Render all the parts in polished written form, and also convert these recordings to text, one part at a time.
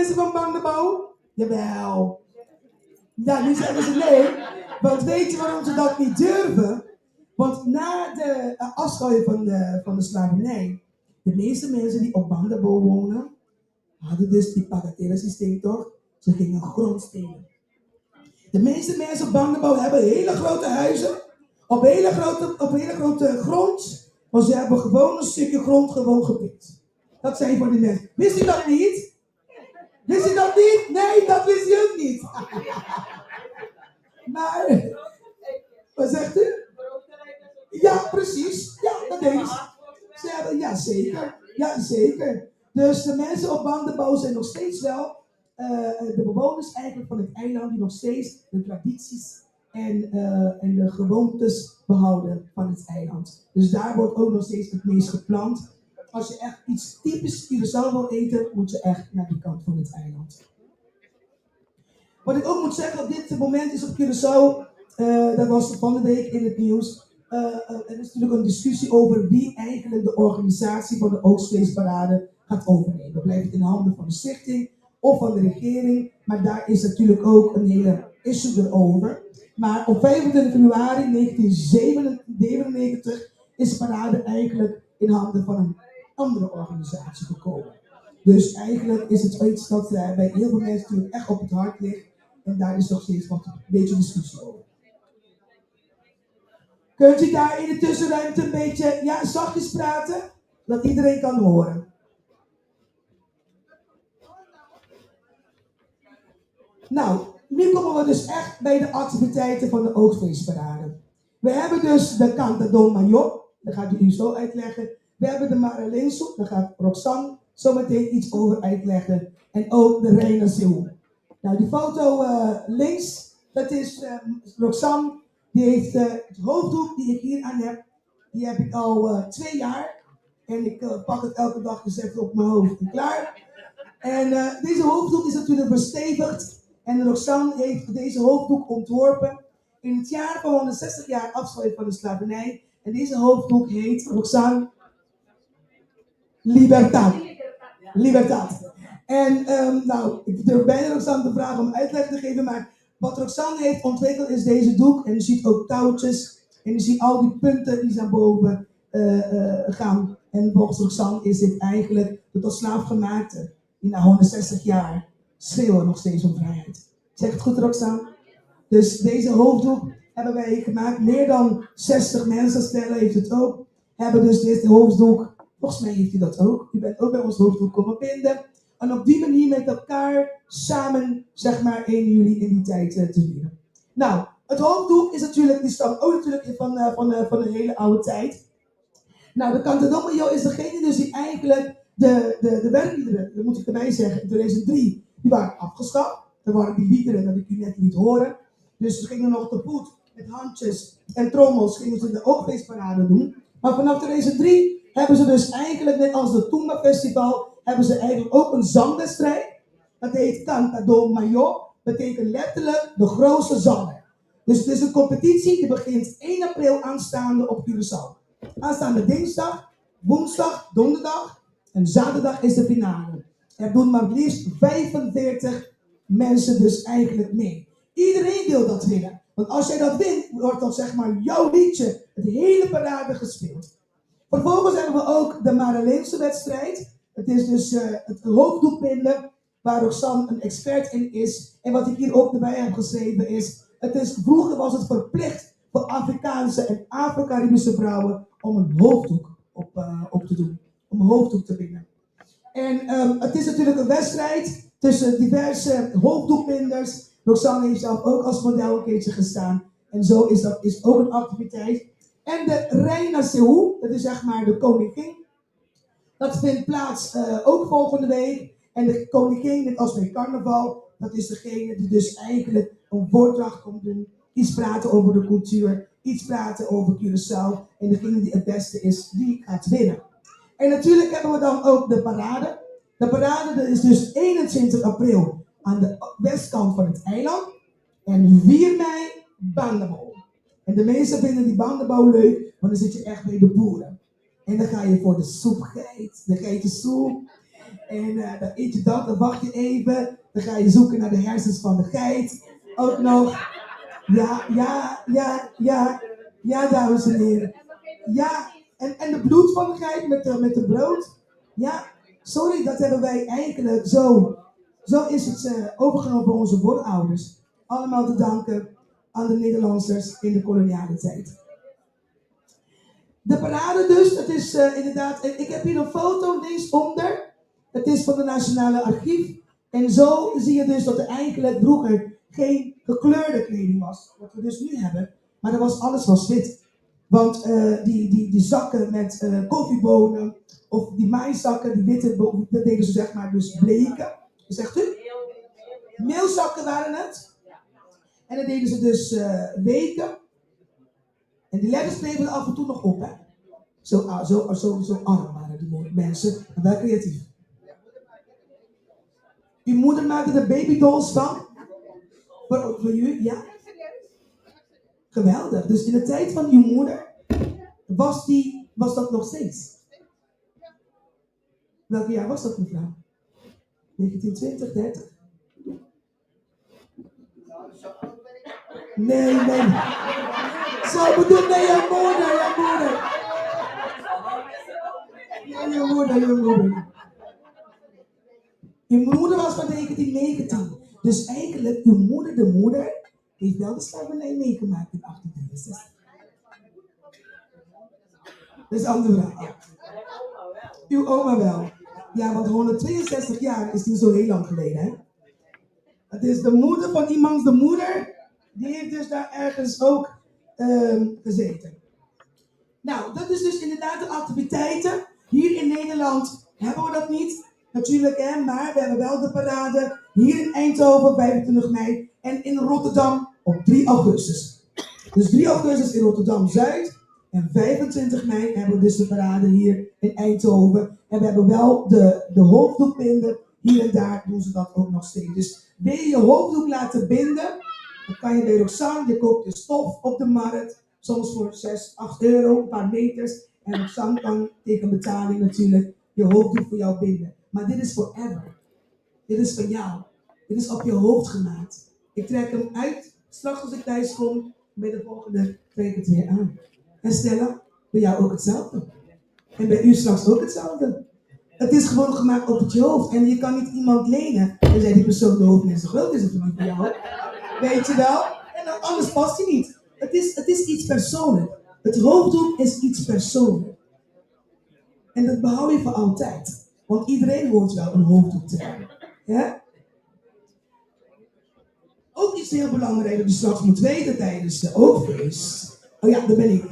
mensen van Bandenbouw? Jawel. Ja, nu zeggen ze nee. Want weet je waarom ze dat niet durven? Want na de afschaffing van de slavernij, de meeste mensen die op Bandenbouw wonen, hadden dus die systeem toch? Ze gingen grond stelen. De meeste mensen op Bandenbouw hebben hele grote huizen, op hele grote grond, maar ze hebben gewoon een stukje grond gewoon gepikt. Dat zijn voor die mensen. Wist u dat niet? Wist u dat niet? Nee, dat wist u ook niet. Maar, wat zegt u? Ja, precies. Ja, dat deden ze. Ze hebben, ja, zeker. Ja, zeker. Dus de mensen op Bandenbouw zijn nog steeds wel de bewoners eigenlijk van het eiland die nog steeds de tradities en de gewoontes behouden van het eiland. Dus daar wordt ook nog steeds het meest geplant. Als je echt iets typisch Curaçao wil eten, moet je echt naar die kant van het eiland. Wat ik ook moet zeggen op dit moment is op Curaçao, dat was van de week in het nieuws. Er is natuurlijk een discussie over wie eigenlijk de organisatie van de Oogstfeestparade gaat overnemen. Blijft het in de handen van de stichting of van de regering? Maar daar is natuurlijk ook een hele issue erover. Maar op 25 februari 1997 is de parade eigenlijk in handen van een andere organisatie gekomen. Dus eigenlijk is het iets dat bij heel veel mensen natuurlijk echt op het hart ligt. En daar is nog steeds wat een beetje discussie over. Kunt u daar in de tussenruimte een beetje zachtjes praten? Dat iedereen kan horen. Nou, nu komen we dus echt bij de activiteiten van de Oogstfeestparade. We hebben dus de Canta do Mayo, dat gaat u zo uitleggen. We hebben de Maralenso, daar gaat Roxanne zo meteen iets over uitleggen. En ook de Reina Seu. Nou, die foto links, dat is Roxanne. Die heeft het hoofddoek die ik hier aan heb. Die heb ik al 2 jaar. En ik pak het elke dag dus even op mijn hoofd en klaar. En deze hoofddoek is natuurlijk verstevigd. En Roxanne heeft deze hoofddoek ontworpen in het jaar van 160 jaar afschaffing van de slavernij. En deze hoofddoek heet, Roxanne, Libertad. Libertad. En nou, ik durf bijna Roxanne te vragen om uitleg te geven, maar wat Roxanne heeft ontwikkeld is deze doek. En je ziet ook touwtjes. En je ziet al die punten die naar boven gaan. En volgens Roxanne is dit eigenlijk de tot slaafgemaakte die na 160 jaar schreeuwen nog steeds om vrijheid. Zeg het goed, Roxanne? Dus deze hoofddoek hebben wij gemaakt. Meer dan 60 mensen, Stella heeft het ook, hebben dus deze hoofddoek. Volgens mij heeft u dat ook. U bent ook bij ons hoofddoek komen binden. En op die manier met elkaar samen, zeg maar, 1 juli in die tijd te vieren. Nou, het hoofddoek is natuurlijk, die stamt ook natuurlijk van een hele oude tijd. Nou, de Canta do Mayo is degene dus die eigenlijk de werkliederen, dat moet ik erbij zeggen, in 2003, die waren afgeschaft. Dat waren die liederen dat ik u net liet horen. Dus ze gingen nog te voet met handjes en trommels, gingen ze de Oogstfeestparade doen. Maar vanaf 2003 hebben ze dus eigenlijk, net als het Tumba Festival, hebben ze eigenlijk ook een zangwedstrijd. Dat heet Canta do Mayo, betekent letterlijk de grootste zanger. Dus het is een competitie die begint 1 april aanstaande op Curaçao. Aanstaande dinsdag, woensdag, donderdag en zaterdag is de finale. Er doen maar liefst 45 mensen dus eigenlijk mee. Iedereen wil dat winnen. Want als jij dat wint, wordt dan zeg maar jouw liedje het hele parade gespeeld. Vervolgens hebben we ook de Maralense wedstrijd. Het is dus het hoofddoekbinden waar Roxanne een expert in is. En wat ik hier ook erbij heb geschreven is, vroeger was het verplicht voor Afrikaanse en Afro-Caribische vrouwen om een hoofddoek op te doen. Om een hoofddoek te binden. En het is natuurlijk een wedstrijd tussen diverse hoofddoekbinders. Roxanne heeft zelf ook als model een keertje gestaan. En zo is ook een activiteit. En de Reina Seu, dat is zeg maar de koningin. Dat vindt plaats ook volgende week. En de koningin, net als bij carnaval, dat is degene die dus eigenlijk een voordracht komt doen. Iets praten over de cultuur, iets praten over Curaçao. En degene die het beste is, die gaat winnen. En natuurlijk hebben we dan ook de parade. De parade is dus 21 april aan de westkant van het eiland. En 4 mei Bandenbouw. En de meesten vinden die Bandenbouw leuk, want dan zit je echt bij de boeren. En dan ga je voor de soepgeit, de geitensoep. En dan eet je dat, dan wacht je even. Dan ga je zoeken naar de hersens van de geit. Ook nog. Ja, ja, ja, ja. Ja, dames en heren. Ja, en de bloed van de geit met de brood. Ja, sorry, dat hebben wij eigenlijk zo. Zo is het overgenomen door onze voorouders. Allemaal te danken aan de Nederlanders in de koloniale tijd. De parade dus, dat is inderdaad, ik heb hier een foto linksonder. Het is van het Nationale Archief. En zo zie je dus dat er eigenlijk vroeger geen gekleurde kleding was. Wat we dus nu hebben. Maar alles was wit. Want die zakken met koffiebonen, of die maïszakken, die witte, dat deden ze zeg maar dus bleken. Zegt u? Meelzakken waren het. En dat deden ze dus weken. En die letters bleven er af en toe nog op, hè. Zo arm waren die mensen, maar wel creatief. Uw moeder maakte er babydolls van? Voor u, ja? Geweldig. Dus in de tijd van uw moeder was dat nog steeds. Welk jaar was dat, mevrouw? 1920, 30? Nee. Zo bedoel, nee, je moeder. Ja, je moeder. Uw moeder was van 1919. Dus eigenlijk, uw moeder, de moeder, heeft wel de slavernij meegemaakt in 1863. Dat is een andere vraag. Uw oma wel. Ja, want 162 jaar is niet zo heel lang geleden, hè? Het is de moeder van iemands de moeder. Die heeft dus daar ergens ook gezeten. Nou, dat is dus inderdaad de activiteiten. Hier in Nederland hebben we dat niet. Natuurlijk, hè, maar we hebben wel de parade. Hier in Eindhoven, 25 mei. En in Rotterdam op 3 augustus. Dus 3 augustus in Rotterdam-Zuid. En 25 mei hebben we dus de parade hier in Eindhoven. En we hebben wel de hoofddoek binden. Hier en daar doen ze dat ook nog steeds. Dus wil je je hoofddoek laten binden, dan kan je bij Roxanne, je koopt je stof op de markt. Soms voor 6, 8 euro, een paar meters. En Roxanne kan tegen betaling natuurlijk je hoofddoek voor jou binden. Maar dit is forever. Dit is van jou. Dit is op je hoofd gemaakt. Ik trek hem uit. Straks als ik thuis kom, bij de volgende trek ik het weer aan. En Stella, bij jou ook hetzelfde. En bij u straks ook hetzelfde. Het is gewoon gemaakt op het je hoofd. En je kan niet iemand lenen. En zei die persoon, de hoofd is zo groot, is het niet voor jou. Weet je wel? En dan, anders past hij niet. Het is iets persoonlijk. Het hoofddoek is iets persoonlijk. En dat behoud je voor altijd. Want iedereen hoort wel een hoofddoek te hebben. Ja? Ook iets heel belangrijk dat je straks moet weten tijdens de oogfeest. Oh ja, daar ben ik.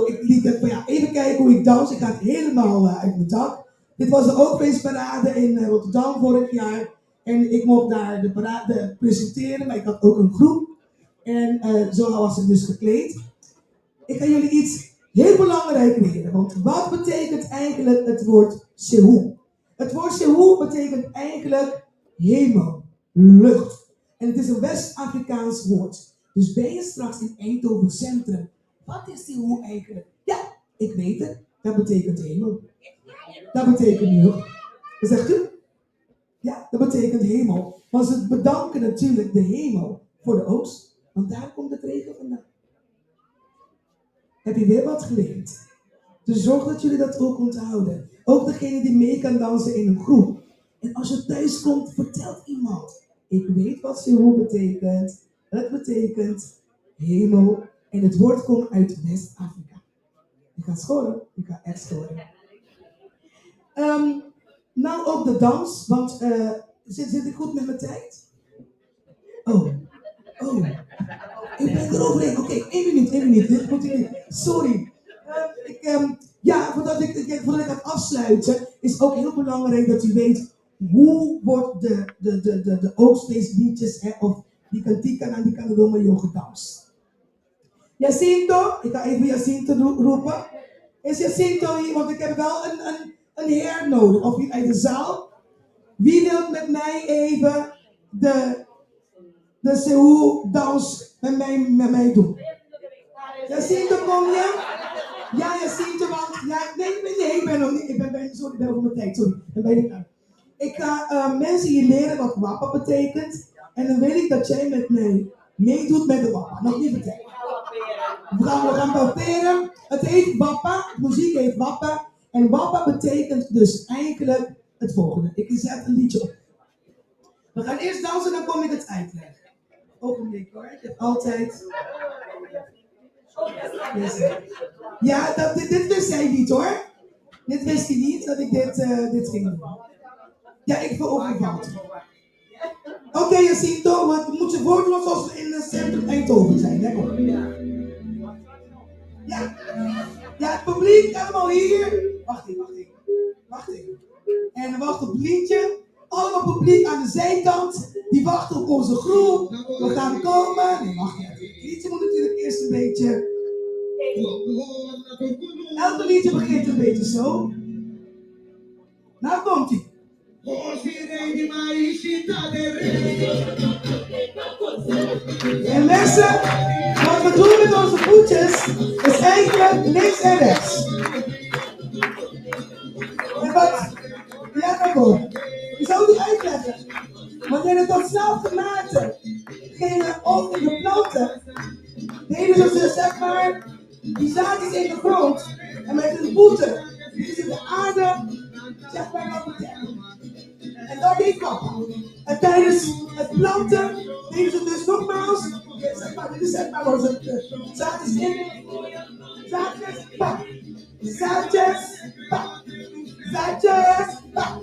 Ik liet het van ja, even kijken hoe ik dans. Ik ga het helemaal uit mijn dak. Dit was de oogfeestparade in Rotterdam vorig jaar. En ik mocht daar de parade presenteren, maar ik had ook een groep. En zo was ik dus gekleed. Ik ga jullie iets heel belangrijk leren. Want wat betekent eigenlijk het woord Sehu? Het woord Sehu betekent eigenlijk hemel, lucht. En het is een West-Afrikaans woord. Dus ben je straks in Eindhoven Centrum. Wat is Sehu eigenlijk? Ja, ik weet het. Dat betekent hemel. Dat betekent lucht. Wat zegt u? Ja, dat betekent hemel. Maar ze bedanken natuurlijk de hemel voor de oogst. Want daar komt het regen vandaan. Heb je weer wat geleerd? Dus zorg dat jullie dat ook onthouden. Ook degene die mee kan dansen in een groep. En als je thuis komt, vertelt iemand. Ik weet wat Sehu betekent. Het betekent hemel. En het woord komt uit West-Afrika. Je gaat scoren. Je gaat echt scoren. Nou ook de dans. Want zit ik goed met mijn tijd? Oh. Ik ben eroverheen. Oké, 1 minuut. Dit moet ik niet. Sorry. Voordat ik het afsluiten, is ook heel belangrijk dat u weet hoe wordt de oogstfeestliedjes of die kantikan en die kanadoma gedanst. Jacinto, ik ga even Jacinto roepen. Is Jacinto hier? Want ik heb wel een heer nodig. Of hier uit de zaal. Wie wil met mij even de Sehu-dans met mij doen? Jacinto, kom je? Ja, Jacinto, want... Ja, nee, ik ben nog niet... Ik ben over mijn tijd, sorry. Ik ben bijna klaar. Ik ga mensen hier leren wat wappa betekent. En dan wil ik dat jij met mij meedoet met de wappa. Nog niet vertellen. We gaan pauperen. Het heet wappa. De muziek heet wappa. En wappa betekent dus eigenlijk het volgende. Ik zet een liedje op. We gaan eerst dansen, dan kom ik het uitleggen. Ogenblik hoor. Ik heb altijd... Yes. Ja, dit wist hij niet hoor. Dit wist hij niet, dat ik dit ging doen. Ja, ik wil overvalt. Oké, Jacinto, we moeten je voordoen alsof we in het centrum Eindhoven zijn. Hè? Kom. Ja. Ja, het publiek helemaal hier. Wacht even. En we wachten op het liedje. Allemaal publiek aan de zijkant. Die wachten op onze groep. We gaan komen. Nee, wacht even. Het liedje moet natuurlijk eerst een beetje... Elke liedje begint een beetje zo. Nou komt ie. En mensen, wat we doen met onze voetjes is eigenlijk links en rechts. En wat? Ja, maar goed. Je zou die uitleggen. Wanneer het tot snel maakte, gingen ook in de planten, deden ze dus zeg maar, die zaadjes in de grond. En met hun voeten, die ze de aarde, zeg maar, wat betekent. En dat deed papa. En tijdens het planten deden ze dus nogmaals, zeg maar, dit is zeg maar wat het zaadjes in, zaadjes, pap, zaadjes, pap, zaadjes, pap.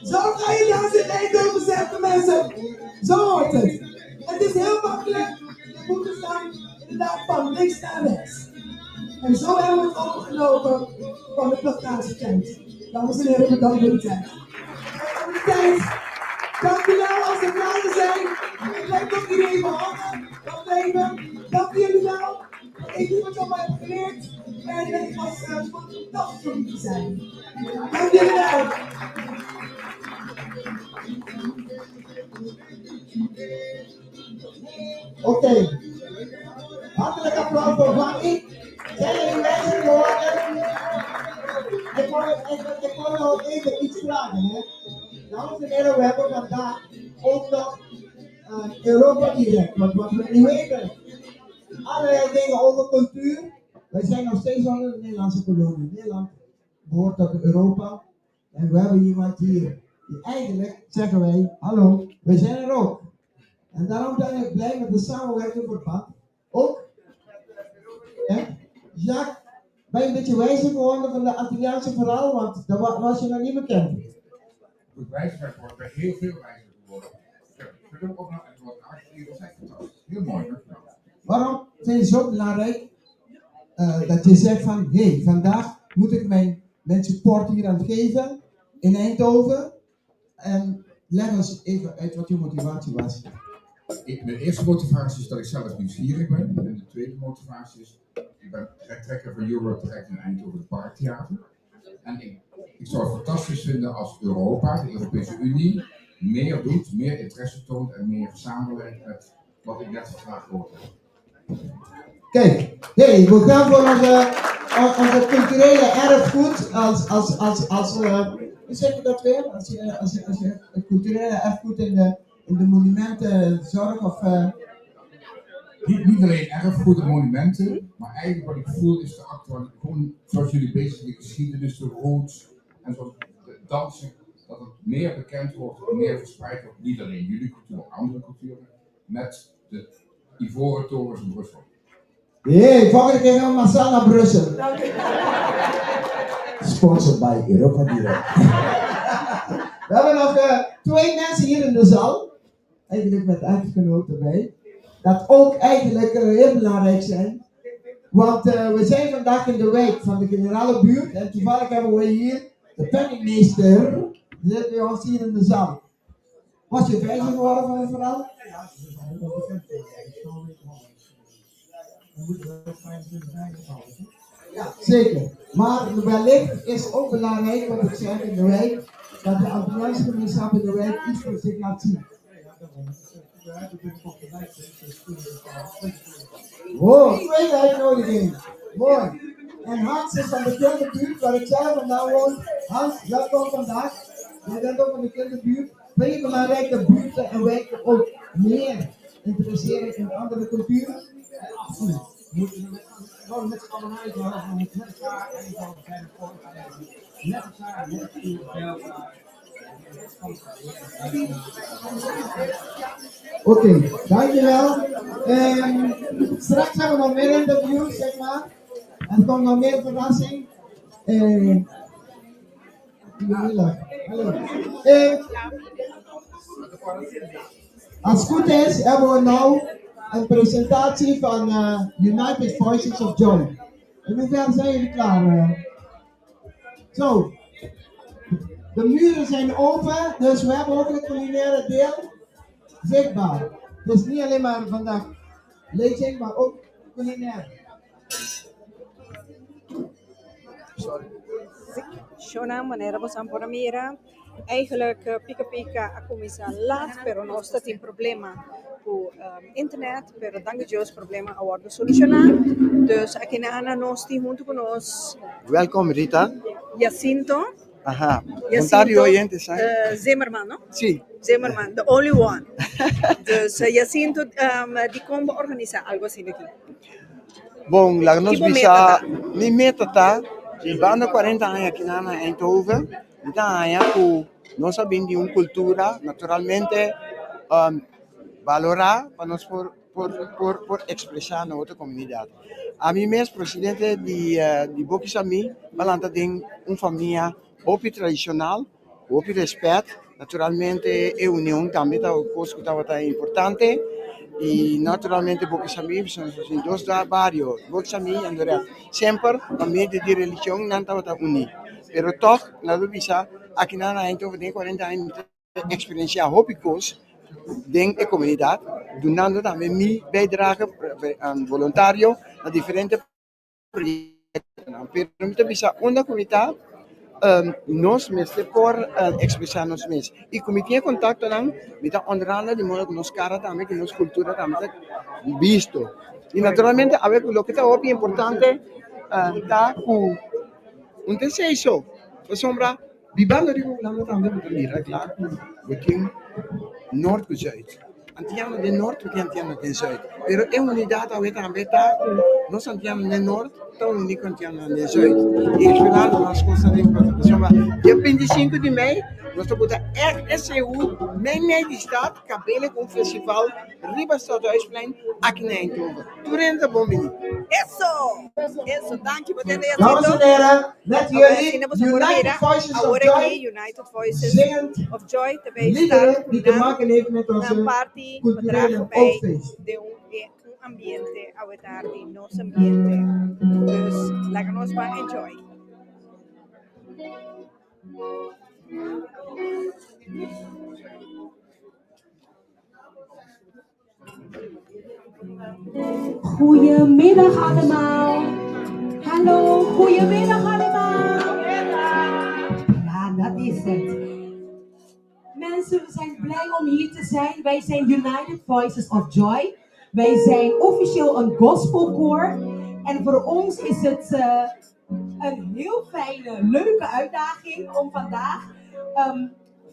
Zo ga je dansen in Eindhoven zetten, mensen. Zo hoort het. Het is heel makkelijk. Je voeten staan inderdaad van links naar rechts. En zo hebben we het overgenomen van de plantatietijd. Dames en heren, bedankt voor de tijd. Voor de tijd. Dank u wel als er klaar zijn. Ik blijf nog hier even hangen. Wacht even. Dank jullie wel. Ik doe het allemaal heb geleerd. En ik was fantastisch om hier te zijn. Dank jullie wel. Oké. Hartelijk applaus voor Fanny. Zijn jullie mensen geworden? Ik wil nog even iets vragen. Hè? Dames en heren, we hebben vandaag ook nog Europa Direct. Want wat we niet weten, allerlei dingen over cultuur. Wij zijn nog steeds onder de Nederlandse kolonie. Nederland behoort tot Europa. En we hebben iemand hier die eigenlijk zeggen wij, hallo, wij zijn er ook. En daarom ben ik blij met de samenwerking voor het pad. Ook, Jacques, ben je een beetje wijzer geworden van de Antilliaanse verhaal, want dat was je nog niet bekend. Goed wijzer geworden, ben heel veel wijzer geworden. Ik heb ook nog een wat architectuur, dat is echt fantastisch. Heel mooi, dankjewel. Waarom vind je het zo belangrijk dat je zegt van, hé, vandaag moet ik mijn support hier aan het geven in Eindhoven. En leg ons even uit wat je motivatie was. Mijn eerste motivatie is dat ik zelf nieuwsgierig ben. En de tweede motivatie is, ik ben trekker van Europe Direct in Eindhoven het Parktheater. En ik zou het fantastisch vinden als Europa, de Europese Unie, meer doet, meer interesse toont en meer samenwerkt met wat ik net graag gehoord heb. Kijk, hey, we gaan voor onze culturele erfgoed hoe zeg je dat weer? Als je het culturele erfgoed in de monumenten zorgt of... Niet alleen erfgoed en monumenten, maar eigenlijk wat ik voel is de actualiteit, gewoon zoals jullie bezig zijn, de geschiedenis, de roots en zoals de dansen, dat het meer bekend wordt en meer verspreid wordt, niet alleen jullie cultuur, maar andere culturen, met de Ivoren Torens in Brussel. Hey, volgende keer gaan we massaal naar Brussel. Sponsored by Europa Direct. We hebben nog 2 mensen hier in de zaal, eigenlijk met echtgenoten erbij, dat ook eigenlijk heel belangrijk zijn. Want we zijn vandaag in de wijk van de generale buurt en toevallig hebben we hier de penningmeester, die zit bij ons hier in de zaal. Was je wijzer geworden van het verhaal? Ja, zeker. Maar wellicht is ook belangrijk, wat ik zeg in de wijk, dat de Antilliaanse gemeenschap in de wijk iets voor zich laat zien. Wow, 2 uitnodigingen. Mooi. En Hans is van de kinderbuurt, waar ik zelf vandaan woon. Hans, welkom vandaag. Jij bent ook van de kinderbuurt. Twee belangrijke buurten en wijken ook meer interesseren in andere culturen. Absoluut. Moeten we gewoon met z'n allen uithouden, met elkaar en zo zijn met elkaar, Oké, dankjewel. Straks hebben we nog meer interviews, zeg maar. En er komt nog meer verrassing. Hallo. Als het goed is, hebben we nou een presentatie van United Voices of Joy. In hoeverre zijn jullie klaar? Zo. De muren zijn open, dus we hebben ook het culinaire deel zichtbaar. Dus niet alleen maar vandaag lezing, maar ook culinair. Sorry. Shona, manera possiamo mira. Eigenlijk Pika Pika a cominciare laat, pero no stato in problema con internet, pero danke Deus problema a worden solucionado. Dus aqui na Ana nós junto con nos. Welkom Rita. Jacinto. Ajá. Jacinto oyentes, Zimmerman, no? Sí. Zimmerman, the only one. Dus Jacinto die kon organiseren algo assim aqui. Bom, lá nós Tipo bisa ni metata, de banda 40 anos aqui na Eindhoven. Então, nós sabemos de uma cultura, naturalmente, valorar para nós por expressar na outra comunidade. A mim mesmo, presidente de Bokisami, falando de uma família muito tradicional, muito respeito, naturalmente a união também é uma coisa que é importante. E naturalmente Bokisami são dois vários, Bokisami e Andorra. Sempre a meio de religião não está unido. Pero toch, nada bisa, aqui na Eindhoven tem 40 anos de experiência hobbycoach dentro da comunidade, donando também minha bijdrage voluntário a diferentes projetos. Pero muito bisa, uma comunidade nós mesmos por expressar nós mesmos. E como tinha contato não, me dá honrando de modo que nós cara também, que nossa cultura também visto. E naturalmente, a ver, o que está muito importante está com um desejo. Por sombra, vivendo de uma também muito lira, claro, porque norte e zuid. Antiamo de norte, porque antiamo de zuid. Pero é unidade a ver também está, nós antiamo de norte, tão único antiamo de zuid. E esperando nós conseguimos, por sombra, dia 25 de maio, nós estamos RSU, meio de estado, cabelo com o festival Riba Stadhuisplein, aqui na Eindhoven. Durante a bom menino. Isso, danke voor deze Dames en heren, met jullie United Voices of Agora Joy, aqui, United Voices zingend of Joy, também liederen die te maken heeft met na onze parte culturele bedragen bij oogstfeest. de ambiente, ao estar de nosso ambiente. Dus laten ons maar enjoy. Goedemiddag allemaal. Hallo, goedemiddag allemaal. Ja, dat is het. Mensen, we zijn blij om hier te zijn. Wij zijn United Voices of Joy. Wij zijn officieel een gospelkoor. En voor ons is het een heel fijne, leuke uitdaging om vandaag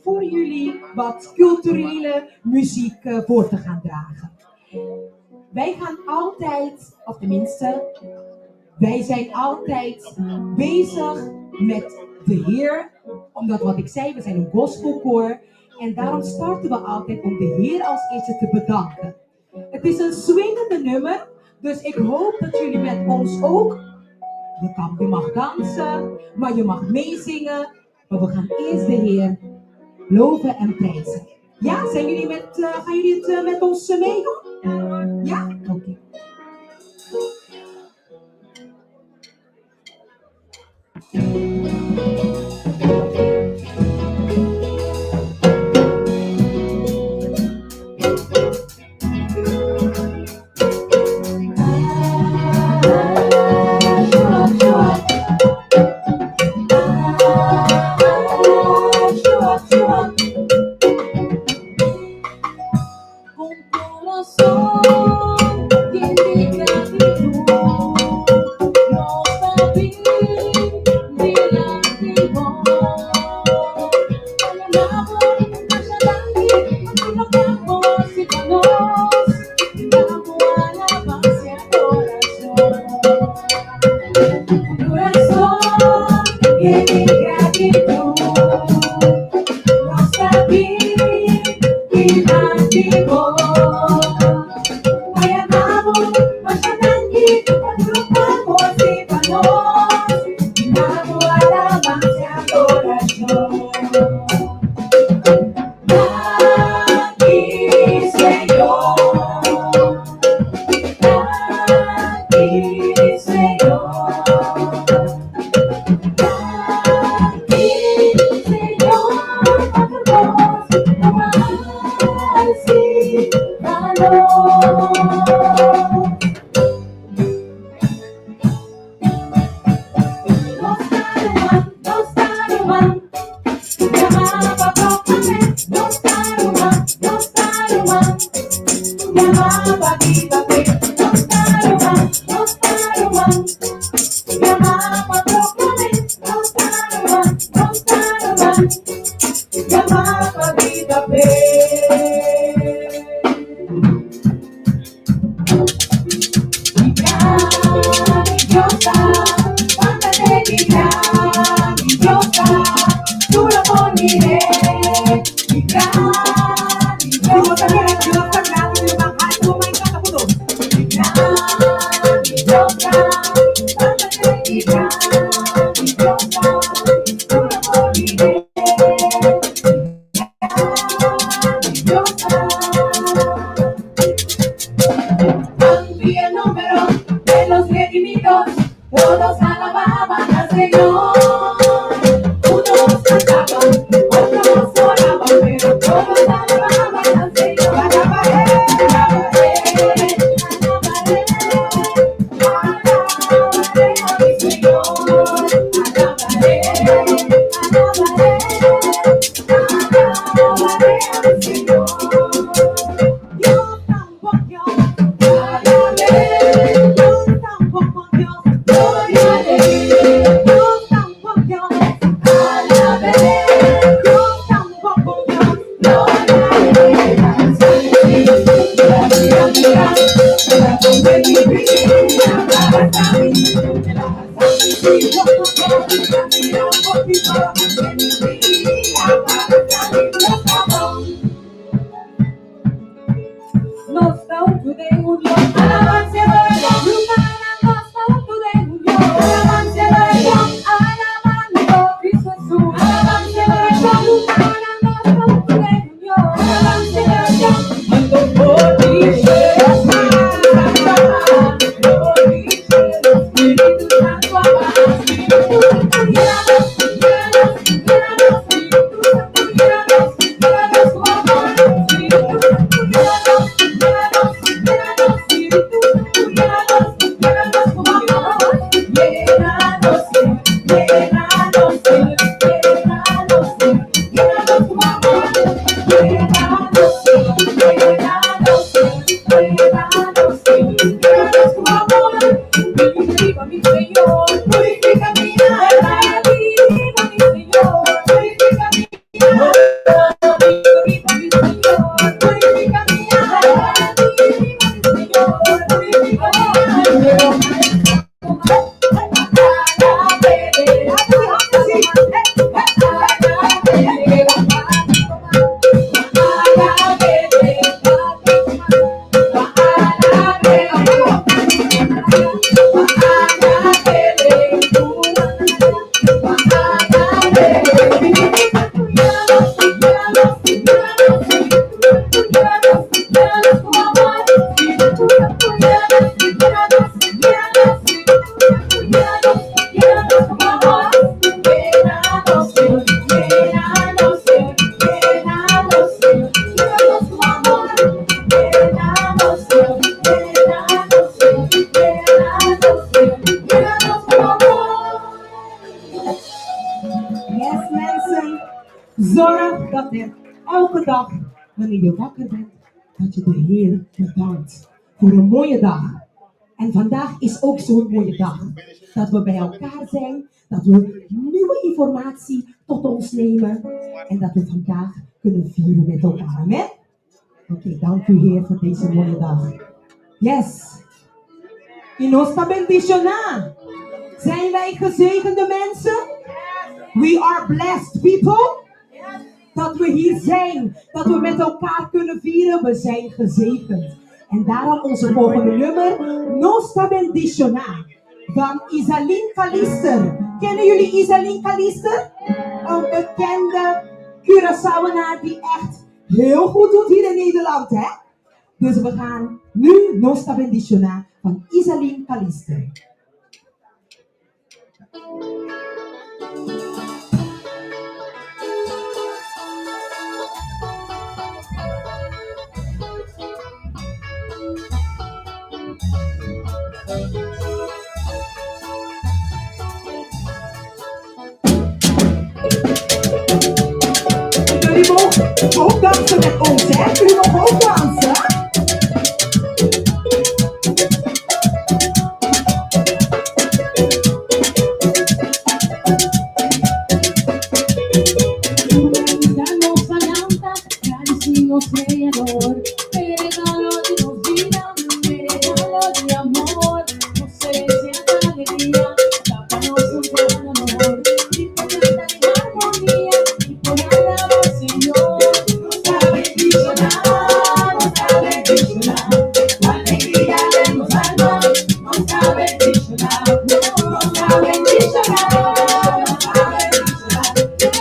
voor jullie wat culturele muziek voor te gaan dragen. Wij gaan altijd, of tenminste, wij zijn altijd bezig met de Heer. Omdat wat ik zei, we zijn een gospelkoor. En daarom starten we altijd om de Heer als eerste te bedanken. Het is een swingende nummer. Dus ik hoop dat jullie met ons ook. Je mag dansen, maar je mag meezingen. Maar we gaan eerst de Heer loven en prijzen. Ja, gaan jullie het met ons meedoen? Ja? Oké. Con corazón mi gratitud. Nostra imaginativo. Ay, amamos, mas nanti, pagrupanos y panos. Inamu alabanza y adoración. Aquí, Señor. Aquí, Señor. Aquí, Señor, pagamos, así, valor. Nos taruman, llamaba proclamé, nos taruman, llamaba viva fe, nos taruman, llamaba proclamé, nos taruman, llamaba viva fe. Maravillosa, cuántate mi maravillosa, tú lo poniré, mi maravillosa, maravillosa, grande, mahal mo may katapuno. Mi maravillosa, cuántate mi maravillosa, tú lo poniré, maravillosa. Y el número de los redimidos, todos alababan al Señor. Unos cantaban, otros oraban, pero todos alababan al Señor. Alabaré, alabaré, alabaré, alabaré a mi Señor. Alabaré, alabaré, alabaré a mi Señor. Dios tan buen Dios. Dios tan buen Dios, gloria a Dios, Dios tan buen Dios, alabé, Dios tan buen Dios, gloria a Nos dá tudo em união, alabanza humana, nos dá tudo em união, alabanza alabando Cristo Jesus, alabanza humana, nos dá tudo em união, alabanza ando por ti, Espírito Santo, amado, Espírito Santo, guíanos, guíanos, guíanos, Espírito Santo, guíanos, guíanos com amor, Espírito Santo, guíanos. Purifica mi alma, viva mi Señor, purifica mi alma, viva mi Señor, purifica mi alma, viva mi Señor, purifica mi Yes, mensen, zorg dat er elke dag, wanneer je wakker bent, dat je de Heer bedankt voor een mooie dag. En vandaag is ook zo'n mooie dag. Dat we bij elkaar zijn, dat we nieuwe informatie tot ons nemen en dat we vandaag kunnen vieren met elkaar. Amen? Oké, dank u Heer voor deze mooie dag. Yes. Y nos está bendicionando. Zijn wij gezegende mensen? We are blessed people. Dat we hier zijn. Dat we met elkaar kunnen vieren. We zijn gezegend. En daarom onze volgende nummer. Nostra Benditiona. Van Isaline Kalister. Kennen jullie Isaline Kalister? Een bekende Curaçaoenaar die echt heel goed doet hier in Nederland, hè? Dus we gaan nu Nostra Benditiona van Isaline Kalister. Jullie mogen ook dansen met ons, hè? Jullie mogen ook dansen. Creador, me regalo de Dios vida, me regalo de amor, no sé si es alegría, tápanos un gran amor, y por tanta de armonía, y por alabar Señor, nos bendicionar, la alegría de los almas, nos bendicionar,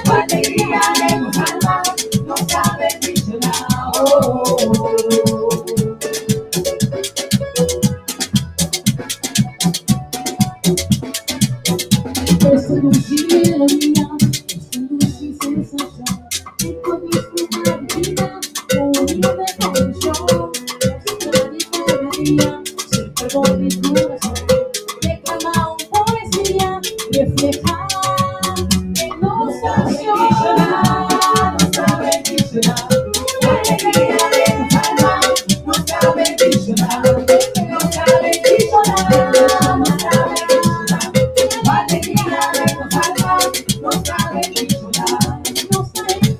la alegría de los almas, nos bendicionar. Esta dulce melodía, esta dulce sensación, y por disfrutar vida, unirme con el show, música de cada día, siempre con mi corazón, declama una poesía, refleja en nuestra canción. Nuestra bendicionar, la alegría de los almas, nuestra bendicionar, nuestra bendicionar, nuestra bendicionar, la alegría de los almas, nuestra bendicionar, nuestra bendicionar,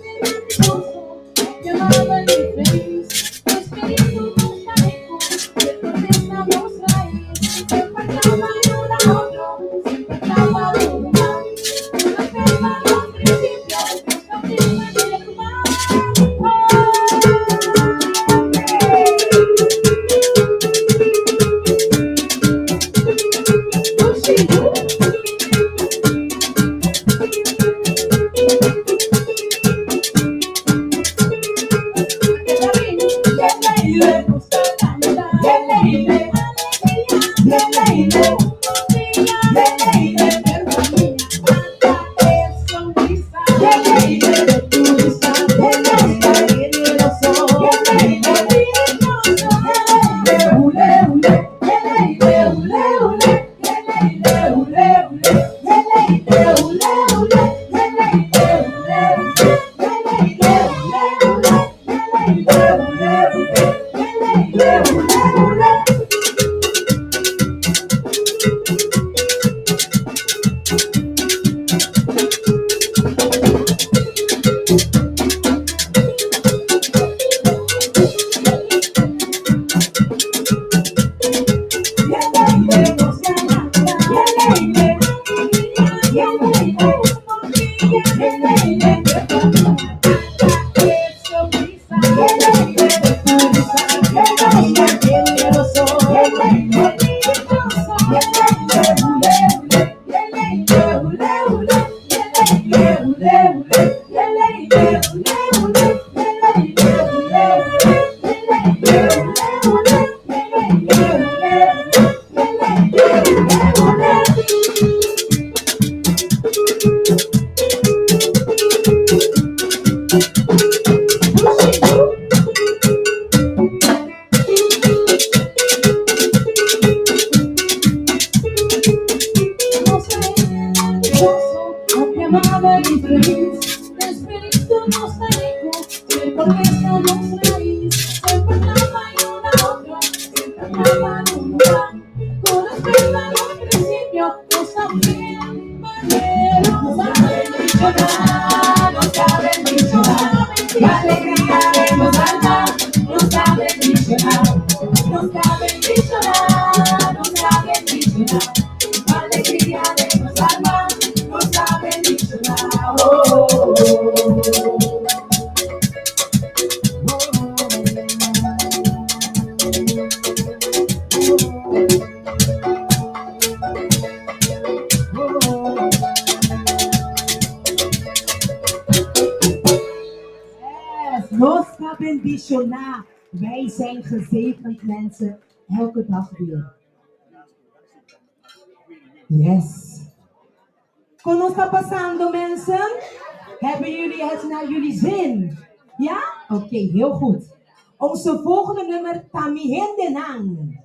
llamado el feliz, tu espíritu nos cargó, siempre estamos raíz, siempre estamos uno a otro, siempre estamos uno más, nos afirma los principios, nos afirma el mar. Alegría de los almas, nos ha bendicionado. Nostra benditiona. Wij zijn gezegend mensen, elke dag weer. Yes. Con ons está passando, mensen? Hebben jullie het naar jullie zin? Ja? Oké, heel goed. Onze volgende nummer, Tamihendenang.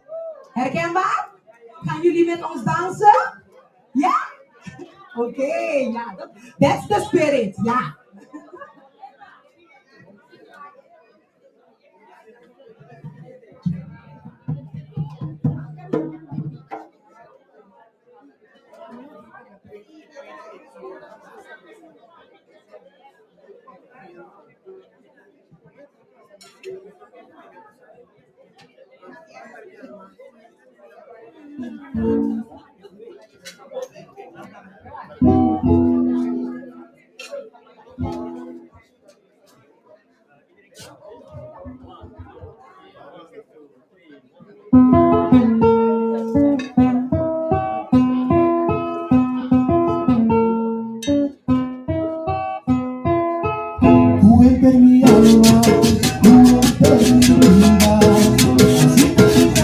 Herkenbaar? Gaan jullie met ons dansen? Ja? Oké, ja. That's the spirit, ja. Tú entres en mi alma, tú entres en mi vida, así que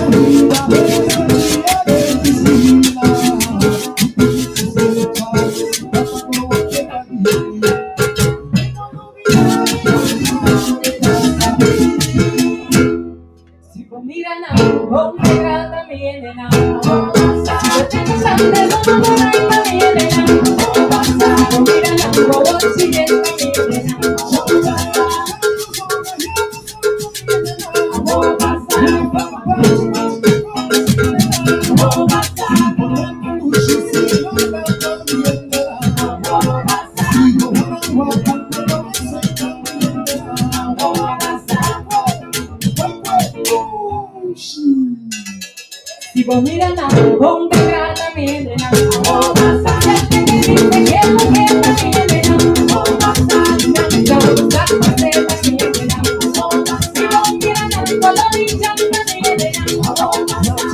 mi vida es medicina. Si vos miran a vos miran también en agua. Si te gustan de los amores también en agua. Si vos miran a vos siguen también en agua. Amor pasa, amor si vos miran a vos miran también en agua. Gente que dice que no quiere también en agua. La verdad también en agua. Si vos miran a color y también en agua. También en agua.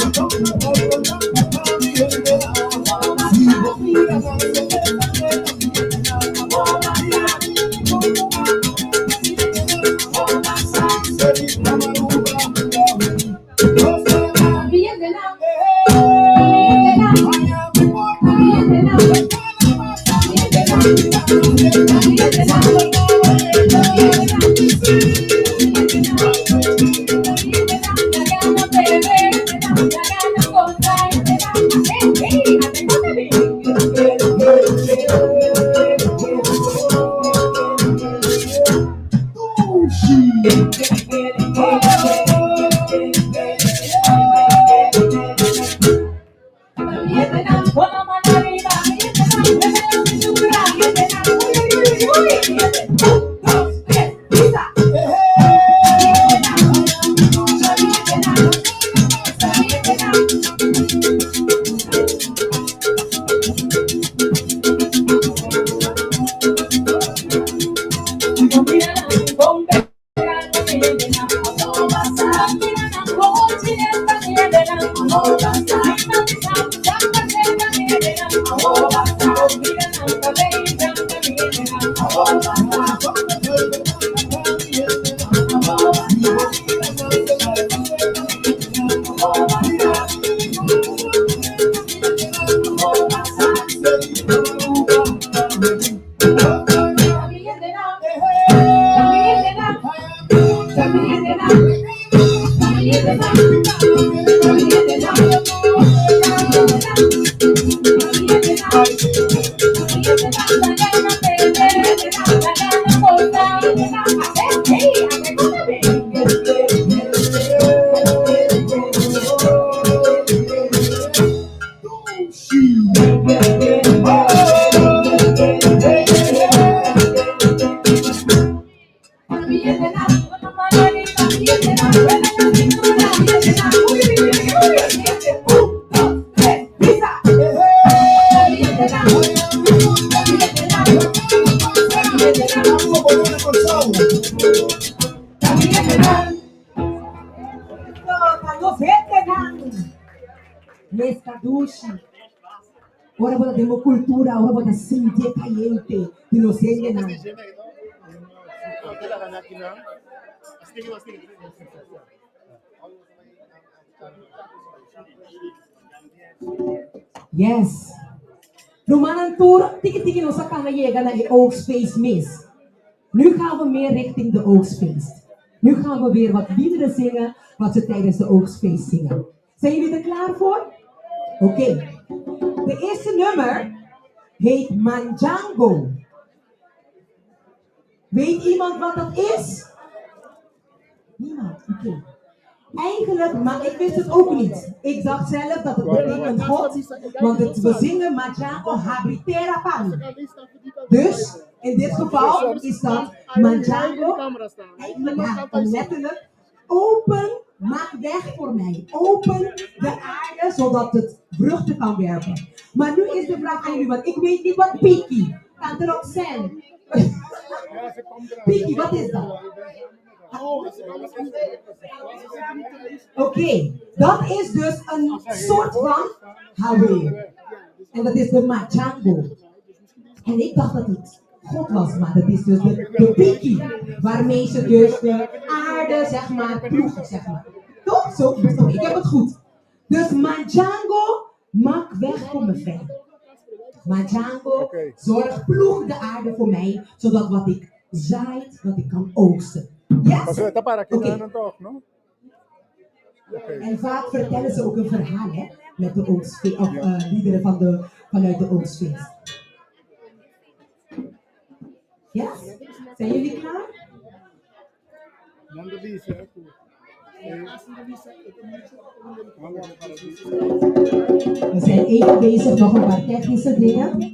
Ora vou dar cultura, ora vou dar sentir caliente, que não sei não. Yes. Romanen Tour, tiki no sa kanayega na i-Oakspace Miss. Nu gaan we meer richting de Oaksfeest. Nu gaan we weer wat liederen zingen wat ze tijdens de Oaksfeest zingen. Zijn jullie er klaar voor? Oké. De eerste nummer heet Manjango. Weet iemand wat dat is? Niemand? Oké. Eigenlijk, maar ik wist het ook niet. Ik dacht zelf dat het betekent God, want we zingen Manjango Habitera Pan. Dus, in dit geval is dat Manjango, eigenlijk ja, letterlijk, open, maak weg voor mij. Open de aarde, zodat het vruchten kan werpen. Maar nu is de vraag aan jullie, want ik weet niet wat Piki, kan er ook zijn. Piki, wat is dat? Oké, dat is dus een soort van haweer. En dat is de Manjango. En ik dacht dat het God was, maar dat is dus de Piki. Waarmee ze dus de aarde, zeg maar, ploegen, zeg maar. Toch? Zo, ik heb het goed. Dus Manjango, maak weg voor me vrij. Manjango, zorg, ploeg de aarde voor mij, zodat wat ik zaait, dat ik kan oogsten. Yes? Okay. En vaak vertellen ze ook een verhaal, hè, met de oogstfeest, of liederen vanuit de oogstfeest. Yes? Zijn jullie klaar? We zijn even bezig, nog een paar technische dingen.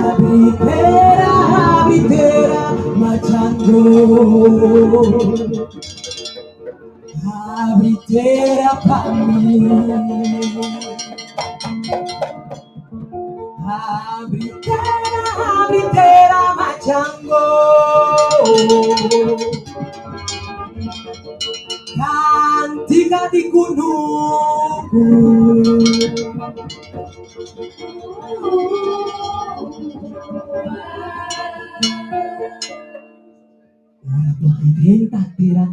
Habitera, habitera, Manjango. Habitera para mí. Habitera, habitera, Manjango. Cantica di Kunuku. Ora pokita tira.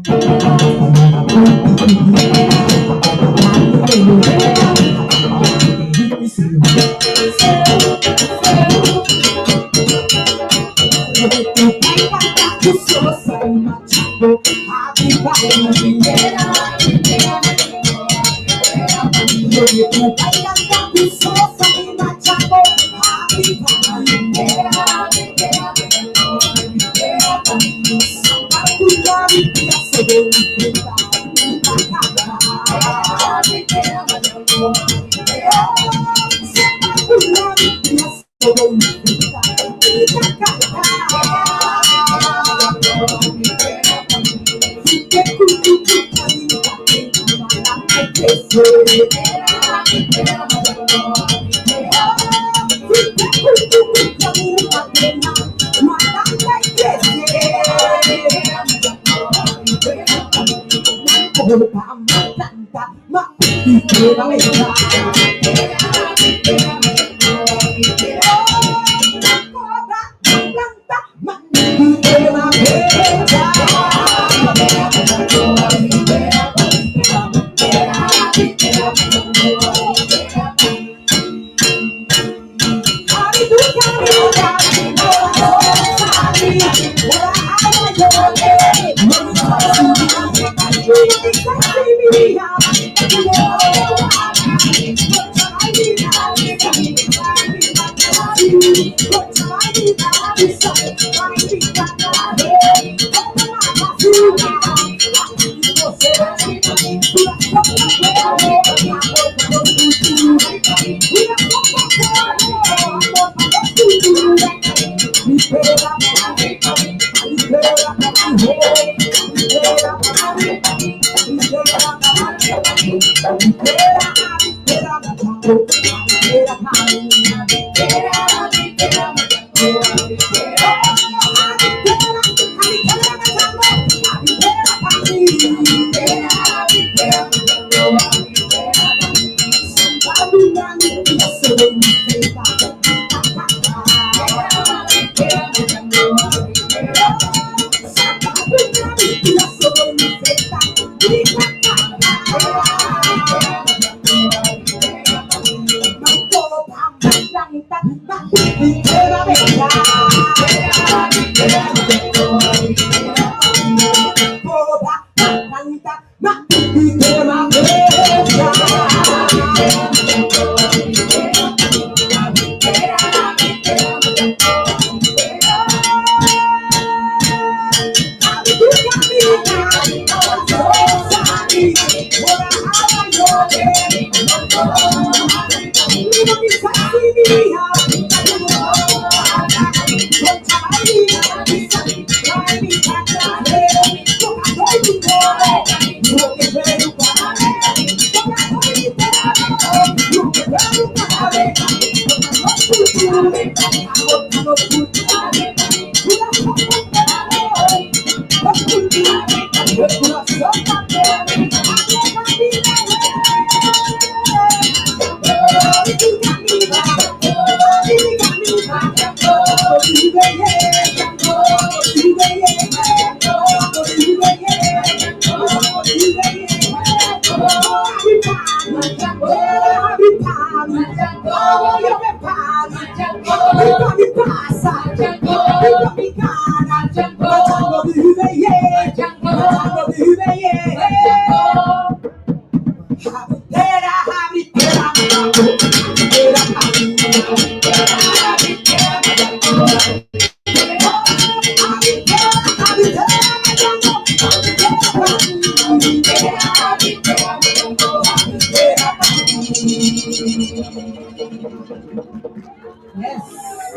Yes,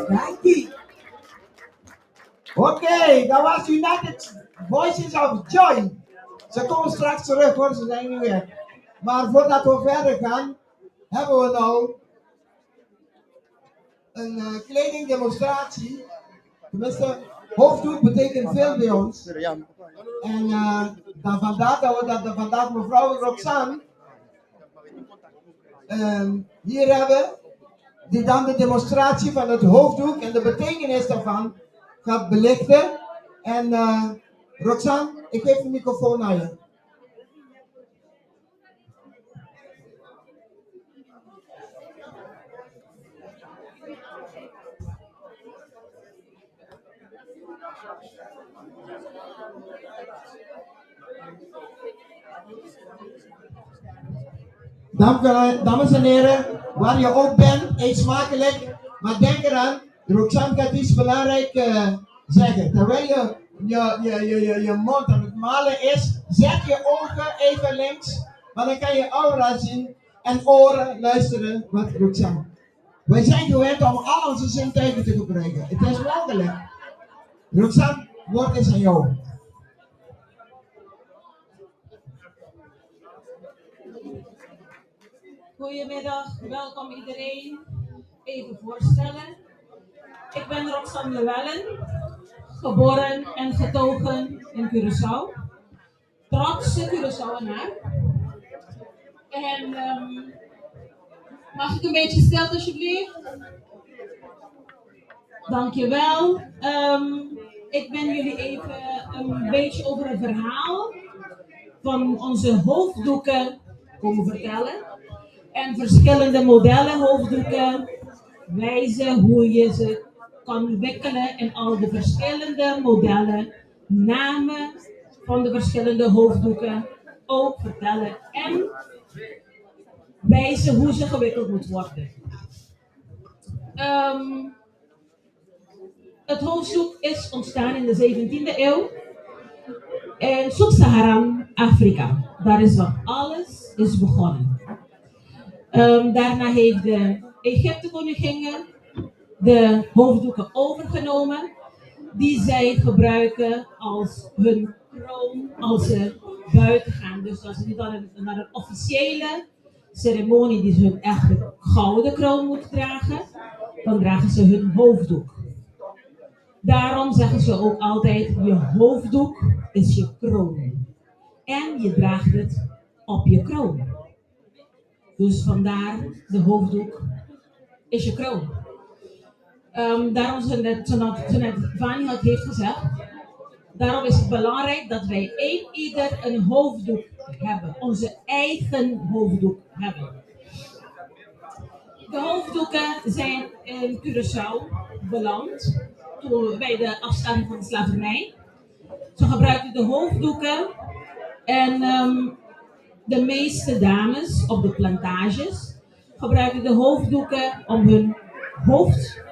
Nike. Oké, dat was United Voices of Joy. Ze komen straks terug hoor, ze zijn nu weer. Maar voordat we verder gaan, hebben we nou een kledingdemonstratie. Tenminste, hoofddoek betekent veel bij ons. En dan vandaar dat we vandaag mevrouw Roxanne hier hebben, die dan de demonstratie van het hoofddoek en de betekenis daarvan gaat belichten. En Roxanne, ik geef de microfoon aan je. Dank u wel, dames en heren, waar je ook bent, eet smakelijk. Maar denk eraan, Roxanne gaat iets belangrijks zeggen. Terwijl je mond aan het malen is, zet je ogen even links, maar dan kan je aura zien en oren luisteren wat Roxanne. Wij zijn gewend om al onze zintuigen te gebruiken. Het is mogelijk. Roxanne, woord is aan jou. Goedemiddag, welkom iedereen. Even voorstellen. Ik ben Roxanne Llewellyn, geboren en getogen in Curaçao. Trotse Curaçaoenaar. En mag ik een beetje stilte alsjeblieft? Dankjewel. Ik ben jullie even een beetje over een verhaal van onze hoofddoeken komen vertellen. En verschillende modellen hoofddoeken, wijzen hoe je ze kan wikkelen en al de verschillende modellen, namen van de verschillende hoofddoeken ook vertellen en wijzen hoe ze gewikkeld moet worden. Het hoofddoek is ontstaan in de 17e eeuw in Sub-Saharan Afrika. Daar is waar alles is begonnen. Daarna heeft de Egypte-koningin de hoofddoeken overgenomen, die zij gebruiken als hun kroon als ze buiten gaan. Dus als ze niet naar een officiële ceremonie die ze hun echte gouden kroon moeten dragen, dan dragen ze hun hoofddoek. Daarom zeggen ze ook altijd, je hoofddoek is je kroon. En je draagt het op je kroon. Dus vandaar de hoofddoek is je kroon. Daarom, zoals Vani had heeft gezegd, daarom is het belangrijk dat wij ieder een hoofddoek hebben. Onze eigen hoofddoek hebben. De hoofddoeken zijn in Curaçao beland. bij de afschaffing van de slavernij. Ze gebruikten de hoofddoeken en de meeste dames op de plantages gebruikten de hoofddoeken om hun hoofd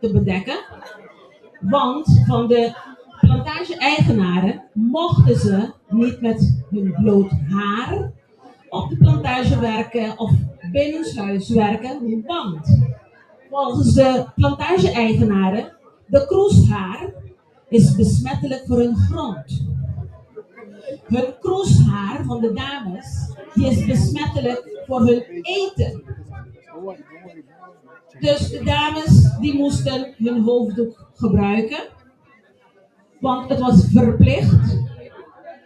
te bedekken. Want van de plantage-eigenaren mochten ze niet met hun bloot haar op de plantage werken of binnenshuis werken. Want volgens de plantage-eigenaren, de kroeshaar is besmettelijk voor hun grond. Hun kroeshaar van de dames, die is besmettelijk voor hun eten. Dus de dames die moesten hun hoofddoek gebruiken, want het was verplicht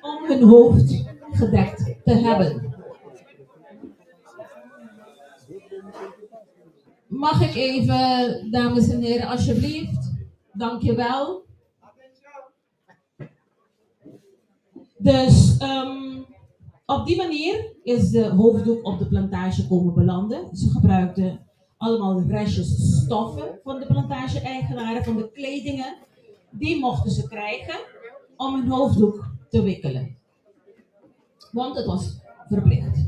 om hun hoofd gedekt te hebben. Mag ik even, dames en heren, alsjeblieft? Dankjewel. Dus op die manier is de hoofddoek op de plantage komen belanden. Ze gebruikten allemaal restjes stoffen van de plantage-eigenaren, van de kledingen. Die mochten ze krijgen om hun hoofddoek te wikkelen. Want het was verplicht.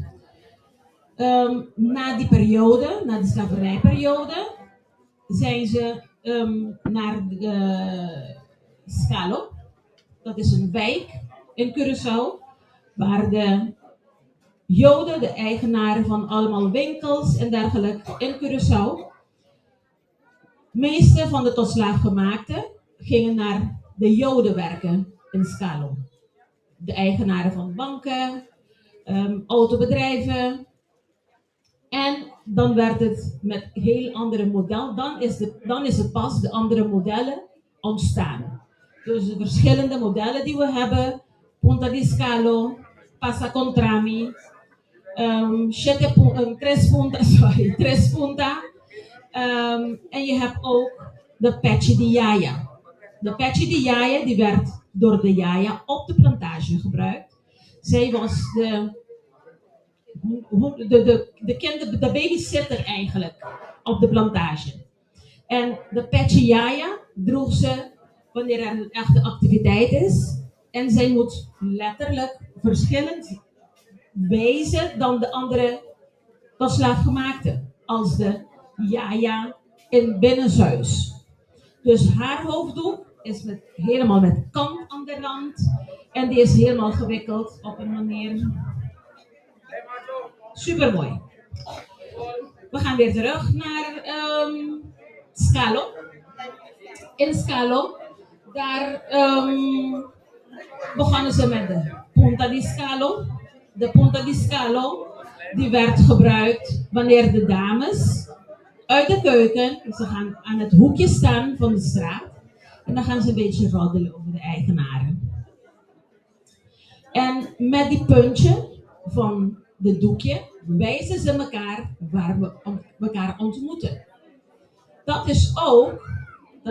Na die periode, na de slavernijperiode, zijn ze naar Scalo. Dat is een wijk in Curaçao, waar de Joden, de eigenaren van allemaal winkels en dergelijke in Curaçao, meeste van de tot slaafgemaakten gingen naar de Joden werken in Scalo. De eigenaren van banken, autobedrijven. En dan werd het met heel andere modellen, dan is het pas de andere modellen ontstaan. Dus de verschillende modellen die we hebben, Punta di Scalo, Passa Contrami, Tres Punta. En je hebt ook de Petje di Yaya. De Petje di Yaya die werd door de Yaya op de plantage gebruikt. Zij was de babysitter eigenlijk op de plantage. En de Petje Yaya droeg ze wanneer er een echte activiteit is. En zij moet letterlijk verschillend wezen dan de andere tot slaafgemaakten. Als de Yaya in binnenshuis. Dus haar hoofddoek is helemaal met kant aan de rand. En die is helemaal gewikkeld op een manier. Super mooi. We gaan weer terug naar Scalo. In Scalo, daar begonnen ze met de Punta di Scalo. De Punta di Scalo die werd gebruikt wanneer de dames uit de keuken, ze gaan aan het hoekje staan van de straat en dan gaan ze een beetje roddelen over de eigenaren. En met die puntje van de doekje wijzen ze elkaar waar we elkaar ontmoeten. Dat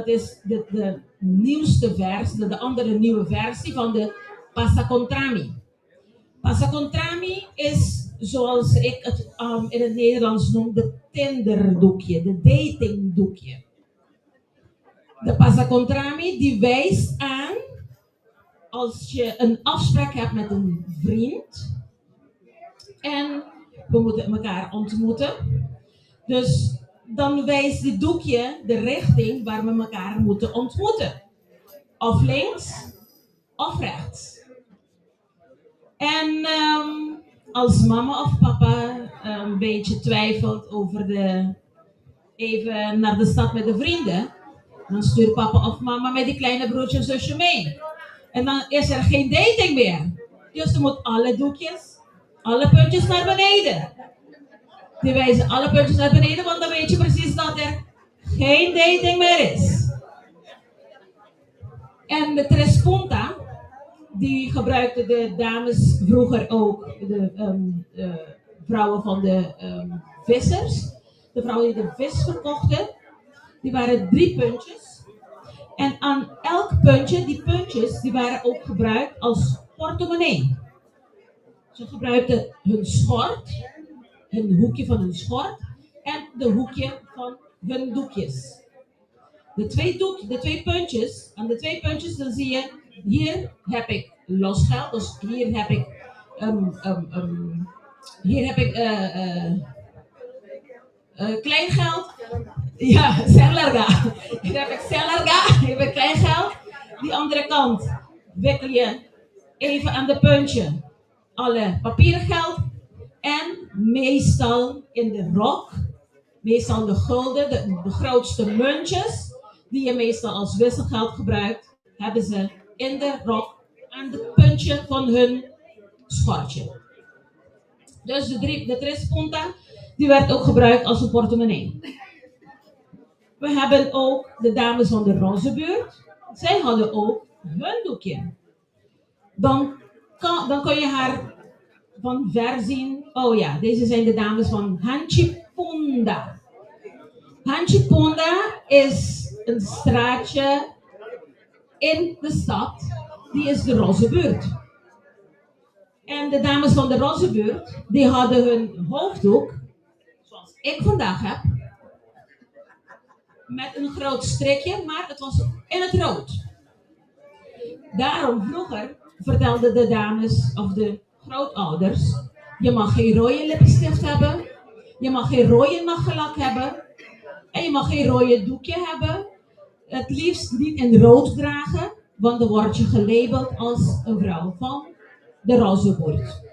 is de nieuwste versie, de andere nieuwe versie van de Passa Contrami. Passa Contrami is, zoals ik het in het Nederlands noem, de Tinderdoekje, de datingdoekje. De Passa Contrami die wijst aan als je een afspraak hebt met een vriend en we moeten elkaar ontmoeten. Dus dan wijst dit doekje de richting waar we elkaar moeten ontmoeten. Of links of rechts. En als mama of papa een beetje twijfelt over even naar de stad met de vrienden, dan stuurt papa of mama met die kleine broertje en zusje mee. En dan is er geen dating meer. Dus dan moet alle puntjes naar beneden. Die wijzen alle puntjes naar beneden, want dan weet je precies dat er geen dating meer is. En de Tres Punta, die gebruikten de dames vroeger ook, de vrouwen van de vissers. De vrouwen die de vis verkochten, die waren 3 puntjes. En aan elk puntje, die puntjes, die waren ook gebruikt als portemonnee. Ze gebruikten hun schort, hun hoekje van hun schort en de hoekje van hun doekjes. De twee puntjes, aan de twee puntjes dan zie je, hier heb ik losgeld, dus hier heb ik, hier heb ik kleingeld. Ja, Celarga. Hier heb ik Celarga, hier heb ik kleingeld. Die andere kant wikkel je even aan de puntje alle papieren geld. En meestal in de rok, meestal de gulden, de grootste muntjes, die je meestal als wisselgeld gebruikt, hebben ze in de rok aan het puntje van hun schortje. Dus de tres punta, die werd ook gebruikt als een portemonnee. We hebben ook de dames van de Rozenbuurt. Zij hadden ook hun doekje. Dan kon je haar van ver zien. Oh ja, deze zijn de dames van Hanchipunda. Hanchipunda is een straatje in de stad. Die is de Rozenbuurt. En de dames van de Rozenbuurt, die hadden hun hoofddoek, zoals ik vandaag heb, met een groot strikje, maar het was in het rood. Daarom vroeger vertelden de dames of de grootouders, je mag geen rode lippenstift hebben, je mag geen rode nachellak hebben en je mag geen rode doekje hebben. Het liefst niet in rood dragen, want dan word je gelabeld als een vrouw van de Rozenbuurt.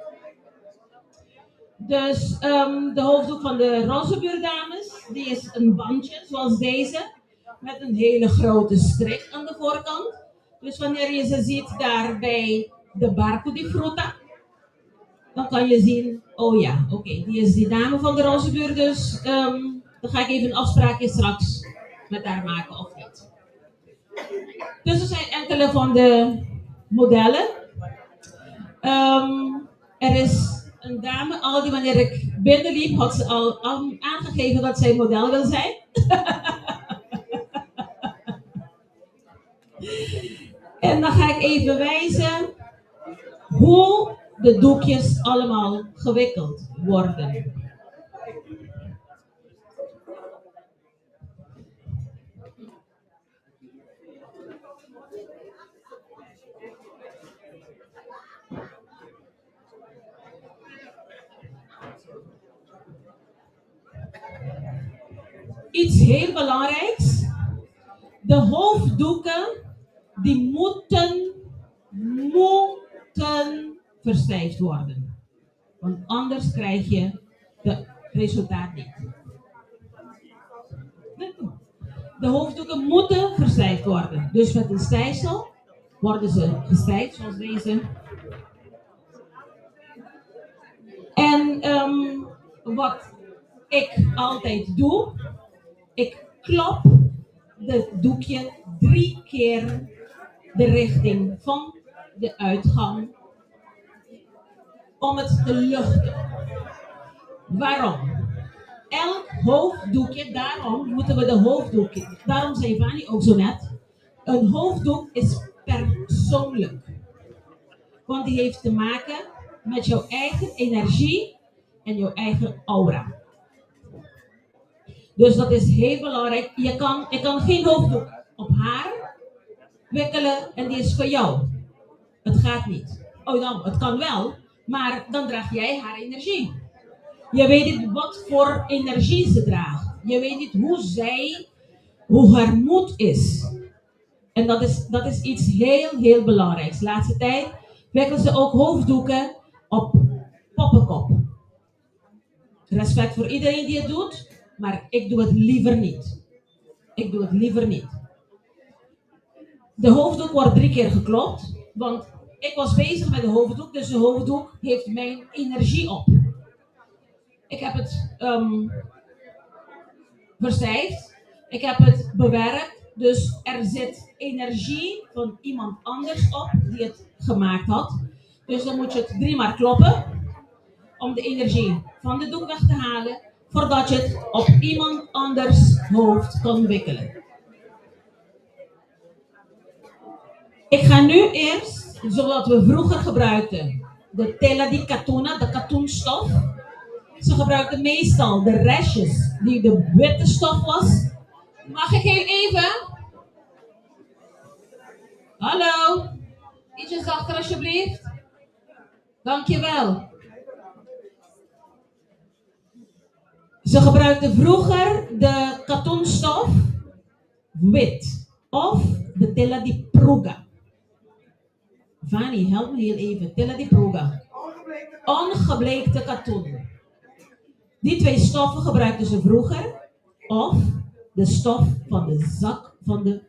Dus de hoofddoek van de Rozenbuurdames, die is een bandje zoals deze, met een hele grote strik aan de voorkant. Dus wanneer je ze ziet daar bij de Barco di Fruta, dan kan je zien, oh ja, oké, die is die dame van de Rozenbuurt, dus dan ga ik even een afspraakje straks met haar maken of niet. Dus er zijn enkele van de modellen. Er is een dame, al die wanneer ik binnenliep, had ze al aangegeven dat zij model wil zijn. En dan ga ik even wijzen hoe de doekjes allemaal gewikkeld worden. Iets heel belangrijks. De hoofddoeken, die moeten verstijfd worden. Want anders krijg je het resultaat niet. De hoofddoeken moeten verstijfd worden. Dus met een stijfsel worden ze gestijfd, zoals deze. En wat ik altijd doe, ik klop het doekje 3 keer de richting van de uitgang om het te luchten. Waarom? Elk hoofddoekje, daarom moeten we de hoofddoekje, daarom zei Vani ook zo net, een hoofddoek is persoonlijk. Want die heeft te maken met jouw eigen energie en jouw eigen aura. Dus dat is heel belangrijk. Ik kan geen hoofddoek op haar wikkelen en die is voor jou. Het gaat niet. Oh dan, het kan wel, maar dan draag jij haar energie. Je weet niet wat voor energie ze draagt. Je weet niet hoe haar moed is. En dat is iets heel, heel belangrijks. De laatste tijd wikkelen ze ook hoofddoeken op poppenkop. Respect voor iedereen die het doet. Maar ik doe het liever niet. Ik doe het liever niet. De hoofddoek wordt 3 keer geklopt. Want ik was bezig met de hoofddoek. Dus de hoofddoek heeft mijn energie op. Ik heb het verstijfd. Ik heb het bewerkt. Dus er zit energie van iemand anders op die het gemaakt had. Dus dan moet je het 3 maal kloppen. Om de energie van de doek weg te halen. Voordat je het op iemand anders hoofd kan wikkelen. Ik ga nu eerst, zoals we vroeger gebruikten, de tela di katuna, de katoenstof. Ze gebruikten meestal de restjes die de witte stof was. Mag ik heel even? Hallo, ietsje zachter alsjeblieft. Dankjewel. Ze gebruikten vroeger de katoenstof wit of de tela di pruga. Vani, help me hier even. Tela di pruga. Ongebleekte katoen. Die twee stoffen gebruikten ze vroeger. Of de stof van de zak van de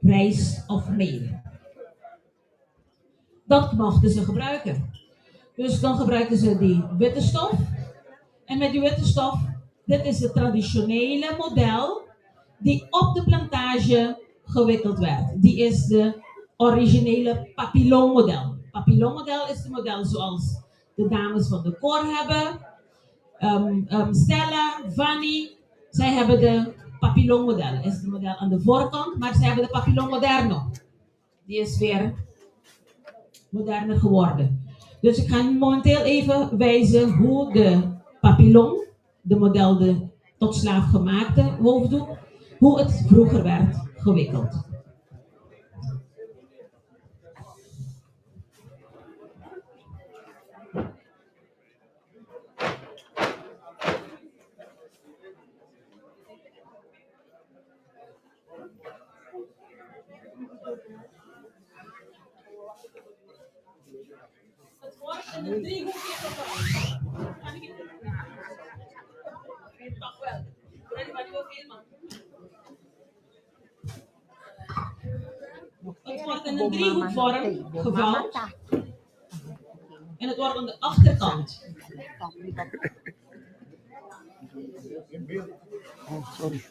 rijst of meel. Dat mochten ze gebruiken. Dus dan gebruikten ze die witte stof. En met die witte stof, dit is het traditionele model die op de plantage gewikkeld werd. Die is de originele papillonmodel. Papillonmodel is het model zoals de dames van de koor hebben. Stella, Vanny, zij hebben de papillonmodel. Is het model aan de voorkant, maar zij hebben de papillon moderno. Die is weer moderner geworden. Dus ik ga momenteel even wijzen hoe de papillon, de model de tot slaaf gemaakte hoofddoek, hoe het vroeger werd gewikkeld. Het wordt in een driehoekje gevallen. Mag wel. Het wordt in een driehoekvorm gevouwd. En het wordt aan de achterkant. Oh, sorry.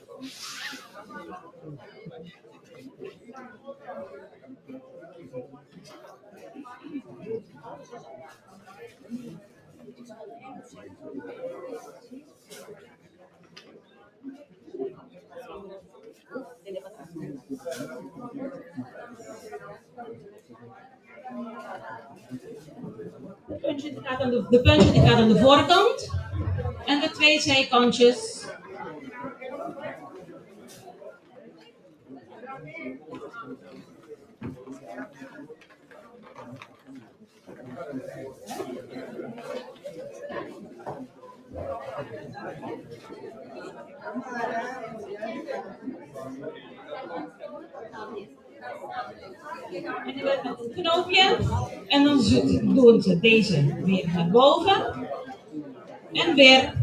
De puntje die gaat aan de voorkant. En de twee zijkantjes. En die werd met een knoopje. En dan doen ze deze weer naar boven. En weer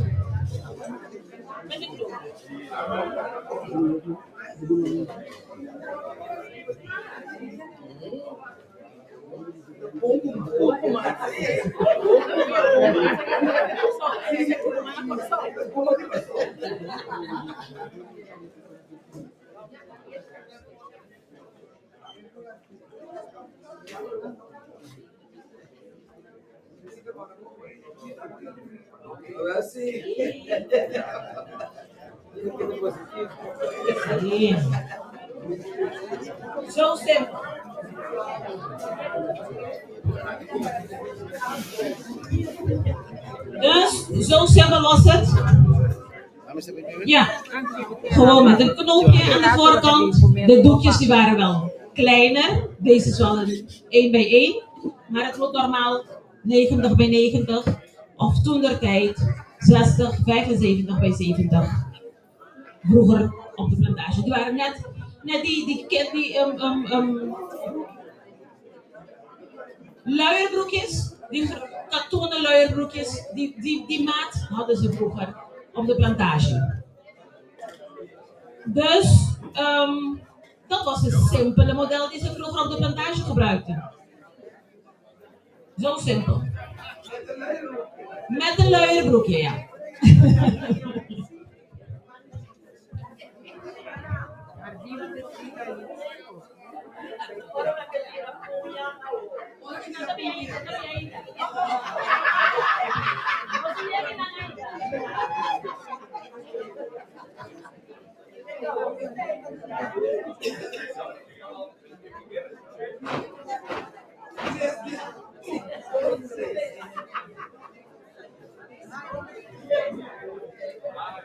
met een knoop. Zo simpel. Dus zo simpel was het. Ja, gewoon met een knoopje aan de voorkant. De doekjes die waren wel kleiner. Deze is wel een 1 bij 1. Maar het wordt normaal 90 bij 90. Of toen der tijd 60, 75 bij 70. Vroeger op de plantage. Die waren net die luierbroekjes. Die katoenen luierbroekjes. Die maat hadden ze vroeger op de plantage. Dus dat was een simpele model die ze vroeger op de plantage gebruikten. Zo simpel. Met een luierbroekje, ja.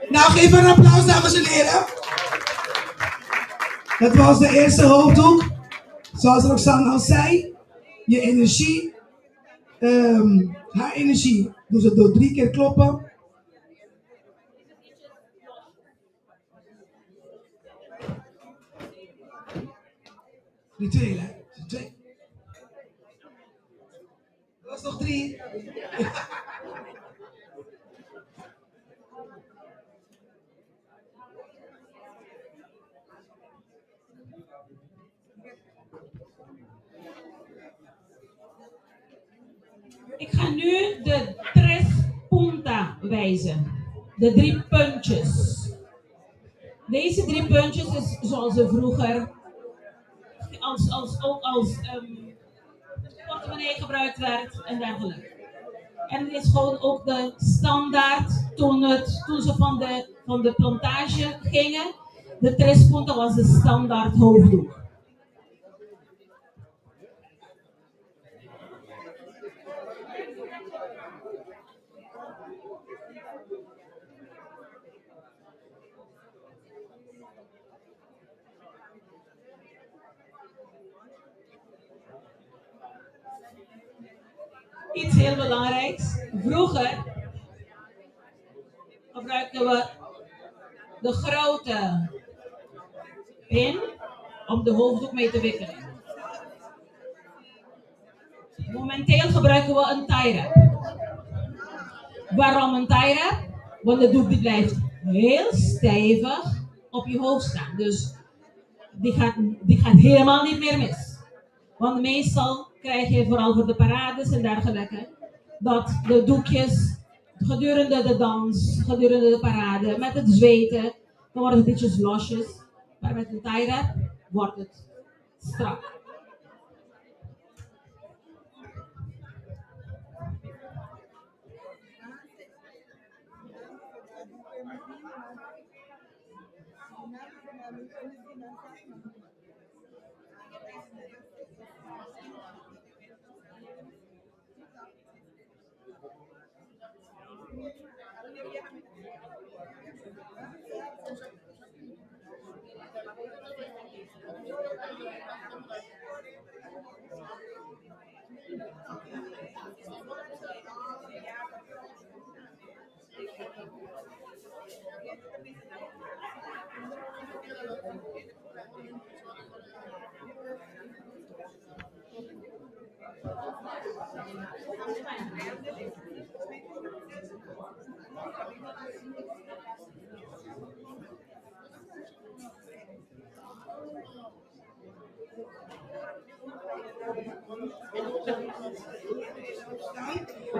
Nou, geef een applaus, dames en heren. Dat was de eerste hoofddoek. Zoals Roxanne al zei, je energie, haar energie, doe ze door 3 keer kloppen. Die 2, hè? Die 2. Dat was nog 3. Ik ga nu de tres punta wijzen. De 3 puntjes. Deze 3 puntjes is zoals ze vroeger ook als portemonnee gebruikt werd en dergelijke. En het is gewoon ook de standaard toen ze van de plantage gingen. De tres punta was de standaard hoofddoek. Iets heel belangrijks. Vroeger gebruikten we de grote pin om de hoofddoek mee te wikkelen. Momenteel gebruiken we een tie wrap. Waarom een tie wrap? Want de doek die blijft heel stevig op je hoofd staan. Dus die gaat helemaal niet meer mis. Want meestal krijg je vooral voor de parades en dergelijke, dat de doekjes gedurende de dans, gedurende de parade, met het zweten, dan worden het ietsjes losjes. Maar met een tie wrap wordt het strak.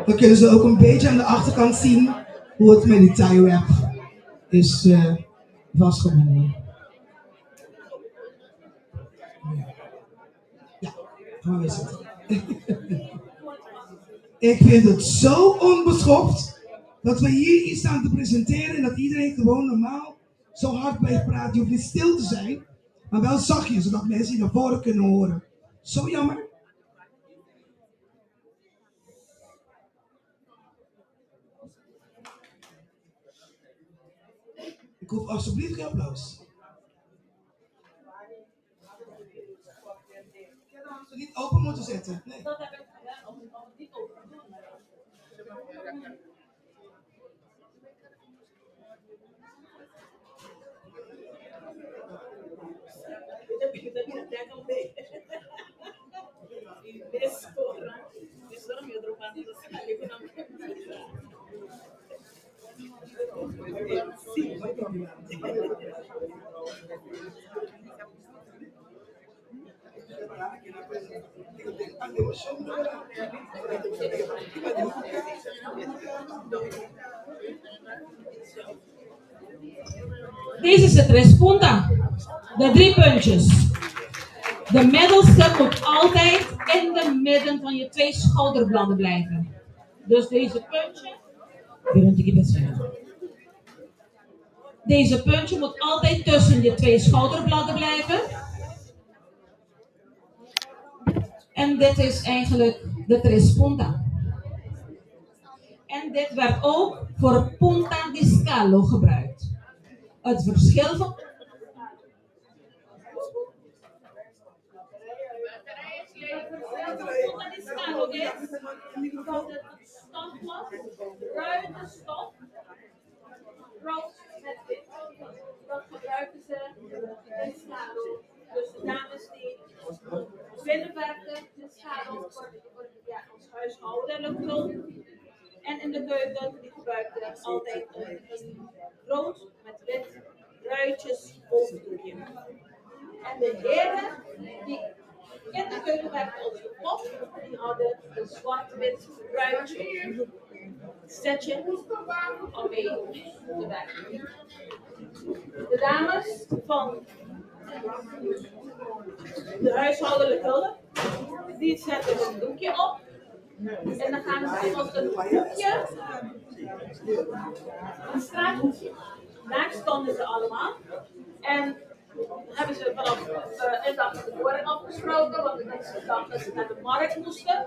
Dan kunnen ze ook een beetje aan de achterkant zien hoe het met die tie wrap is vastgebonden. Ja, gaan we weer zitten. Ik vind het zo onbeschoft dat we hier iets staan te presenteren en dat iedereen gewoon normaal zo hard blijft praten. Je hoeft niet stil te zijn, maar wel zachtjes, zodat mensen je naar voren kunnen horen. Zo jammer. Ik hoef alsjeblieft geen applaus. Ja, dan hadden ze niet open moeten zetten. Nee. Dat heb ik gedaan om het niet open te doen. Deze is de tres punta. De 3 puntjes. De middelste moet altijd in de midden van je 2 schouderbladen blijven. Dus deze puntje. Deze puntje moet altijd tussen je 2 schouderbladen blijven. En dit is eigenlijk de tres punta. En dit werd ook voor punta di scalo gebruikt. Het verschil van punta di scalo is dat het stofblad, bruine stof, rood met wit. Dat gebruiken ze in scalo. Dus de dames die binnenwerken, de scalo wordt als huishoudelijk doen. En in de keuken die gebruiken altijd rood met wit ruitjes bovendoekje. En de heren die in de keuken werken als de pop, die hadden een zwart-wit ruitje setje om mee te werken. De dames van de huishoudelijke hulp, die zetten een doekje op. En dan gaan ze als een hoekje, een straathoekje. Daar stonden ze allemaal. En hebben ze vanaf een dag tevoren afgesproken, want dat is de dag dat ze naar de markt moesten.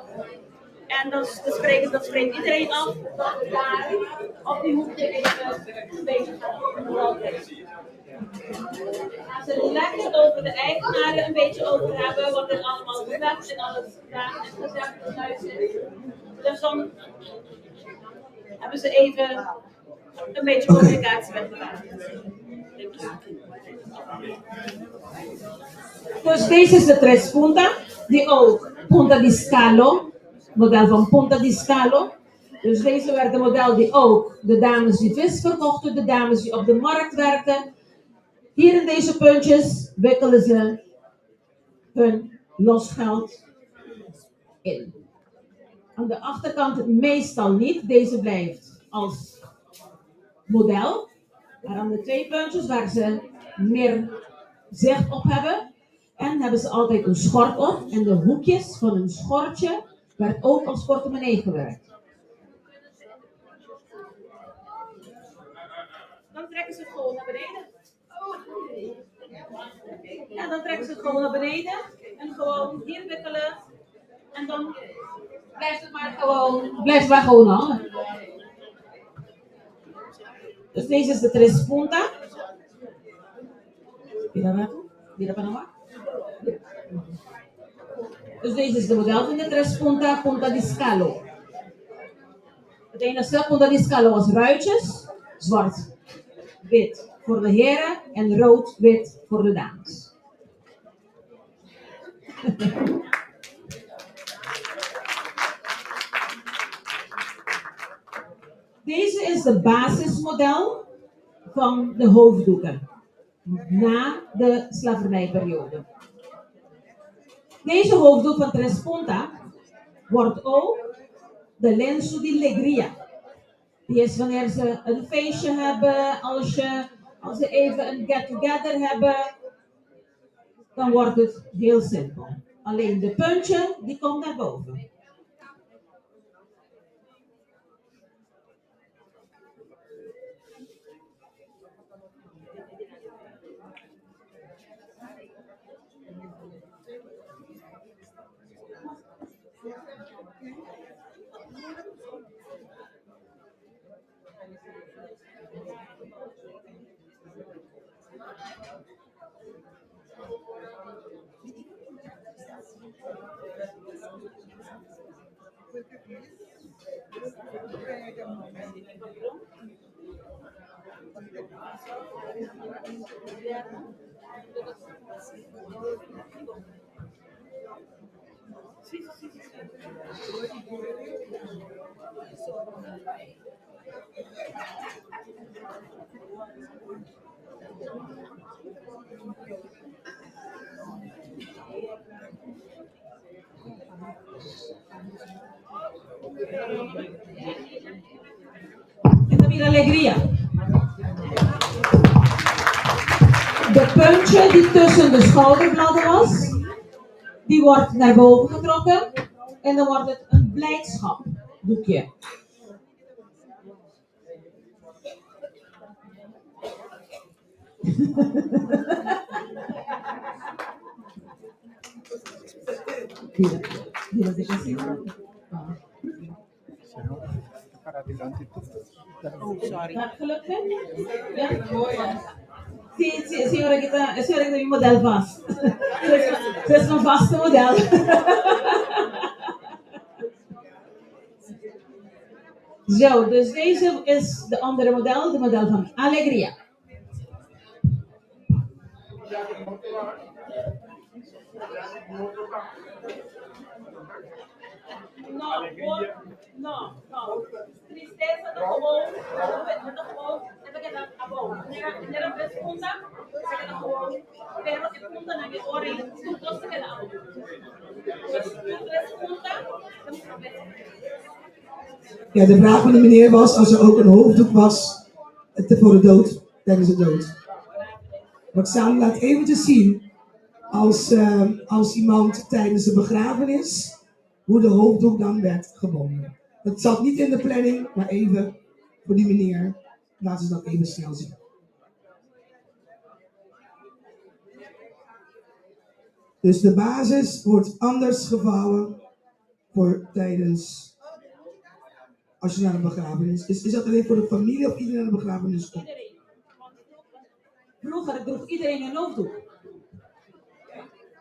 En dan spreekt iedereen af dat we daar op die hoekje even bezig gaan. Gaan ze lekker over de eigenaren een beetje over hebben, wat er allemaal gezegd en alles gedaan en gezegd in huis is. Dus dan hebben ze even een beetje communicatie met elkaar. Dus deze is de tres punta, die ook punta di scalo, model van punta di scalo. Dus deze werd een model die ook de dames die vis verkochten, de dames die op de markt werkten. Hier in deze puntjes wikkelen ze hun losgeld in. Aan de achterkant meestal niet, deze blijft als model. Maar aan de twee puntjes waar ze meer zicht op hebben. En hebben ze altijd een schort op. En de hoekjes van een schortje werd ook als portemonnee gewerkt. Dan trekken ze het gewoon naar beneden. Ja, dan trekken ze het gewoon naar beneden. En gewoon hier wikkelen. En dan blijft het maar gewoon hangen. Dus deze is de tres punta. Mira para abajo. Dus deze is de model van de tres punta, punta di scalo. Het enige punta di scalo was ruitjes, zwart, wit voor de heren en rood, wit voor de dames. Deze is de basismodel van de hoofddoeken na de slavernijperiode. Deze hoofddoek van tres punta wordt ook de lenço di legria. Die is wanneer ze een feestje hebben, als ze even een get-together hebben, dan wordt het heel simpel. Alleen de puntje, die komt naar boven. En dan weer alegria. De puntje die tussen de schouderbladen was, die wordt naar boven getrokken en dan wordt het een blijdschapdoekje. Oh, sorry. Gaat het gelukt? Ja? Sí, señora, que mi model vast. Het is een vaste model. Zo, dus deze is de andere model, de model van Alegria. No. Tristeza no gewoon, en dan gaan abon. Nera vez punta, se queda gewoon, pero el punta na que ore, tu dos se queda abon. Dus tu tres punta, dan Ja, de vraag van de meneer was, als er ook een hoofddoek was voor de dood, tijdens de dood. Roxane laat eventjes zien, als iemand tijdens de begrafenis, hoe de hoofddoek dan werd gebonden. Het zat niet in de planning, maar even voor die meneer. Laten we dat even snel zien. Dus de basis wordt anders gevouwen voor tijdens, als je naar de begrafenis. Is dat alleen voor de familie of iedereen naar de begrafenis komt? Vroeger droeg iedereen een hoofddoek.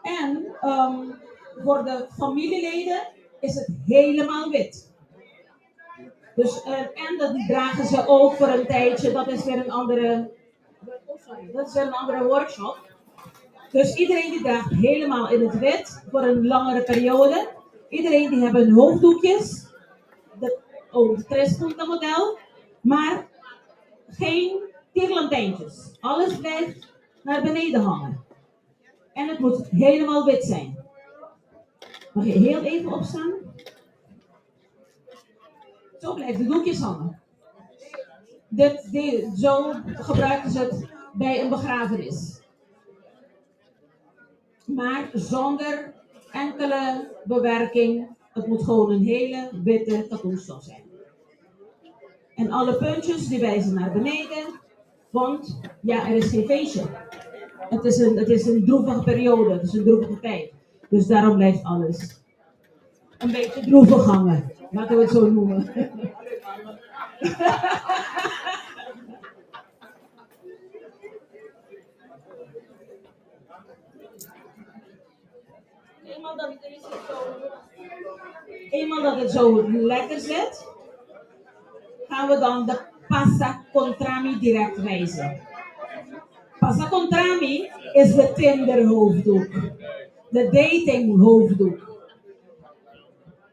En voor de familieleden is het helemaal wit. Dus, en dat dragen ze ook voor een tijdje. Dat is weer een andere, workshop. Dus iedereen die draagt helemaal in het wit voor een langere periode. Iedereen die hebben hoofddoekjes. Het Tres Punta model. Maar geen tierlantijntjes. Alles blijft naar beneden hangen. En het moet helemaal wit zijn. Mag je heel even opstaan? Zo blijven de doekjes hangen. Zo gebruiken ze het bij een begrafenis. Maar zonder enkele bewerking. Het moet gewoon een hele witte katoenstof zijn. En alle puntjes die wijzen naar beneden. Want ja, er is geen feestje. Het is een droevige periode, het is een droevige tijd. Dus daarom blijft alles een beetje droevig hangen. Laten we het zo noemen. Eenmaal dat het zo lekker zit, gaan we dan de passa contrami direct wijzen. Passa contrami is de Tinder hoofddoek. De dating hoofddoek.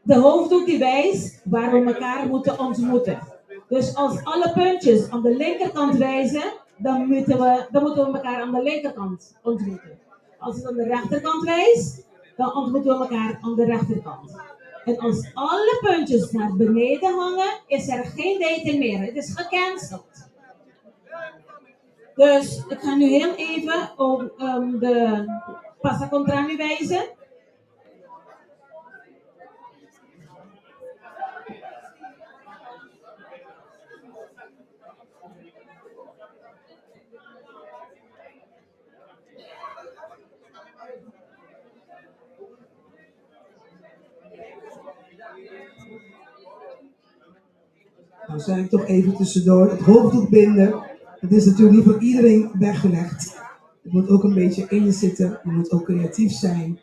De hoofddoek die wijst waar we elkaar moeten ontmoeten. Dus als alle puntjes aan de linkerkant wijzen, dan moeten we elkaar aan de linkerkant ontmoeten. Als het aan de rechterkant wijst, dan ontmoeten we elkaar aan de rechterkant. En als alle puntjes naar beneden hangen, is er geen dating meer. Het is gecanceld. Dus ik ga nu heel even op de passa contrami wijzen. Nou zei ik toch even tussendoor, het hoofddoek binden, dat is natuurlijk niet voor iedereen weggelegd. Het moet ook een beetje in je zitten, je moet ook creatief zijn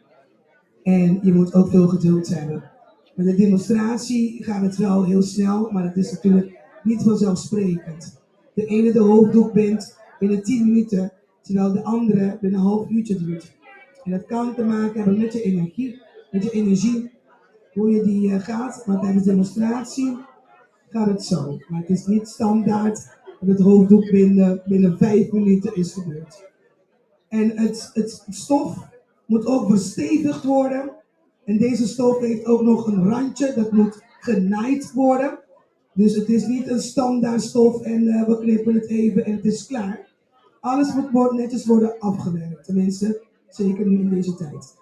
en je moet ook veel geduld hebben. Met de demonstratie gaat het wel heel snel, maar het is natuurlijk niet vanzelfsprekend. De ene de hoofddoek bindt binnen 10 minuten, terwijl de andere binnen een half uurtje duurt. En dat kan te maken hebben met je energie, hoe je die gaat, maar tijdens de demonstratie gaat het zo. Maar het is niet standaard dat het hoofddoek binnen 5 minuten is gebeurd. En het stof moet ook verstevigd worden. En deze stof heeft ook nog een randje, dat moet genaaid worden. Dus het is niet een standaard stof en we knippen het even en het is klaar. Alles moet netjes worden afgewerkt, tenminste zeker nu in deze tijd.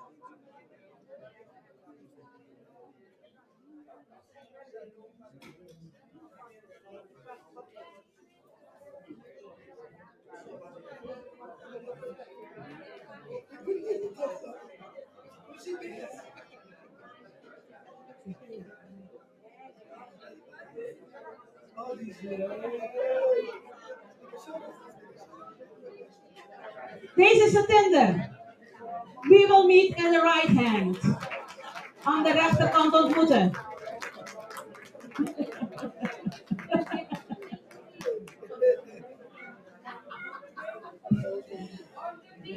Deze is de Tinder. We will meet at the right hand. Aan de rechterkant ontmoeten.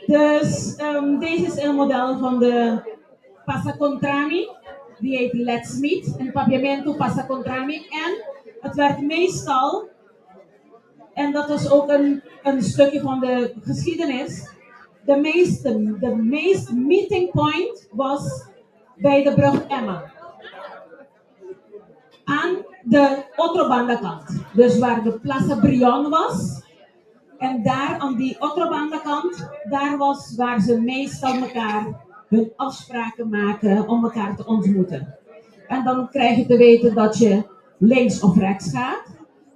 Dus deze is een model van de Passacontrami. Die heet Let's Meet. Een papiamento Passacontrami. En het werd meestal, en dat was ook een stukje van de geschiedenis, de meest meeting point was bij de brug Emma. Aan de Otrobanda-kant. Dus waar de Plaza Brion was. En daar aan die Otrobanda-kant, daar was waar ze meestal elkaar hun afspraken maken om elkaar te ontmoeten. En dan krijg je te weten dat je links of rechts gaat.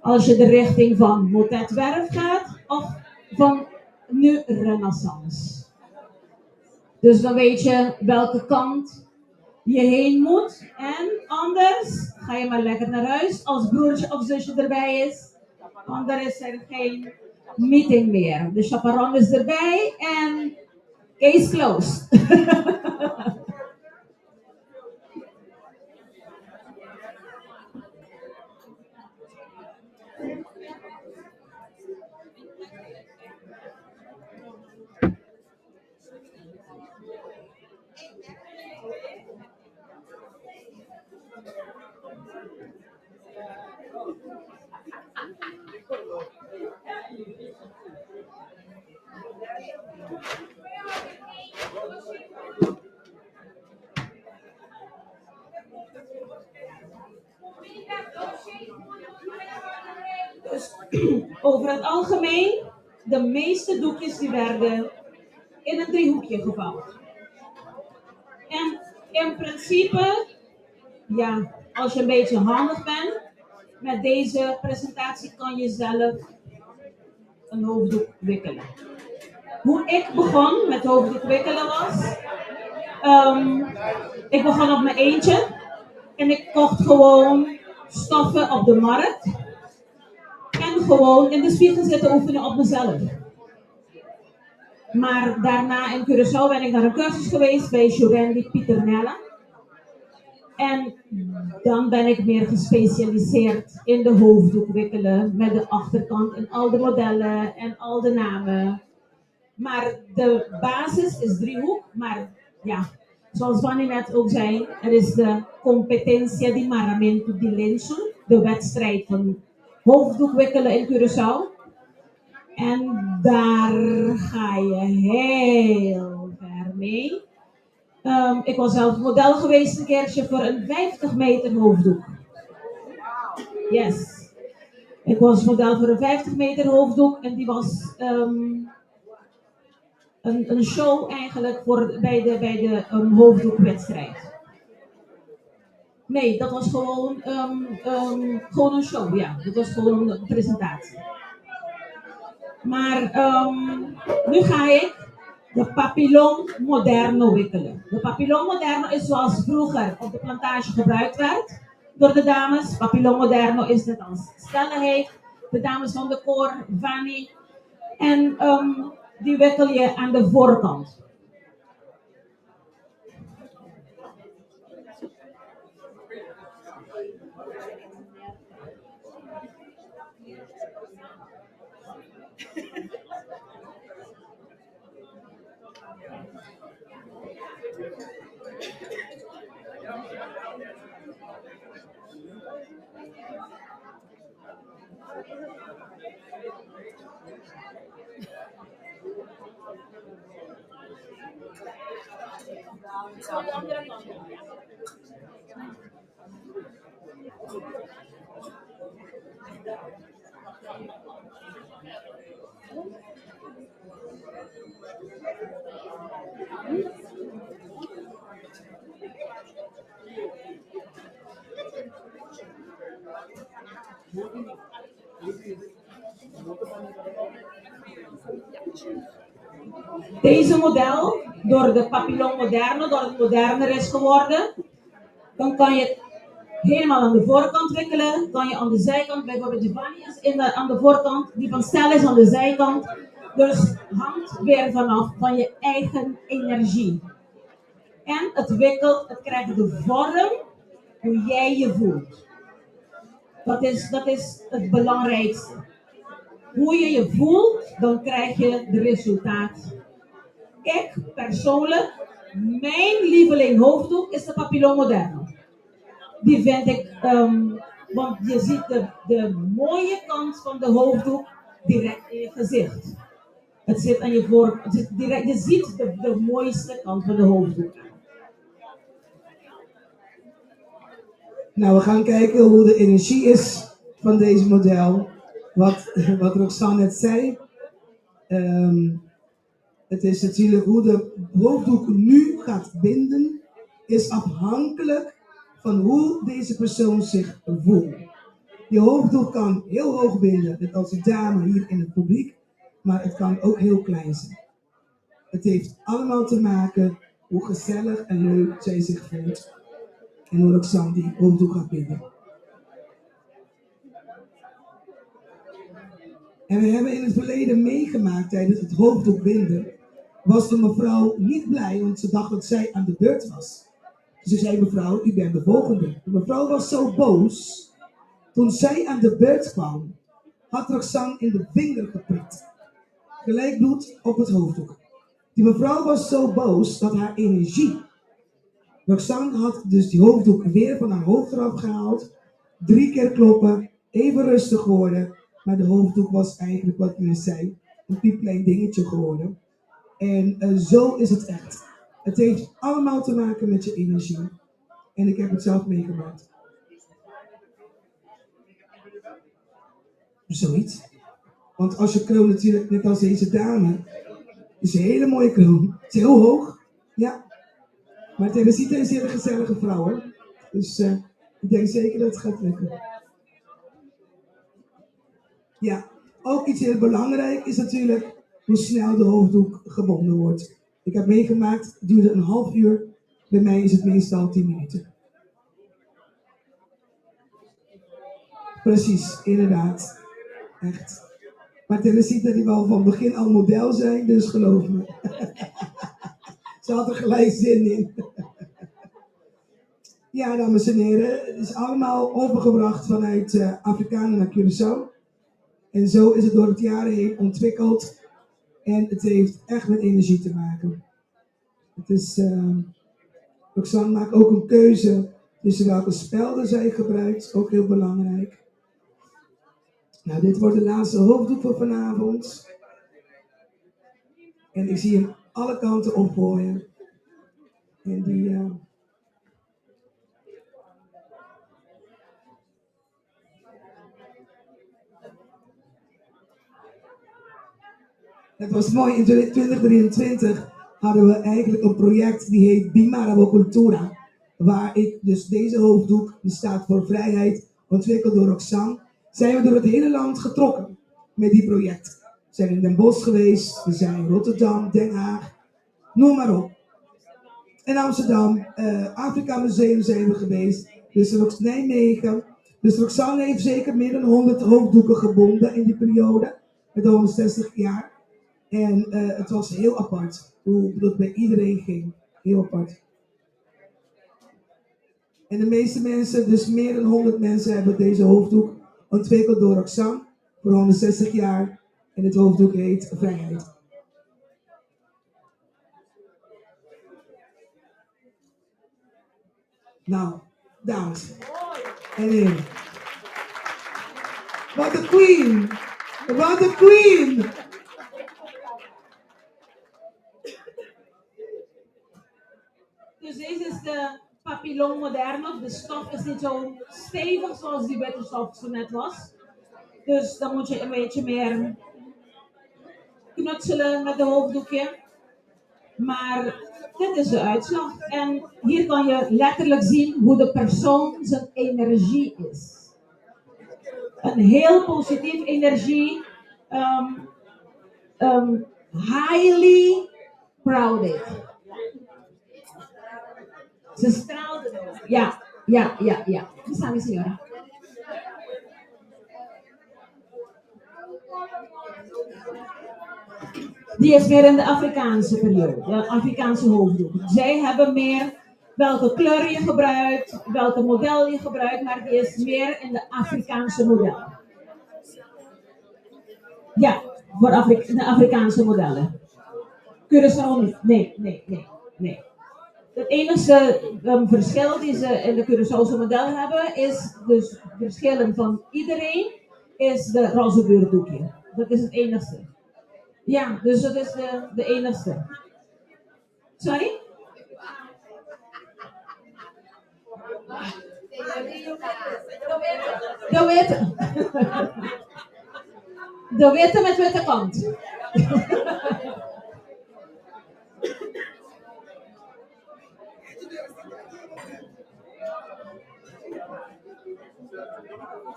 Als je de richting van Motetwerf gaat of van Nu Renaissance. Dus dan weet je welke kant je heen moet. En anders ga je maar lekker naar huis als broertje of zusje erbij is. Want er is er geen meeting meer. De chaperon is erbij en case closed. Dus over het algemeen, de meeste doekjes die werden in een driehoekje gevouwen. En in principe, ja, als je een beetje handig bent, met deze presentatie kan je zelf een hoofddoek wikkelen. Hoe ik begon met hoofddoek wikkelen was, ik begon op mijn eentje en ik kocht gewoon stoffen op de markt en gewoon in de spiegel zitten oefenen op mezelf. Maar daarna in Curaçao ben ik naar een cursus geweest bij Jurendi Pieternella. En dan ben ik meer gespecialiseerd in de hoofddoek wikkelen met de achterkant en al de modellen en al de namen. Maar de basis is driehoek, maar ja, zoals Wanny net ook zei, er is de Competencia di Maramento di Lenço, de wedstrijd van hoofddoek wikkelen in Curaçao. En daar ga je heel ver mee. Ik was zelf model geweest een keertje voor een 50 meter hoofddoek. Yes. Ik was model voor een 50 meter hoofddoek en die was een show eigenlijk bij de hoofddoekwedstrijd. Nee, dat was gewoon een show, ja. Dat was gewoon een presentatie. Maar nu ga ik de papillon moderno wikkelen. De papillon moderno is zoals vroeger op de plantage gebruikt werd door de dames. Papillon moderno is net als Stella heet. De dames van de koor, Vanny. En die wikkel je aan de voorkant. Deze model, door de papillon moderno, door het moderner is geworden, dan kan je het helemaal aan de voorkant wikkelen, kan je aan de zijkant, bijvoorbeeld Giovanni is aan de voorkant, die van Stella is aan de zijkant. Dus hangt weer vanaf van je eigen energie. En het krijgt de vorm hoe jij je voelt. Dat is het belangrijkste. Hoe je je voelt, dan krijg je het resultaat ik persoonlijk, mijn lieveling hoofddoek is de Papillon Moderno. Die vind ik, want je ziet de mooie kant van de hoofddoek direct in je gezicht. Het zit aan je voor, het zit direct, je ziet de mooiste kant van de hoofddoek. Nou, we gaan kijken hoe de energie is van deze model. Wat Roxanne net zei. Het is natuurlijk hoe de hoofddoek nu gaat binden, is afhankelijk van hoe deze persoon zich voelt. Je hoofddoek kan heel hoog binden, net als die dame hier in het publiek, maar het kan ook heel klein zijn. Het heeft allemaal te maken hoe gezellig en leuk zij zich voelt en hoe Roxanne die hoofddoek gaat binden. En we hebben in het verleden meegemaakt tijdens het hoofddoek binden, was de mevrouw niet blij, want ze dacht dat zij aan de beurt was. Dus ze zei, mevrouw, u bent de volgende. De mevrouw was zo boos. Toen zij aan de beurt kwam, had Roxanne in de vinger geprikt. Gelijk bloed op het hoofddoek. Die mevrouw was zo boos dat haar energie... Roxanne had dus die hoofddoek weer van haar hoofd eraf gehaald. 3 keer kloppen, even rustig worden. Maar de hoofddoek was eigenlijk, wat men zei, een piepklein dingetje geworden. En zo is het echt. Het heeft allemaal te maken met je energie. En ik heb het zelf meegemaakt. Zoiets. Want als je kroon natuurlijk, net als deze dame, is een hele mooie kroon. Het is heel hoog. Ja. Maar Teresita is een hele gezellige vrouw hoor. Dus ik denk zeker dat het gaat lukken. Ja. Ook iets heel belangrijk is natuurlijk hoe snel de hoofddoek gebonden wordt. Ik heb meegemaakt, het duurde een half uur. Bij mij is het meestal 10 minuten. Precies, inderdaad. Echt. Maar Teresita die wou van begin al model zijn, dus geloof me. Ze had er gelijk zin in. Ja, dames en heren, het is allemaal overgebracht vanuit Afrikanen naar Curaçao. En zo is het door het jaren heen ontwikkeld. En het heeft echt met energie te maken. Het is, Roxanne maakt ook een keuze tussen welke spelden zij gebruikt, ook heel belangrijk. Nou, dit wordt de laatste hoofddoek voor vanavond. En ik zie hem alle kanten opgooien. En die... Het was mooi, in 2023 hadden we eigenlijk een project die heet Bimara Cultura. Waar ik dus deze hoofddoek, die staat voor vrijheid, ontwikkeld door Roxanne, zijn we door het hele land getrokken met die project. We zijn in Den Bosch geweest, we zijn in Rotterdam, Den Haag, noem maar op. In Amsterdam, Afrika Museum zijn we geweest, dus ook Nijmegen. Dus Roxanne heeft zeker meer dan 100 hoofddoeken gebonden in die periode, met 160 jaar. En het was heel apart, hoe dat bij iedereen ging. Heel apart. En de meeste mensen, dus meer dan 100 mensen, hebben deze hoofddoek ontwikkeld door Roxanne voor 160 jaar. En het hoofddoek heet Vrijheid. Nou, dames en heren. Wat een queen! Wat een queen! Dus deze is de Papillon Moderno. De stof is niet zo stevig zoals die witte stof zo net was. Dus dan moet je een beetje meer knutselen met de hoofddoekje. Maar dit is de uitslag. En hier kan je letterlijk zien hoe de persoon zijn energie is. Een heel positief energie. Highly proud. Ze straalde ook. Ja. Wie staat signora? Die is meer in de Afrikaanse periode, de Afrikaanse hoofddoek. Zij hebben meer welke kleur je gebruikt, welke model je gebruikt, maar die is meer in de Afrikaanse model. Ja, voor de Afrikaanse modellen. Curaçao niet. Nee. Het enige verschil die ze in de Curaçaose model hebben, is dus verschillen van iedereen, is de roze buurdoekje. Dat is het enigste. Ja, dus dat is de enigste. Sorry? De witte. De witte met witte kant.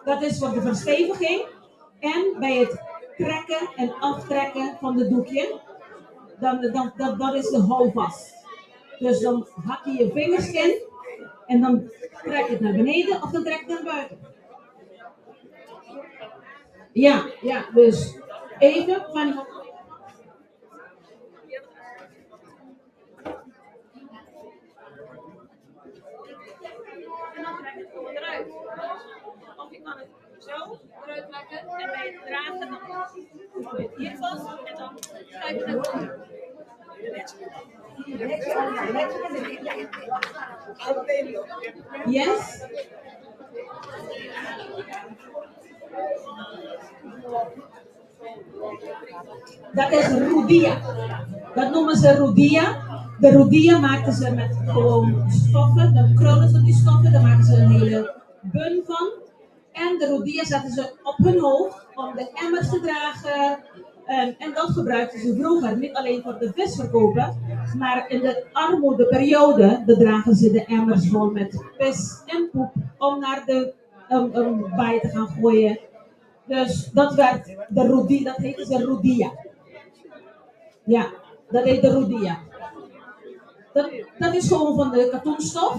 Dat is voor de versteviging en bij het trekken en aftrekken van de doekje, dat is de houvast. Dus dan hak je je vingers in en dan trek je het naar beneden of dan trek je het naar buiten. Ja, dus even van. En dan trek je het gewoon eruit. Of je kan het zo eruit trekken en bij het dragen dan hou je het hier vast en dan schuif je het onder. Yes. Dat is rudia. Dat noemen ze rudia. De rudia maken ze met gewoon stoffen. Dan krullen ze die stoffen. Daar maken ze een hele bun van. En de rudia zetten ze op hun hoofd om de emmers te dragen. En dat gebruikten ze vroeger. Niet alleen voor de visverkopen. Maar in de armoedeperiode dragen ze de emmers vol met vis en poep. Om naar de baai te gaan gooien. Dus dat werd de rudia, dat heette ze rudia. Ja, dat heet de rudia. Dat is gewoon van de katoenstof.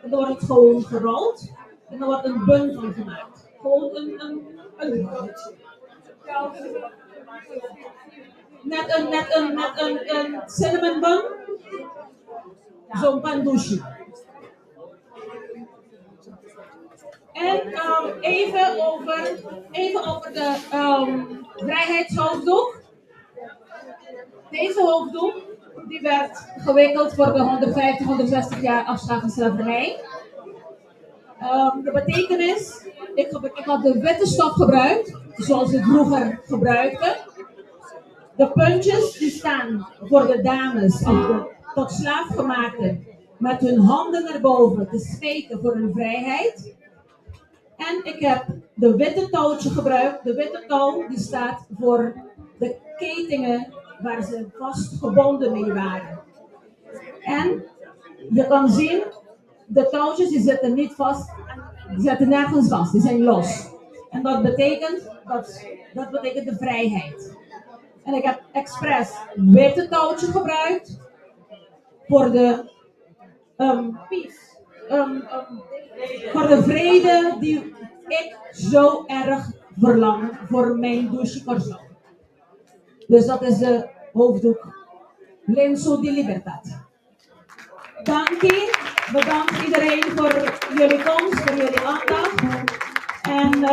En dan wordt het gewoon gerold. En dan wordt een bun van gemaakt. Gewoon een net een cinnamon bun. Zo'n pandushi. En even over de vrijheidshoofddoek. Deze hoofddoek die werd gewikkeld voor de 150, 160 jaar afschaffing slavernij. De betekenis, ik had de witte stof gebruikt, zoals ik vroeger gebruikte. De puntjes die staan voor de dames, of de tot slaafgemaakten, met hun handen naar boven te smeken voor hun vrijheid. En ik heb de witte touwtje gebruikt. De witte touw die staat voor de ketenen waar ze vastgebonden mee waren. En je kan zien, de touwtjes die zitten niet vast, die zitten nergens vast, die zijn los. En dat betekent de vrijheid. En ik heb expres witte touwtje gebruikt voor de voor de vrede die ik zo erg verlang voor mijn douche corso. Dus dat is de hoofddoek Lenço di Libertad. Dank je. Bedankt iedereen voor jullie komst, voor jullie aandacht. En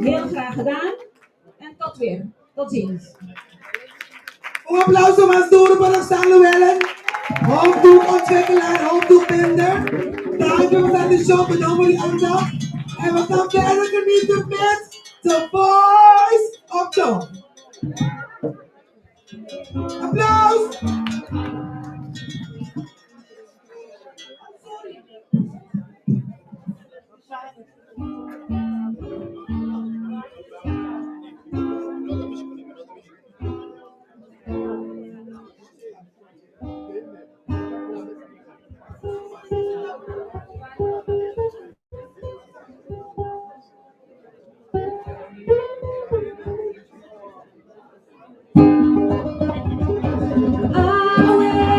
heel graag gedaan. En tot weer. Tot ziens. Un aplauso más duro para San Llewellyn. Hoofddoekontwikkelaar, hoofddoekbinder. Dank we aan de show, bedankt voor die aandacht. En we gaan verder genieten met The Voice of Joy. Applaus! I will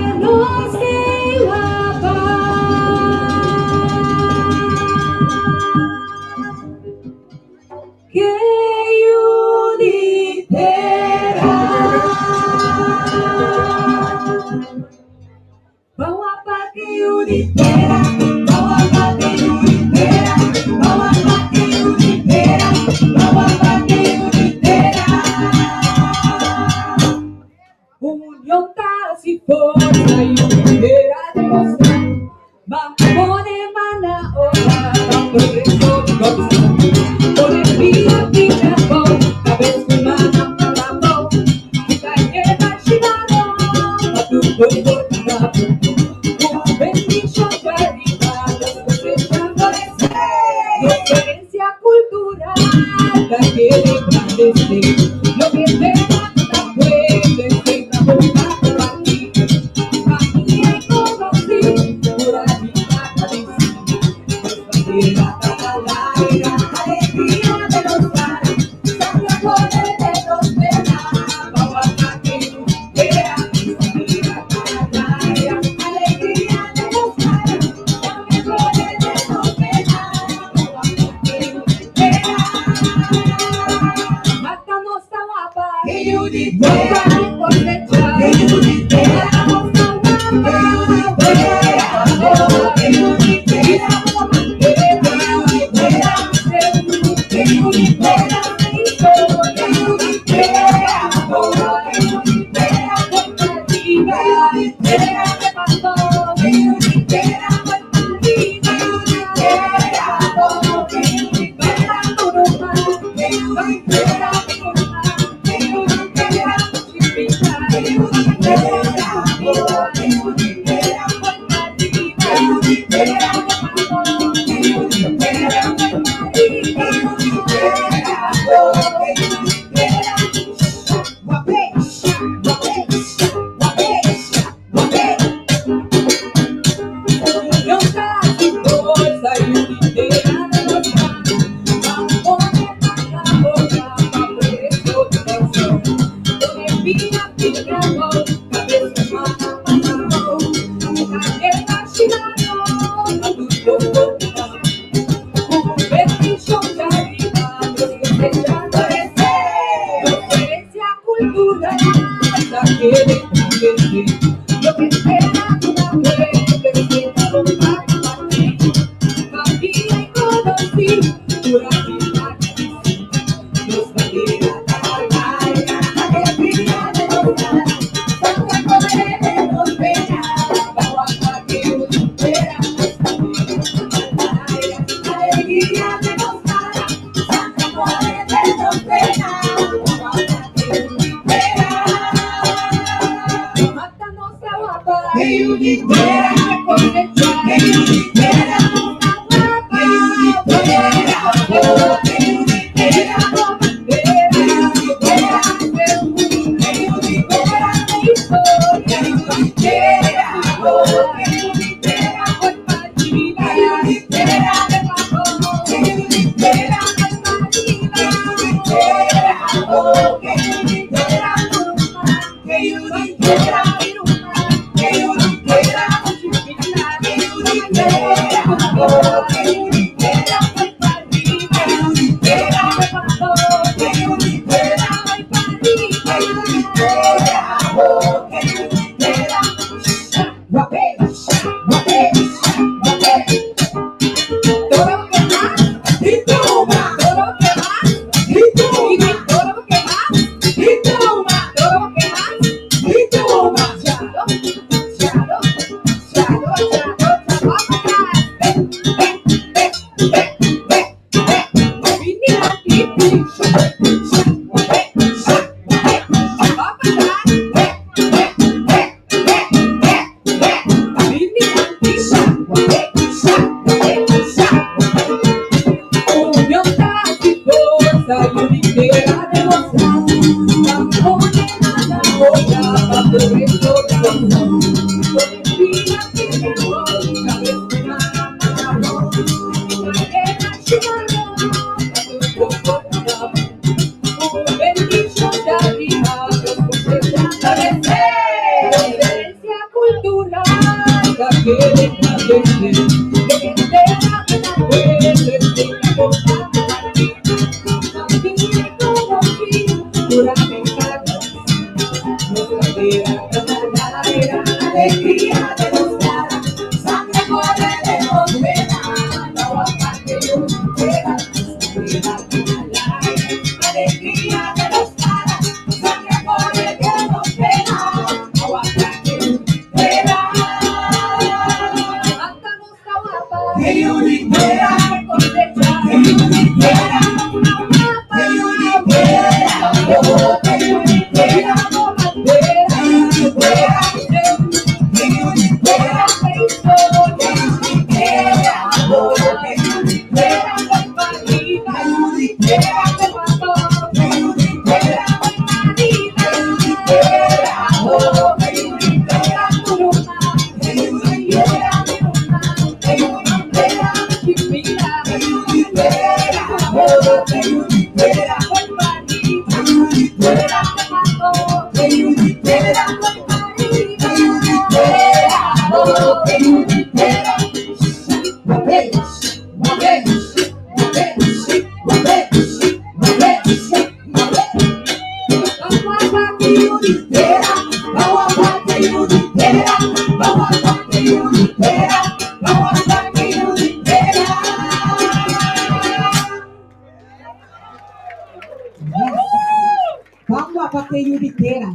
ate Juditera.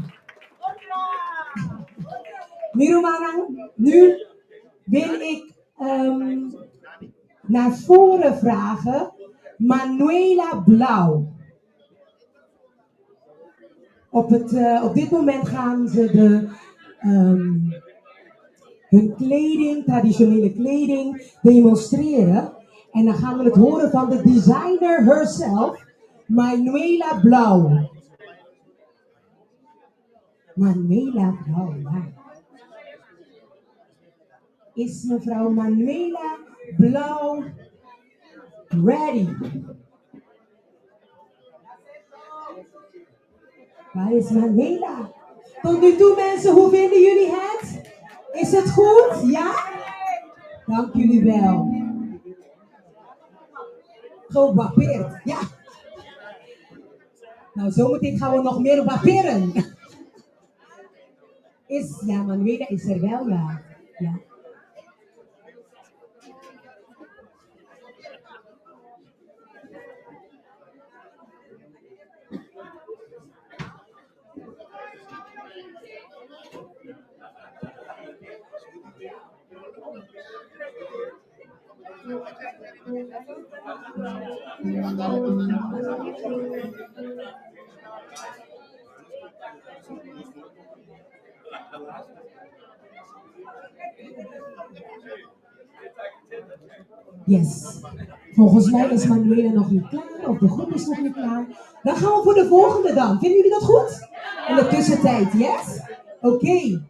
Nu wil ik naar voren vragen Manuela Blauw. Op dit moment gaan ze hun kleding, traditionele kleding, demonstreren. En dan gaan we het horen van de designer herself, Manuela Blauw. Manuela Blauw, ja. Is mevrouw Manuela Blauw ready? Waar is Manuela? Tot nu toe mensen, hoe vinden jullie het? Is het goed? Ja? Dank jullie wel. Gewapeerd, ja. Nou, zometeen gaan we nog meer waperen. Ja, Manuela is er wel, ja. Ja. Yes. Volgens mij is Manuela nog niet klaar, of de groep is nog niet klaar. Dan gaan we voor de volgende dan. Vinden jullie dat goed? In de tussentijd, yes? Oké.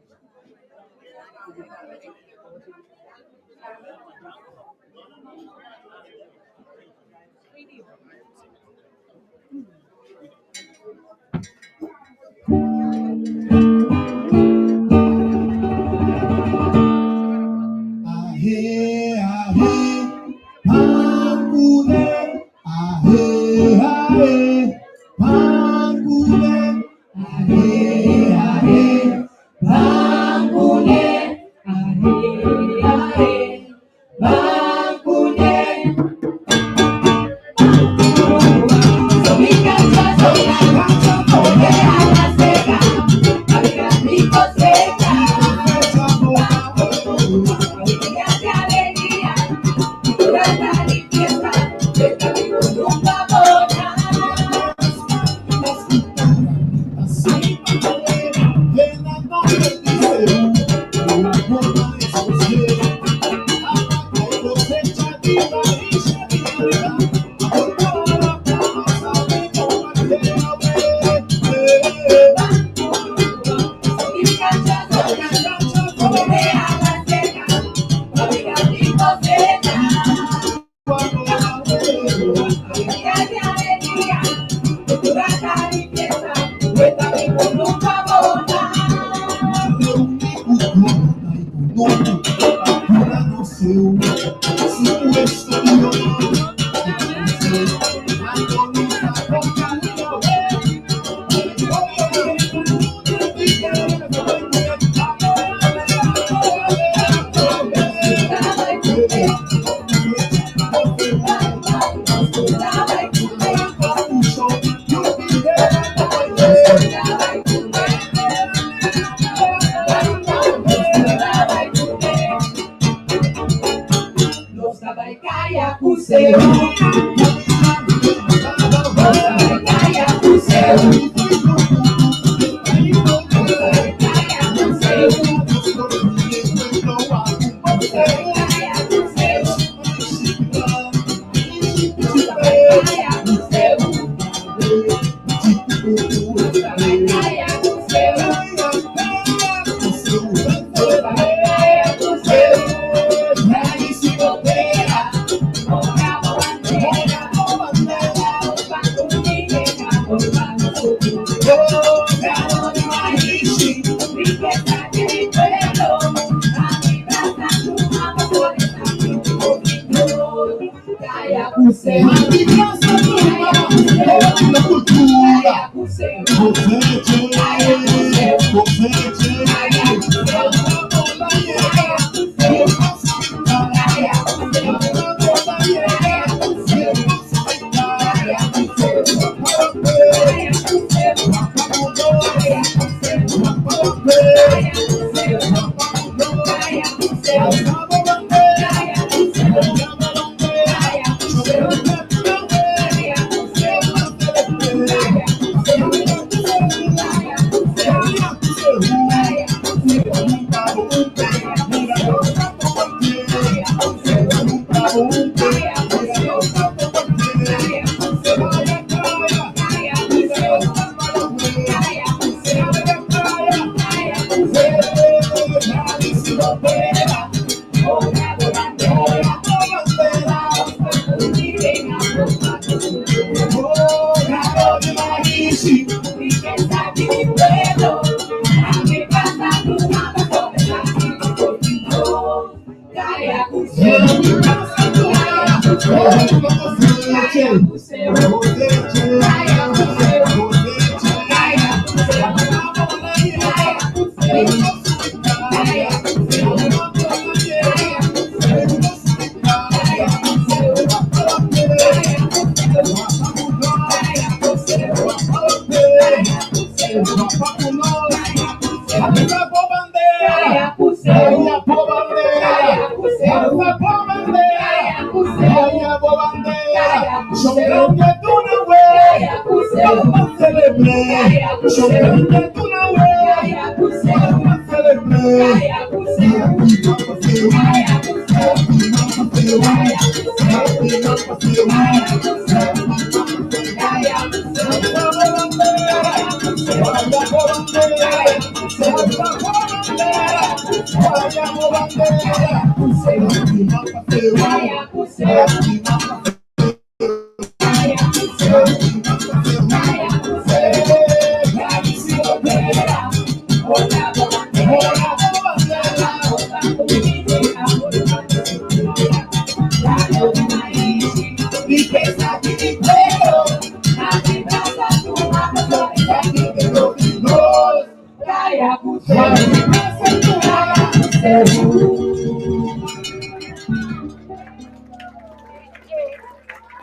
Oh, grano de maíz, riqueza de mi pueblo. A mi casa tu mata con el contigo. Gaya Cuseo, Gaya Cuseo, Gaya Cuseo, Gaya Cuseo,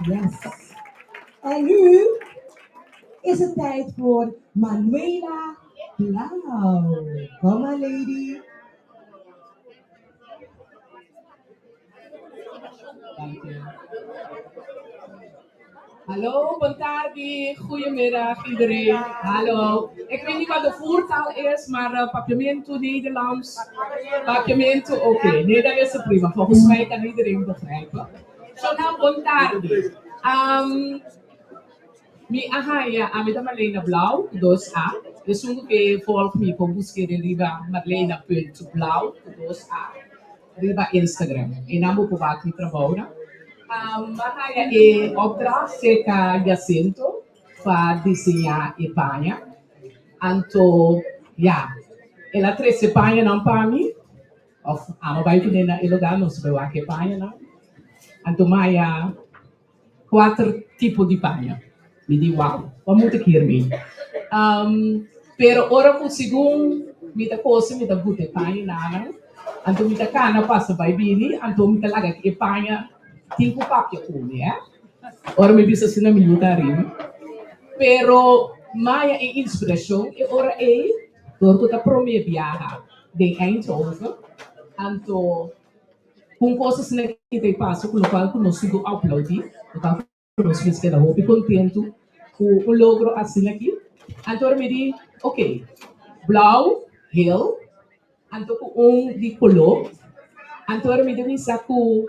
Yes. En nu is het tijd voor Manuela Blau. Kom maar, lady. Dank je. Hallo, Bontardi. Goedemiddag iedereen. Hallo. Ik weet niet wat de voertaal is, maar papiamento Nederlands. Papiamento, oké. Nee, dat is het prima. Volgens mij kan iedereen begrijpen. Zo nou, Bontardi. Mi ahaya amita Marlena Blau, 2A. Dus ongeveer volg me voor busqueren riba Marlena.blau, 2A. Riba Instagram. En dan moet ik wat niet trabalhar. Mahaya e opdracht seca Jacinto para desenhar e panha. Anto, ja, ela trece panha não para mim. Of, ama vai que na lugar não se vê que panha não. Anto Maya, 4 tipos de panha. Me diz, uau, wat moet ik hiermee? Pero ora com segundo, me da coisa, me da bute panha nana. Anto me da cana passa vai bini, anto me da laga que panha. 5 papia come, Ora me bisa sina minuta rim. Pero Maya e inspiração e ora door que tá prome viaja de Eindhoven. Anto com coisas que te passo com o qual que nós sigo uploading, então nós ficamos que da hopi contento com o logro assim aqui. Anto me di, ok, blau, heel, anto com de color. Anto me di com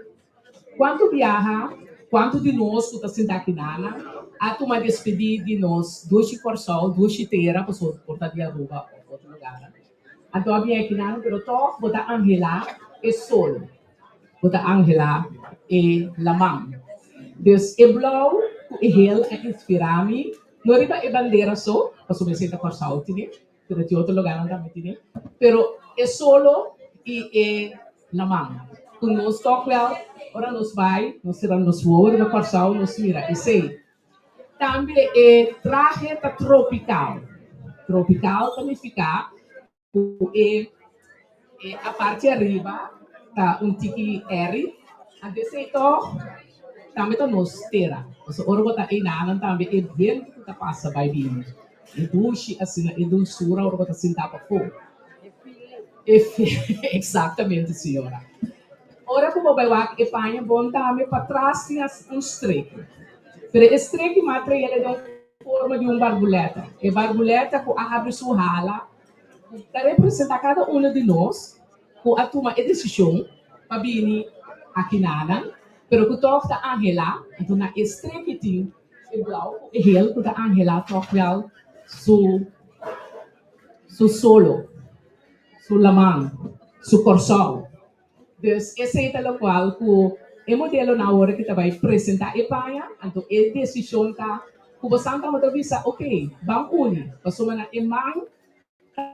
quanto viaja, quanto de nós que está sentado aqui nana, a tomar despedir de nós, 2 corsol, 2 chiteira, para o porta de Aruba ou outro lugar. Então, a minha aqui nana, pero to, bota Angela e solo. Bota Angela e lamang. Dus, e blau, e heel, e inspirami. Não riba e bandeira só, para o senta corsol, tine, pero de outro lugar não também tine. Pero, e solo e lamang. Com nós toque ora nos vai, nós tiramos nos voos, no corsal, nos mira. E sei, também é traje tá tropical. Tropical também fica, a parte arriba, tá tiki R, a desse também tá nos tera. Então, ora botar aí na também é bem que tá passa vai vir. E duche assim, e dulçura, ora botar assim tá para fogo. Exatamente, senhora. Ora como vai lá que panha bom também para trás tinha streak. Pero streak material é de forma de barbuleta. E barbuleta que abre sua hala, está representa cada um de nós, que a toma a decisão para vir aqui nada, pero que toca a Angela, então na streak tem igual e heel que a Angela toca wel su solo, su lamang, su corsol. Dus esse é o qual que E modelo na hora que vai apresentar e paia, então é decisão tá, como santa outra visa, ok, banco uni, passou na emang,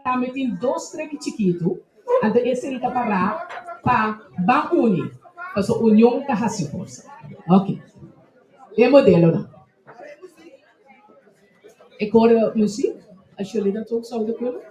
tá metendo dois treques chiquito, então esse ele tá para banco uni, passou união tá assim força, ok, é modelo na. Ik hoor muziek, als jullie dat ook zouden kunnen.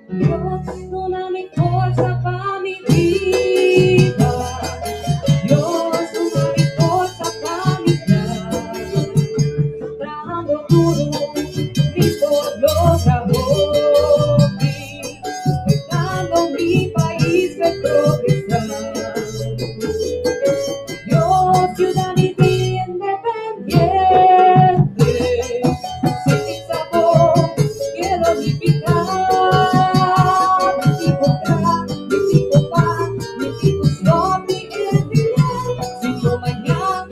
Dios, una mi fuerza para mi vida. Dios, una mi fuerza para mi vida. Trabajando duro y por los amores, cuidando mi país de progresar. Dios, ciudad y vida independiente, sin mi sabor quiero unificar. Mi tipo paz, mi tipo son mi identidad. Si no mañana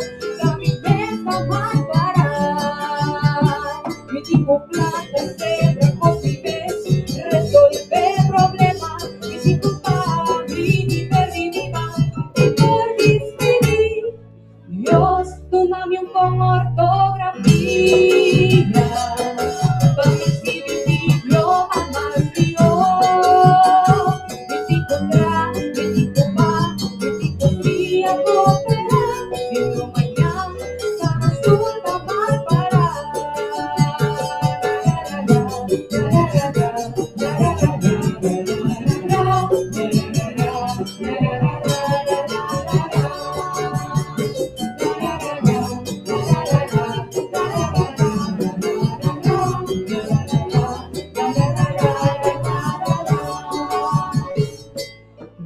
mi mesa va a parar. Mi tipo plata siempre posible resolver problemas. Mi tipo paz, mi viva y por distinguir. Dios, tu name un con ortografía. Para escribir mi idioma más mío. Mi tipo tra, mi tipo va, mi tipo día cooperar. Si no mañana resulta mal parar.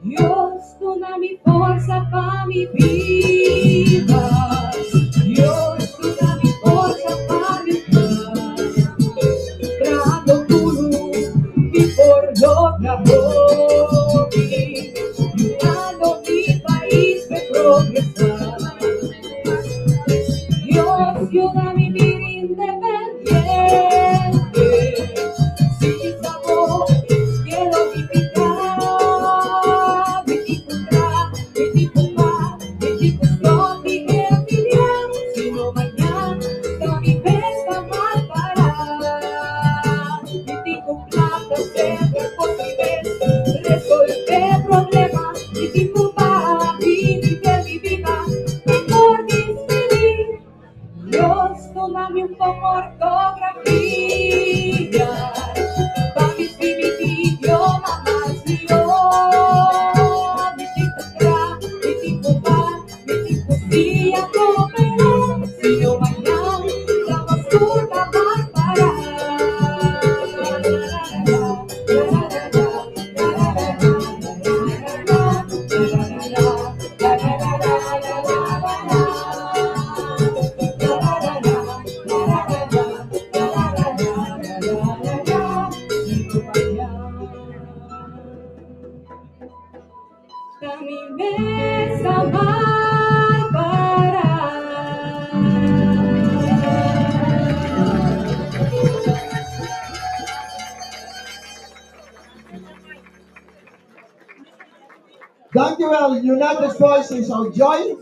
Dios, toma mi fuerza para mi vida. Dios, toma mi fuerza para mi vida. Trabajando duro y por lograrlo, ayudando mi país a progresar. Dios, ayuda a vivir independiente, sin sabor, quiero unificar. Mi tipo tra, mi tipo va, mi tipo son mi identidad. Si no mañana mi mesa va a parar. Mi tipo plata siempre posible resolver problemas. Mi tipo va, vivir mi vida y por distinguir. Dios, tómame un poco ortografía. Para escribir mi idioma más mío. Mi tipo tra, mi tipo va, mi tipo sí a cooperar. Si no mañana la basura va a parar. Mi mesa va a parar. Dankjewel, United Voices of Joy.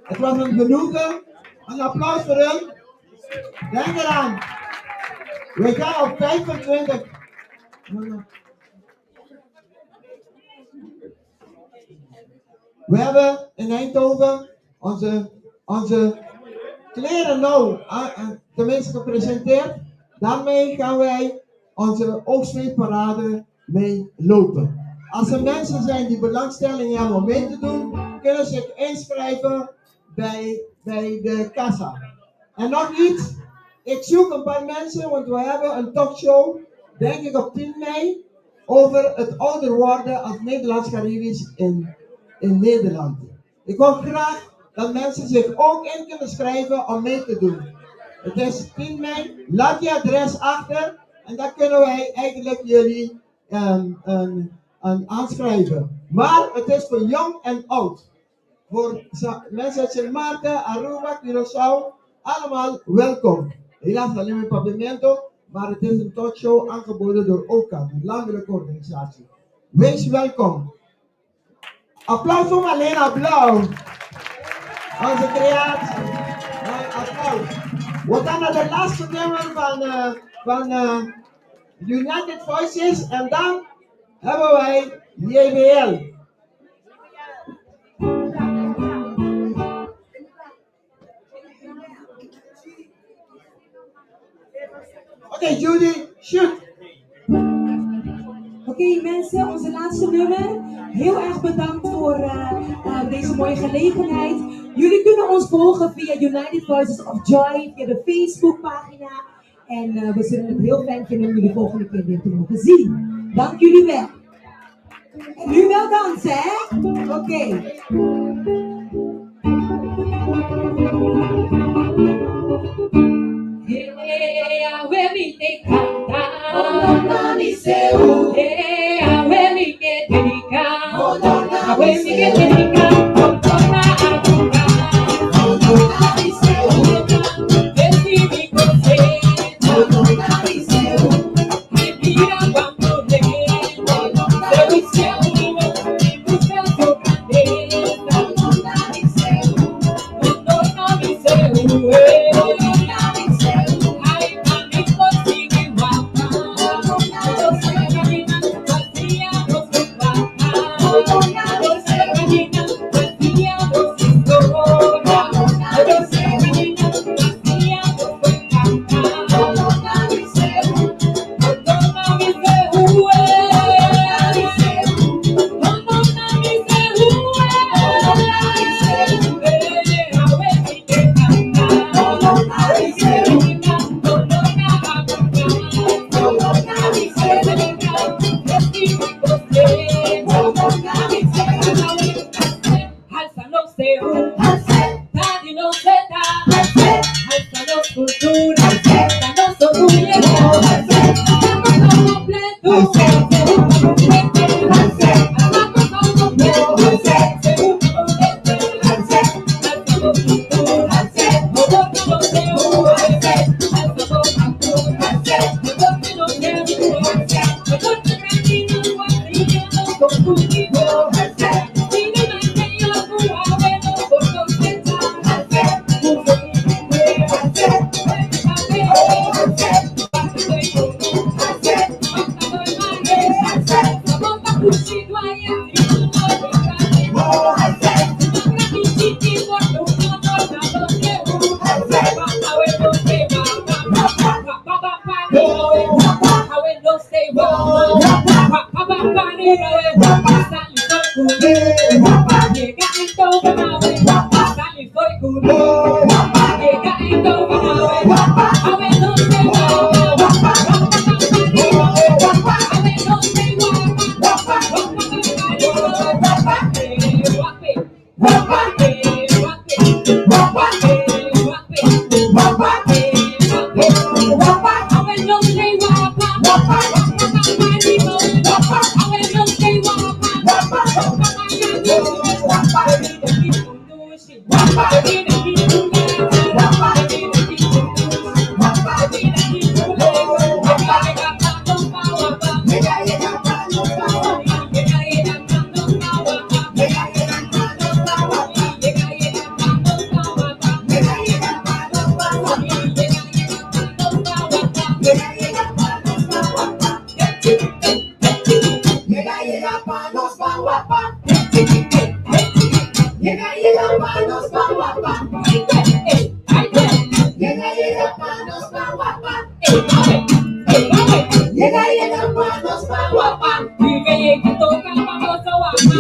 Het was een genoegen. Een applaus voor hun. Denk eraan. We gaan op 25. We hebben in Eindhoven onze kleren nou tenminste gepresenteerd. Daarmee gaan wij onze oogstmeetparade mee lopen. Als er mensen zijn die belangstelling hebben om mee te doen, kunnen ze zich inschrijven bij de kassa. En nog iets, ik zoek een paar mensen, want we hebben een talkshow, denk ik op 10 mei, over het ouder worden als Nederlands-Caribisch in Nederland. Ik hoop graag dat mensen zich ook in kunnen schrijven om mee te doen. Het is 10 mei, laat je adres achter en dan kunnen wij eigenlijk jullie aanschrijven. Maar het is voor jong en oud. Voor mensen uit Sint Maarten, Aruba, Curaçao, allemaal welkom. Helaas alleen met pavimento, maar het is een talkshow aangeboden door OCA, een landelijke organisatie. Wees welkom. Applaus voor Malena Blauw. Onze creatie. Mooi applaus. We gaan naar de laatste nummer van United Voices en dan hebben wij JBL. Oké, Judy, shoot. Oké, mensen, onze laatste nummer. Heel erg bedankt voor deze mooie gelegenheid. Jullie kunnen ons volgen via United Voices of Joy, via de Facebookpagina. En we zullen het heel fijn vinden om jullie volgende keer weer te mogen zien. Dank jullie wel. En nu wel dansen, hè? Oké. Llega panos pa guapa. Llega panos pa guapa. Llega panos pa guapa. Llega panos pa guapa. Vive que toca vamos a guapa.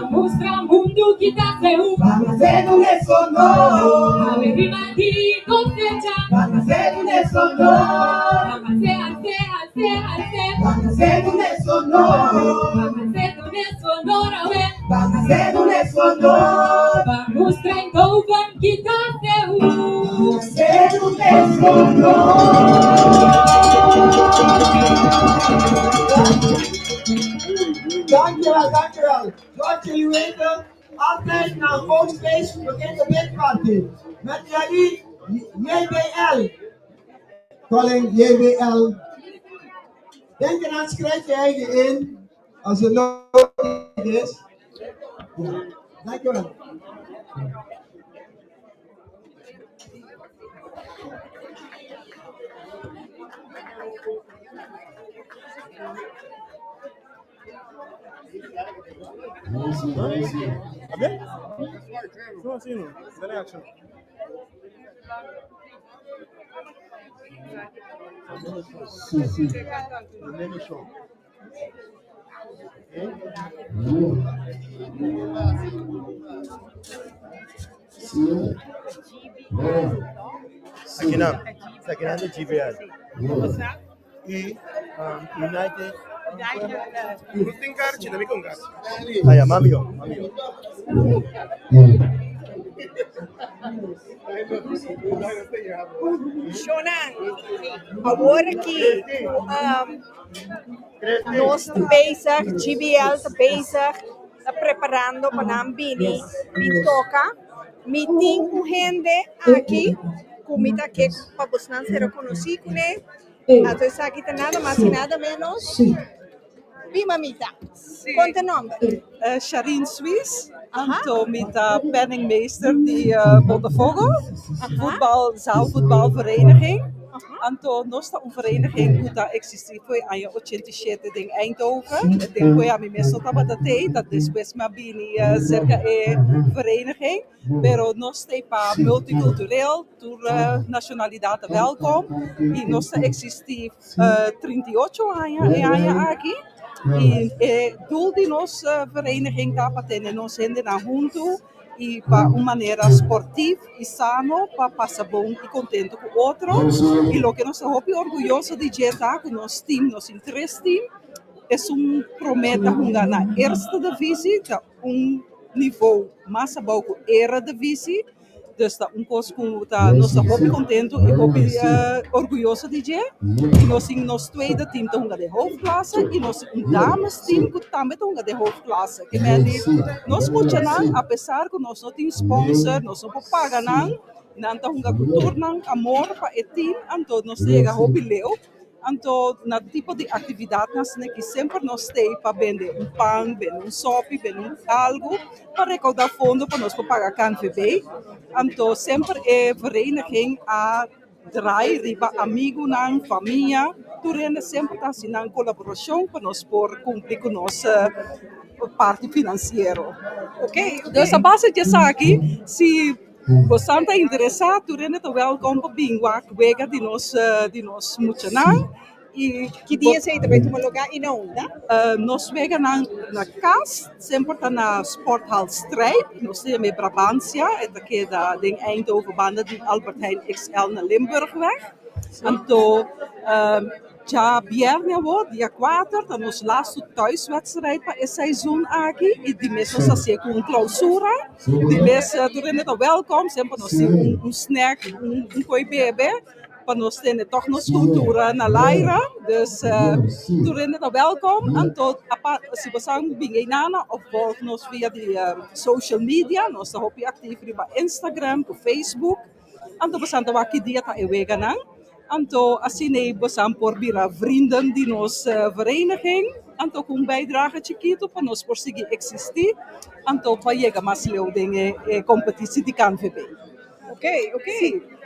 Mostra mundo que tá seu. Fazendo nesse nome. Ave rimati contenta. Fazendo nesse nome. Fazendo nesse nome. Fazendo nesse nome. Vamos treinar o banco que tá seu. Fazendo nesse Dankjewel. Zoals jullie weten, altijd na een volksfeest begint de bidparty. Met jullie JBL. Calling JBL. Denk eraan, schrijf je eigen in. Als het nodig is. Dankjewel. Aqui não é GBL. E United. Não tem cara, tira me com cara. Aí, mami. Shonan, agora que nós estamos bezig, GBL está bezig, está preparando para a Bini, me toca, me tem um gente aqui, comida que para você não ser reconhecido, né? Então, isso aqui tem nada mais e nada menos. Wie mamita? Conta o nome. Sharin Suisse, Anto met penningmeester die Botafogo, zaalvoetbalvereniging. Anto nossa vereniging que existe foi em 87 em Eindhoven. Tem foi a mim mesmo estava da tei, dat depois me bini cerca vereniging. Pero nós tem para multicultureel, toda nacionalidade welkom. E nós existe 38 anos aqui. E doel de nossa vereniging daar para nós ainda na junto e para uma maneira esportiva e sano para passar bom e contente com o outro. E o que nós estamos orgulhosos de dizer que nosso time, nosso três time, é prometa jogar na eerste divisie, nível mais baixo que era divisie. Dus dat coisa que nós estamos muito contentes e muito orgulhosos de dizer. E nós temos nosso tweede team que joga de hoofdklasse e nosso dames team que também joga de hoofdklasse. Que nós continuamos, apesar que nós não temos sponsor, nós não pagamos, nós jogamos cultura, amor para o team, então nós temos a jubileu. Então, na tipo de atividade que sempre nós temos para vender pão, vender sopa, vender algo, para recaudar fundo para nós pagar a KNVB. Então, sempre é vereniging a draai, riba amigo, família, durante sempre está assinando colaboração para nós por cumprir com nossa parte financeira. Ok? Dus a base disso aqui, se você está interessado, durante o welcome para binguak, wega de nós muchanan. E que dia você vai tomar lugar e não, né? Nós wega na casa, sempre está na Sporthal Strijd. Nós temos em Brabantia, que é de Eindhoven, banda de Albert Heijn XL na Limburgweg. Então, já viernes dia 4, dan ons laatste thuiswedstrijd para het seizoen aqui e de mesmo assim com clausura. De mesmo durante o welcome sempre nós temos snack, coi bebê para nós ter toch nossa cultura na Laira. Dus durante o welcome, então se você bem nana of volg nos via de social media, nós estamos actief via Instagram, Facebook. Então você está aqui dia tá eweganan. Anto assim bosan por bira vrienden die nos vereniging. Anto com bijdrage chiquito para nós conseguir existir. Anto para chegar mais leuding competitie de KNVB. Ok.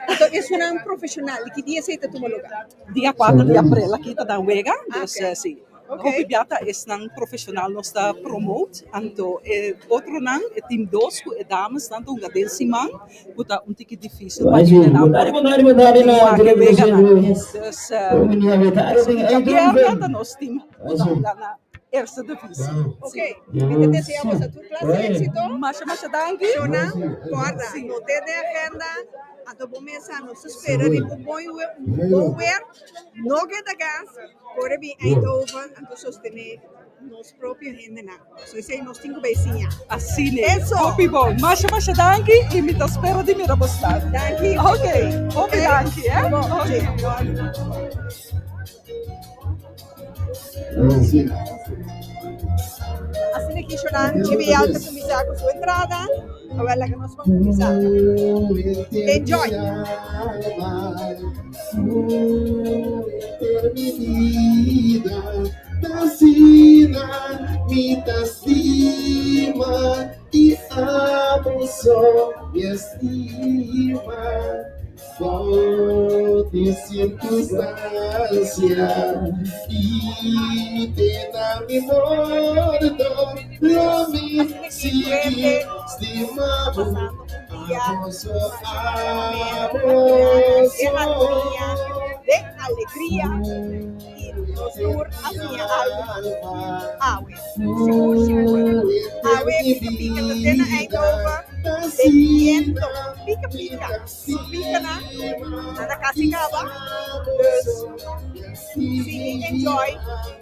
Então isso é profissional. Que dia você está tomando lugar? Dia 4 de abril aqui está na Wega. Dus sim. Okay. Biata is nang profissional nos da promote. Anto outro nang team 2 com dames tanto um gadel simang. Puta tique difícil para ir na. Mudar na Dus ja nos team na eerste divisie. Ok. Então desejamos a tua classe éxito. Mas danke. Shona, guarda. Não tem agenda. A do momento nos espera de bom ver. Não queda gas. Por aí Eindhoven, então sostener nos próprios renda na. So isso aí nós temos beijinha. Assim é. Isso. Muito bom. Mas danke e me espero de me rabostar. Danke. Ok. Danke, é? Assim que Shonan, tive alta começar com sua entrada. Agora que nós vamos começar. Enjoy. Vacina, me estima e amo só me estima. Pode circunstância e pena me mordo, lo me sigue estimado, amoso, de alegria e nos por a minha alma. Awe, pica-pica, na cena Eindhoven, de viento, pica-pica, na casa cava, se enjoy,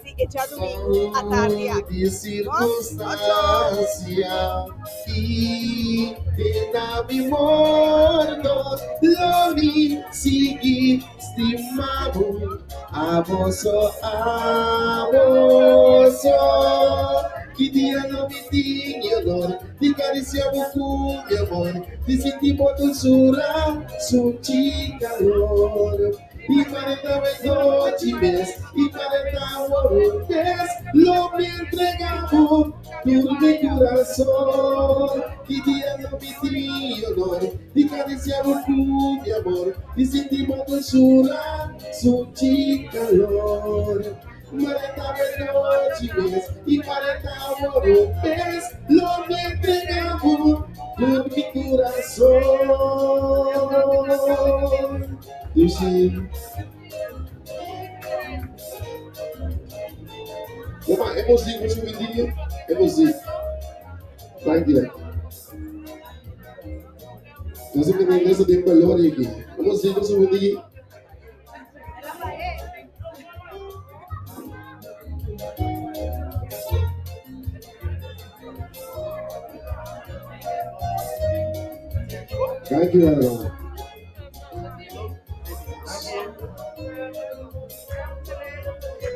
se echar domingo à tarde aqui. Circunstância e pena me mordo, lo me sigue estimado, amoso, que dia não me tinha dor, de cariciar com meu amor, de sentir por dulçura, sentir calor, y 42 mes, y 40 mes, lo me entregamos por mi corazón. Y diano mi honor, y cariciamos tu mi amor, y sentimos dulzura, su calor. 40 mes y 40 mes, lo me entregamos por mi corazón. Lucy. Uma emoção com o menino, emoção. Tranquila. Nós vamos ter nessa tempo valor aqui. Emoção com o menino. Tranquila.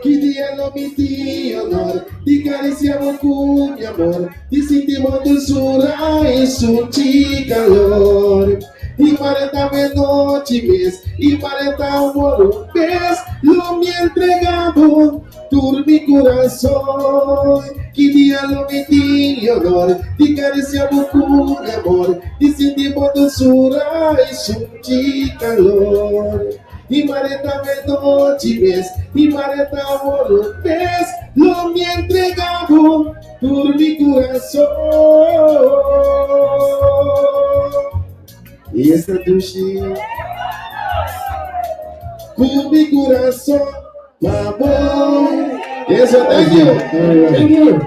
Que dia não me tinha honor, de cariciamos com mi amor, de sentimos dulzura e sentir calor. Y 40 noche mes, y 40 mes, lo me entregamos por mi corazón. Que dia não me tinha honor, de cariciamos com mi amor, de sentimos dulzura e sentir calor. Y 40 mes, y 40 mes, lo me entregamos por mi corazón. Y esta tuya, con mi corazón, amor. Eso, thank you. Thank you.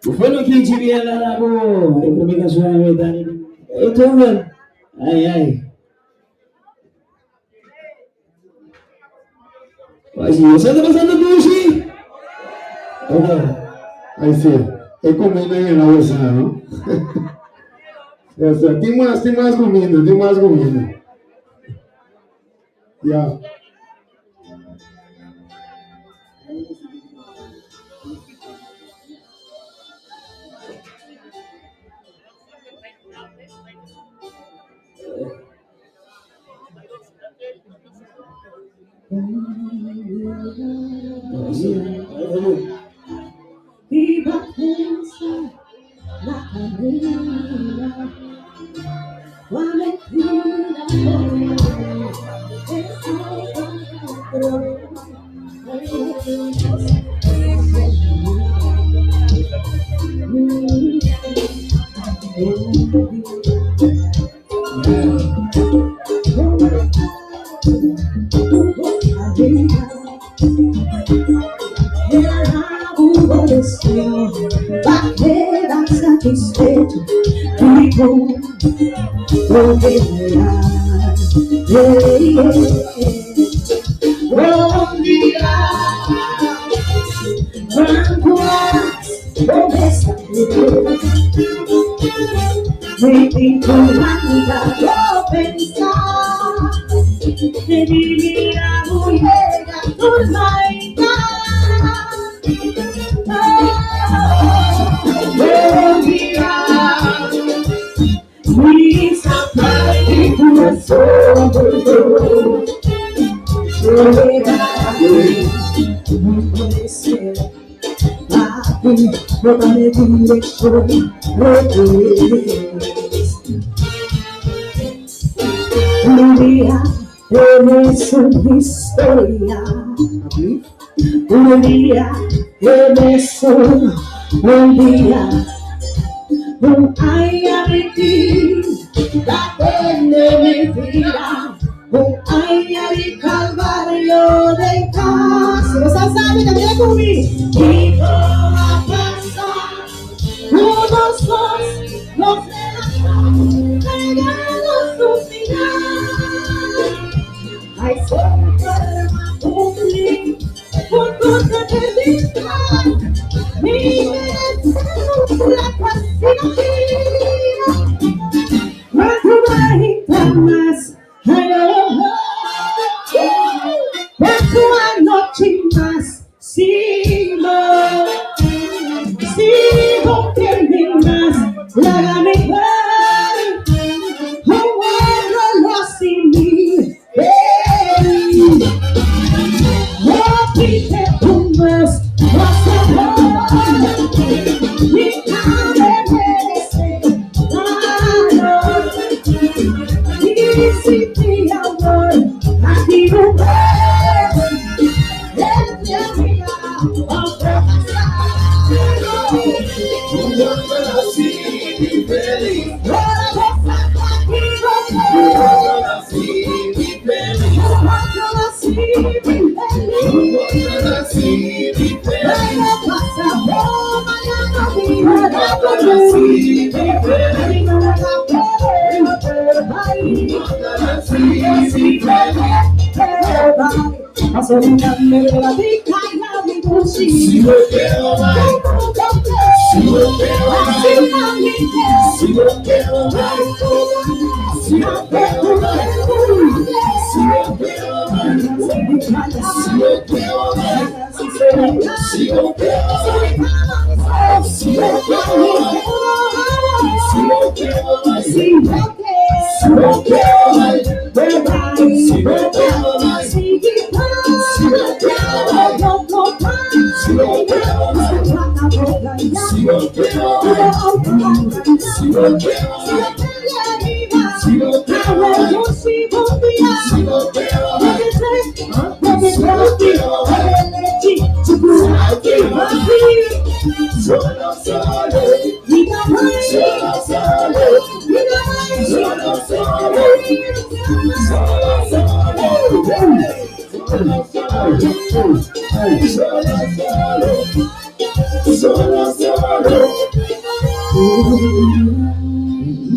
Ufano kinchiria la mo, economica suena metani. Ito man. Ay. Así, ¿está pasando Tushi? Okay, I see. Es comiendo en la bolsa, ¿no? Ya está. Estoy más comiendo. Ya. Viva pensa la carrera, Valentina batera satisfecho vivo volverá. ¿Dónde está? Waiting for humanidad, yo pensar de vivir a mujer a tu maita. Mi zapati corazón volvió. No puede ser. No vale dirección, un día eres una historia, un día eres un día, un año de ti, la pena mentira, un año de calvario de paz. Los sabe que viene conmigo. Todos los regalos su final. Ay, solo cumplir por cosa perdida. Mi deseo la pasión. Cuanto más, cuanto anoche más, sigo que me más, la mejor.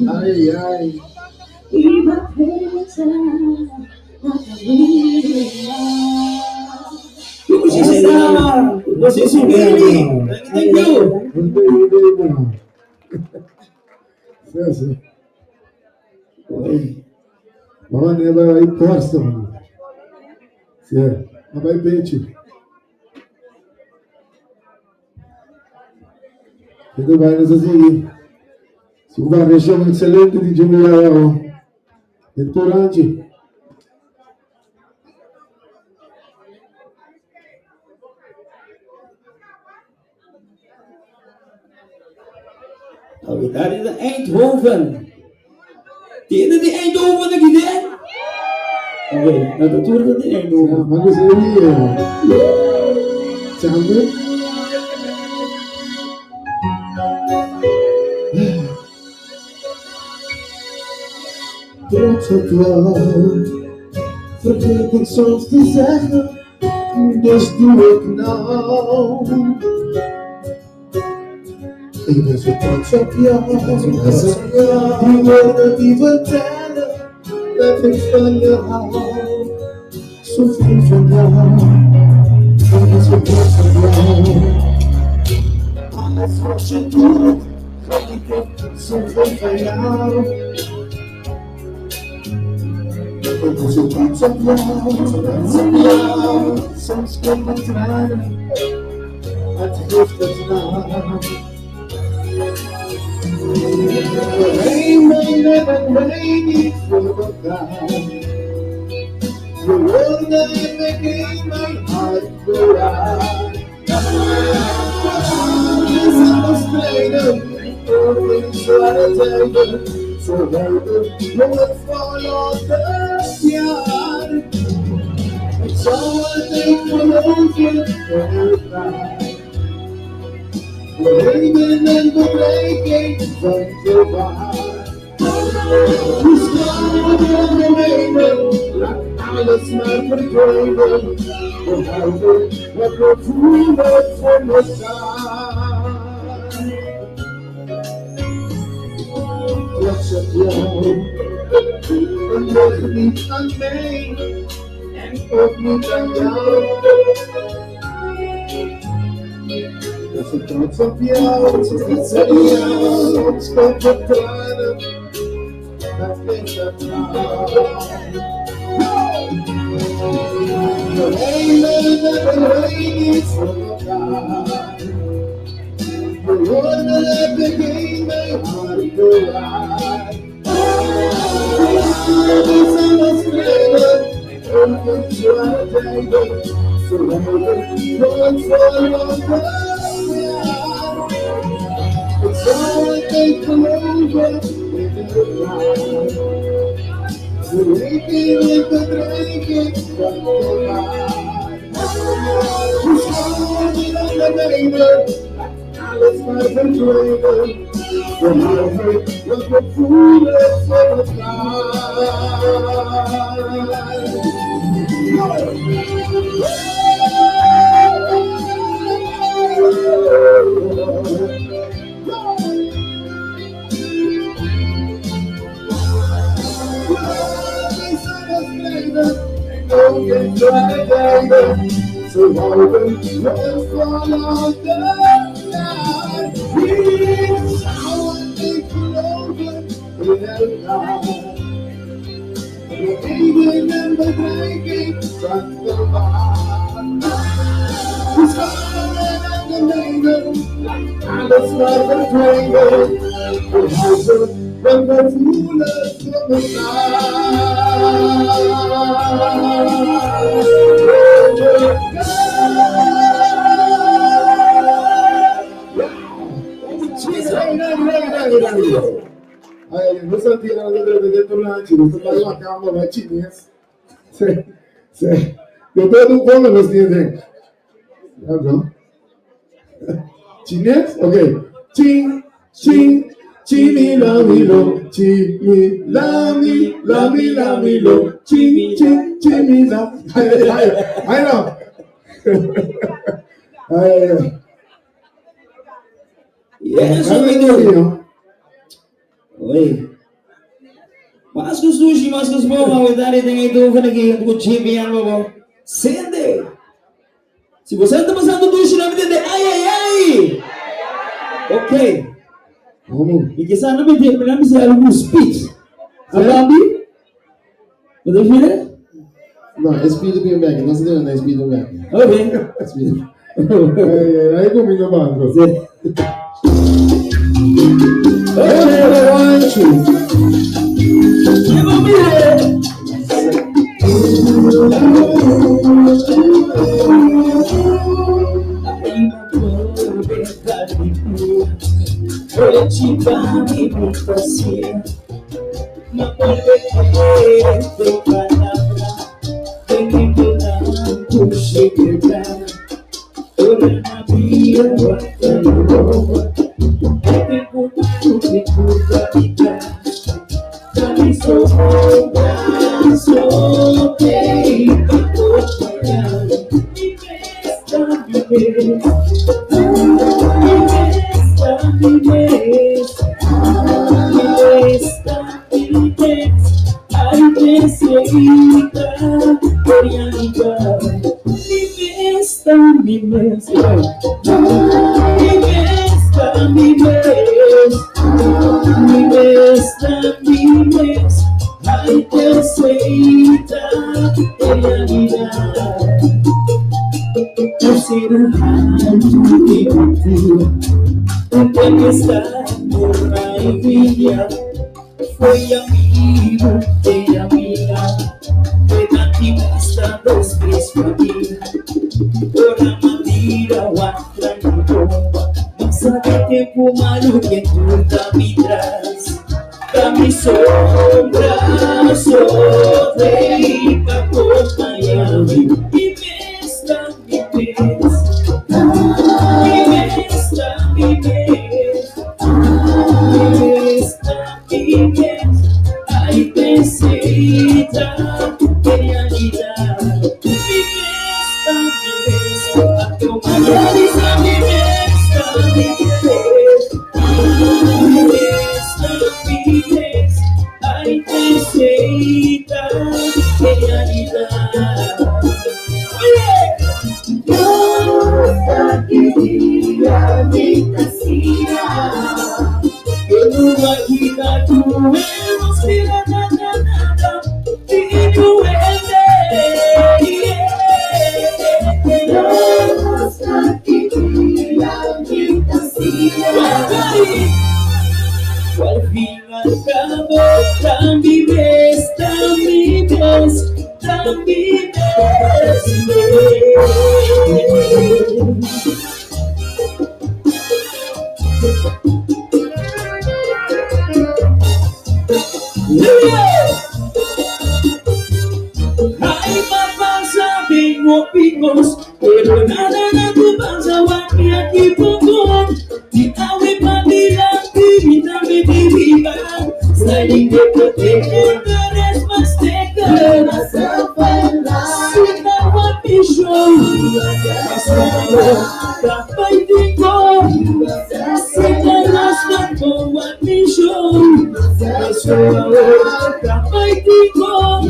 Ay, ay. Thank you. Sì. Ma ne vai posto. Sì, ma vai peci. Ito ba na sa sige? Suba reaksyon excelente di Jumia o. Ito ranchi. Nou, daar is de Eindhoven. Tienen die Eindhoven een idee? Oké, nou dat wordt het in Eindhoven. Maar dat is hier. Samen. Trots op jou, vergeet ik soms te zeggen, dus doe ik nou. Ik ben zo trots op jou, die woorden die vertellen, dat ik van je hou. Zoveel van jou, ik ben zo trots op jou. Alles wat je doet, geniet ik zoveel van jou. Ik ben zo trots op jou, soms komen tranen, het heeft het naam. Geen mijnen en wij niet voor elkaar. Je woorden heb ik in mijn hart bewaard. Je zal ons strijden, ook in zware tijden. Zo wijden nooit van 100 jaar. Ik zal altijd geloven in elkaar. Leven en bereiking van je waar. Dus gaan we gemenen, laat alles maar verdwijnen. We houden wat we voelen voor elkaar. Trots op jou, en lig niet aan mij, en ook niet aan jou. Dat ik trots op jou, trots op jou, soms komt het tranen, dat ligt het nou. We rijden en we rijden niet voor elkaar. We woorden heb ik in mijn hart bewaard. We zijn als vrienden, ook in zware tijden, zo rijden nooit voor 100 jaar. Ik zal altijd geloven in elkaar. Bereiking en bedreiging van elkaar. We staan in aan de mijnen, alles mal verdrängen. Der Haare wird gefühlt so so open, let's fall on the line. Reach out and take it over in the line. Even in the breaking, from the line. We started at the maiden, alles war verdrängen. Wir halten, wenn wir Fuhle zum não sabia nada dentro do lanche, não sabia uma cama lá chinês. Eu tô no bom nos dias. Chinês? Ok. Chin, chimilamilo, chimilamilo, chimila. I know. Yes, we do. Oi. Mas que sushi, mas que bom, a verdade tem que over aqui com chip e algo. Sende. Se você está passando do sushi na vida de ai. Ok. Vamos. E que sabe me ter, me ser algum speed. Sabe? Pode ver? Não, speed bem back, não se deve speed back. Ok. Speed. Aí comigo banco. Foi amigo de amiga, foi na festa dos três famílias. Ora madeira, outra na bomba, mas sabe tempo malo que tudo me traz. Dá-me sombra, sorrei pra acompanhar-me e mestra me fez. E mestra me fez. Ai, penseita, realidade. Me besta, a teu malhariza, me besta, ai, penseita, realidade. Nossa querida Vitasina, eu não imagino tu eres filha nada, filho nossa querida Vitasina, qual fim acabou, também ves, também Ay, papá, saben opiniones, pero nada tu pasa aquí pongo. Sliding the protector, there's mistaken. Myself and I. See now what we show. The fighting God. See the last one for what we show. The fighting God.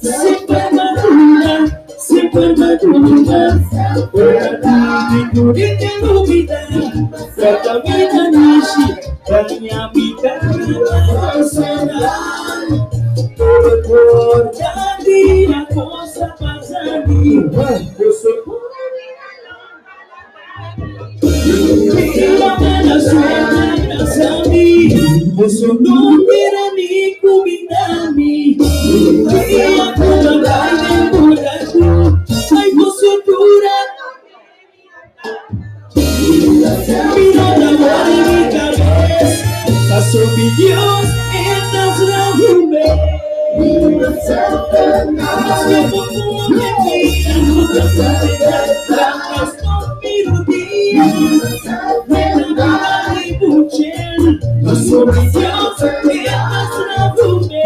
Super Madura. Sobre Dios estás rándome. Sobre Dios estás rándome.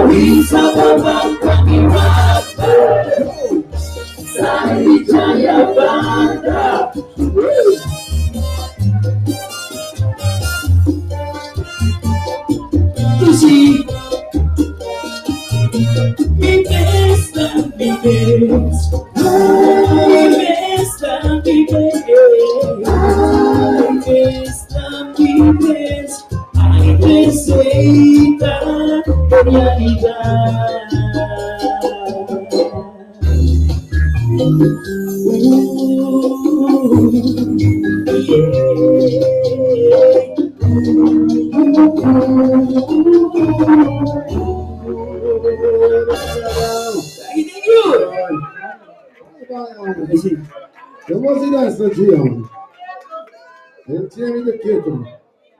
Risa babaka ni rapa Sari jaya banda Tu see Mi besta, mi besta Mi besta, mi besta Mi besta Ay, necesita realidad. Eu vou tirar essa dia. Eu tinha me daqui,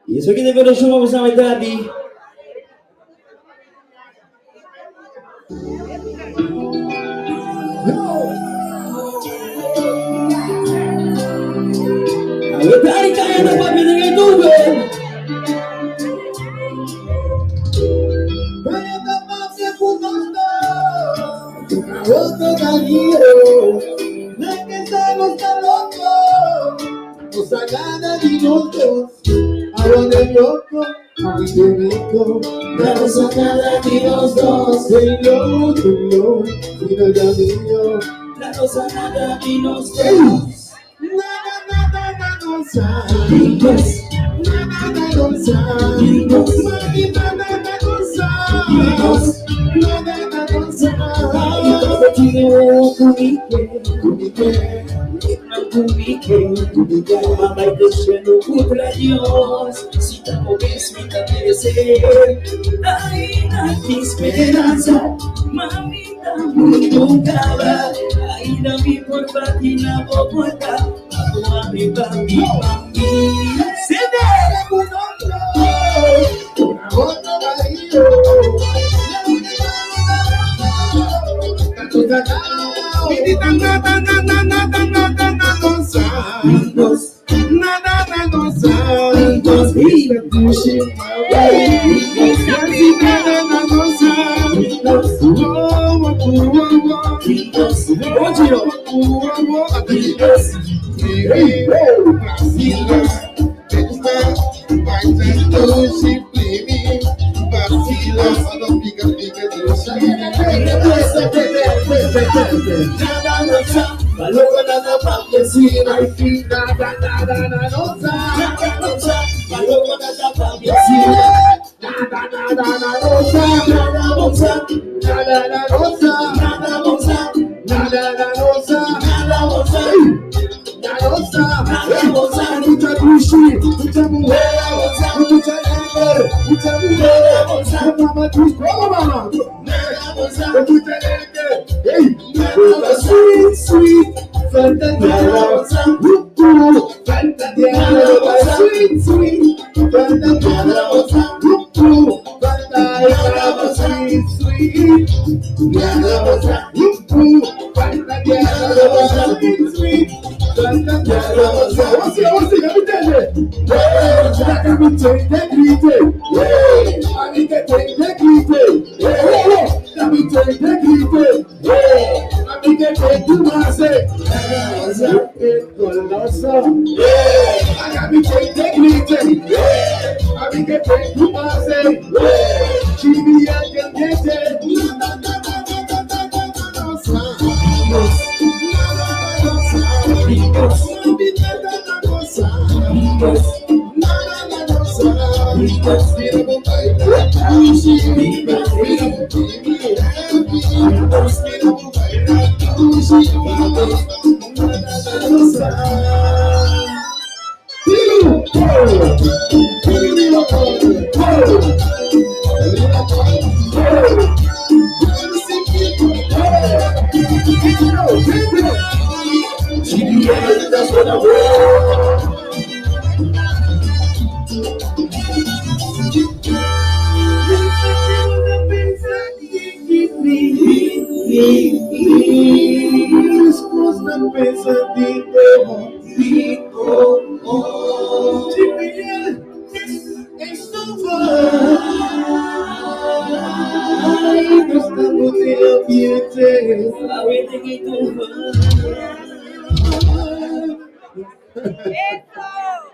Isso aqui deve ser uma coisa verdade. A verdade cai na papel de YouTube. Otro cariño, no es que estamos tan locos, nos agrada de nosotros, a donde loco, a mi rico, La cosa nada de los dos. Señor, Señor, ya mío, La cosa nada de los dos. nada nos sabe, nada nos sabe, nada nos sabe. Mamá deixando contra Dios. Si te moves, me merecer. Ainda tem esperança. Mamita, muito cava. Ainda me por patina, vou cortar. A mi papi, papi. Se dera por Otro marido. Sweet, sweet, sweet,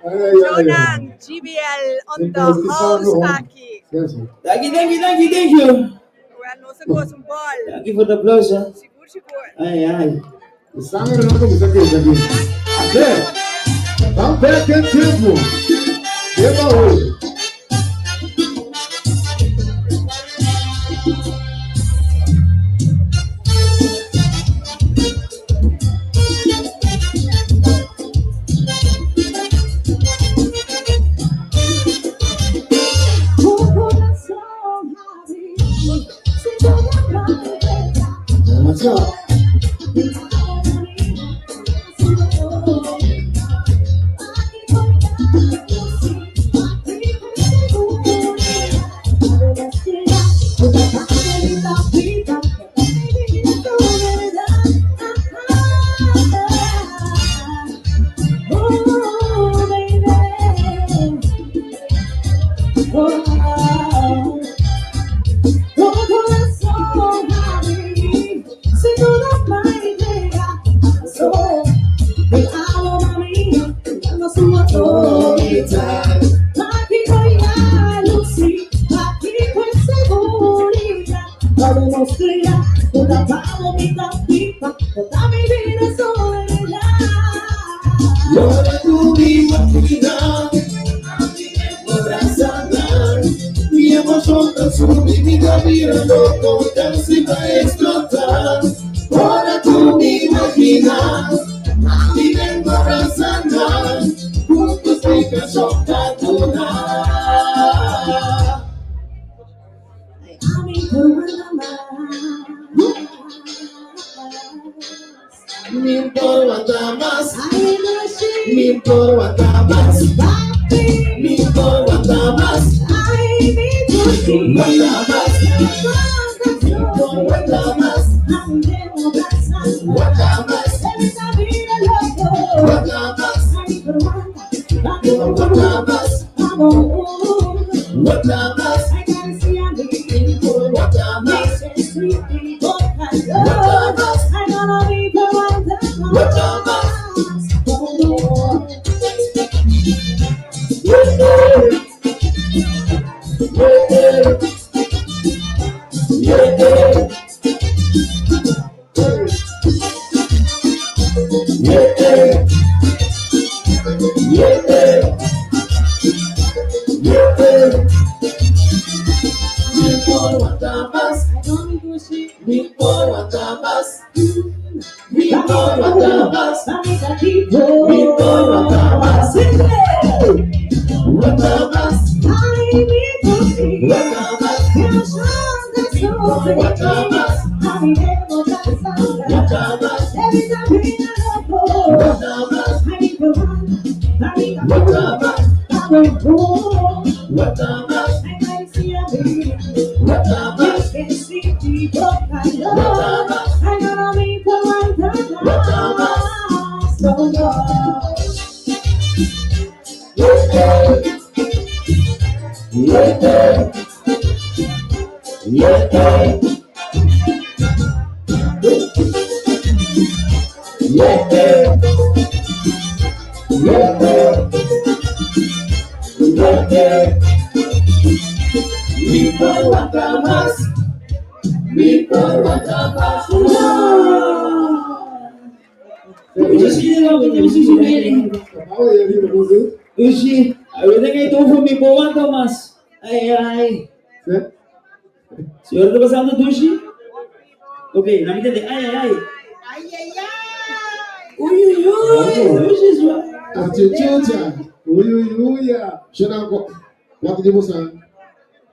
Jonang, GBL on the house, Aki. Thank you. Well, no se goes some ball. Thank you for the applause, huh? Sigur. Ay. Tá perdendo tempo. Deva hoje. What's up? Ushi, ahorita que tú fue mi boba, Tomás. Ay, ay. ¿Sí ahorita pasando Dushi? Ok, la mitad de ay, ay, ay. Uy, uy, uy. Dushi, Chucha. Uia. Shana, what did you say?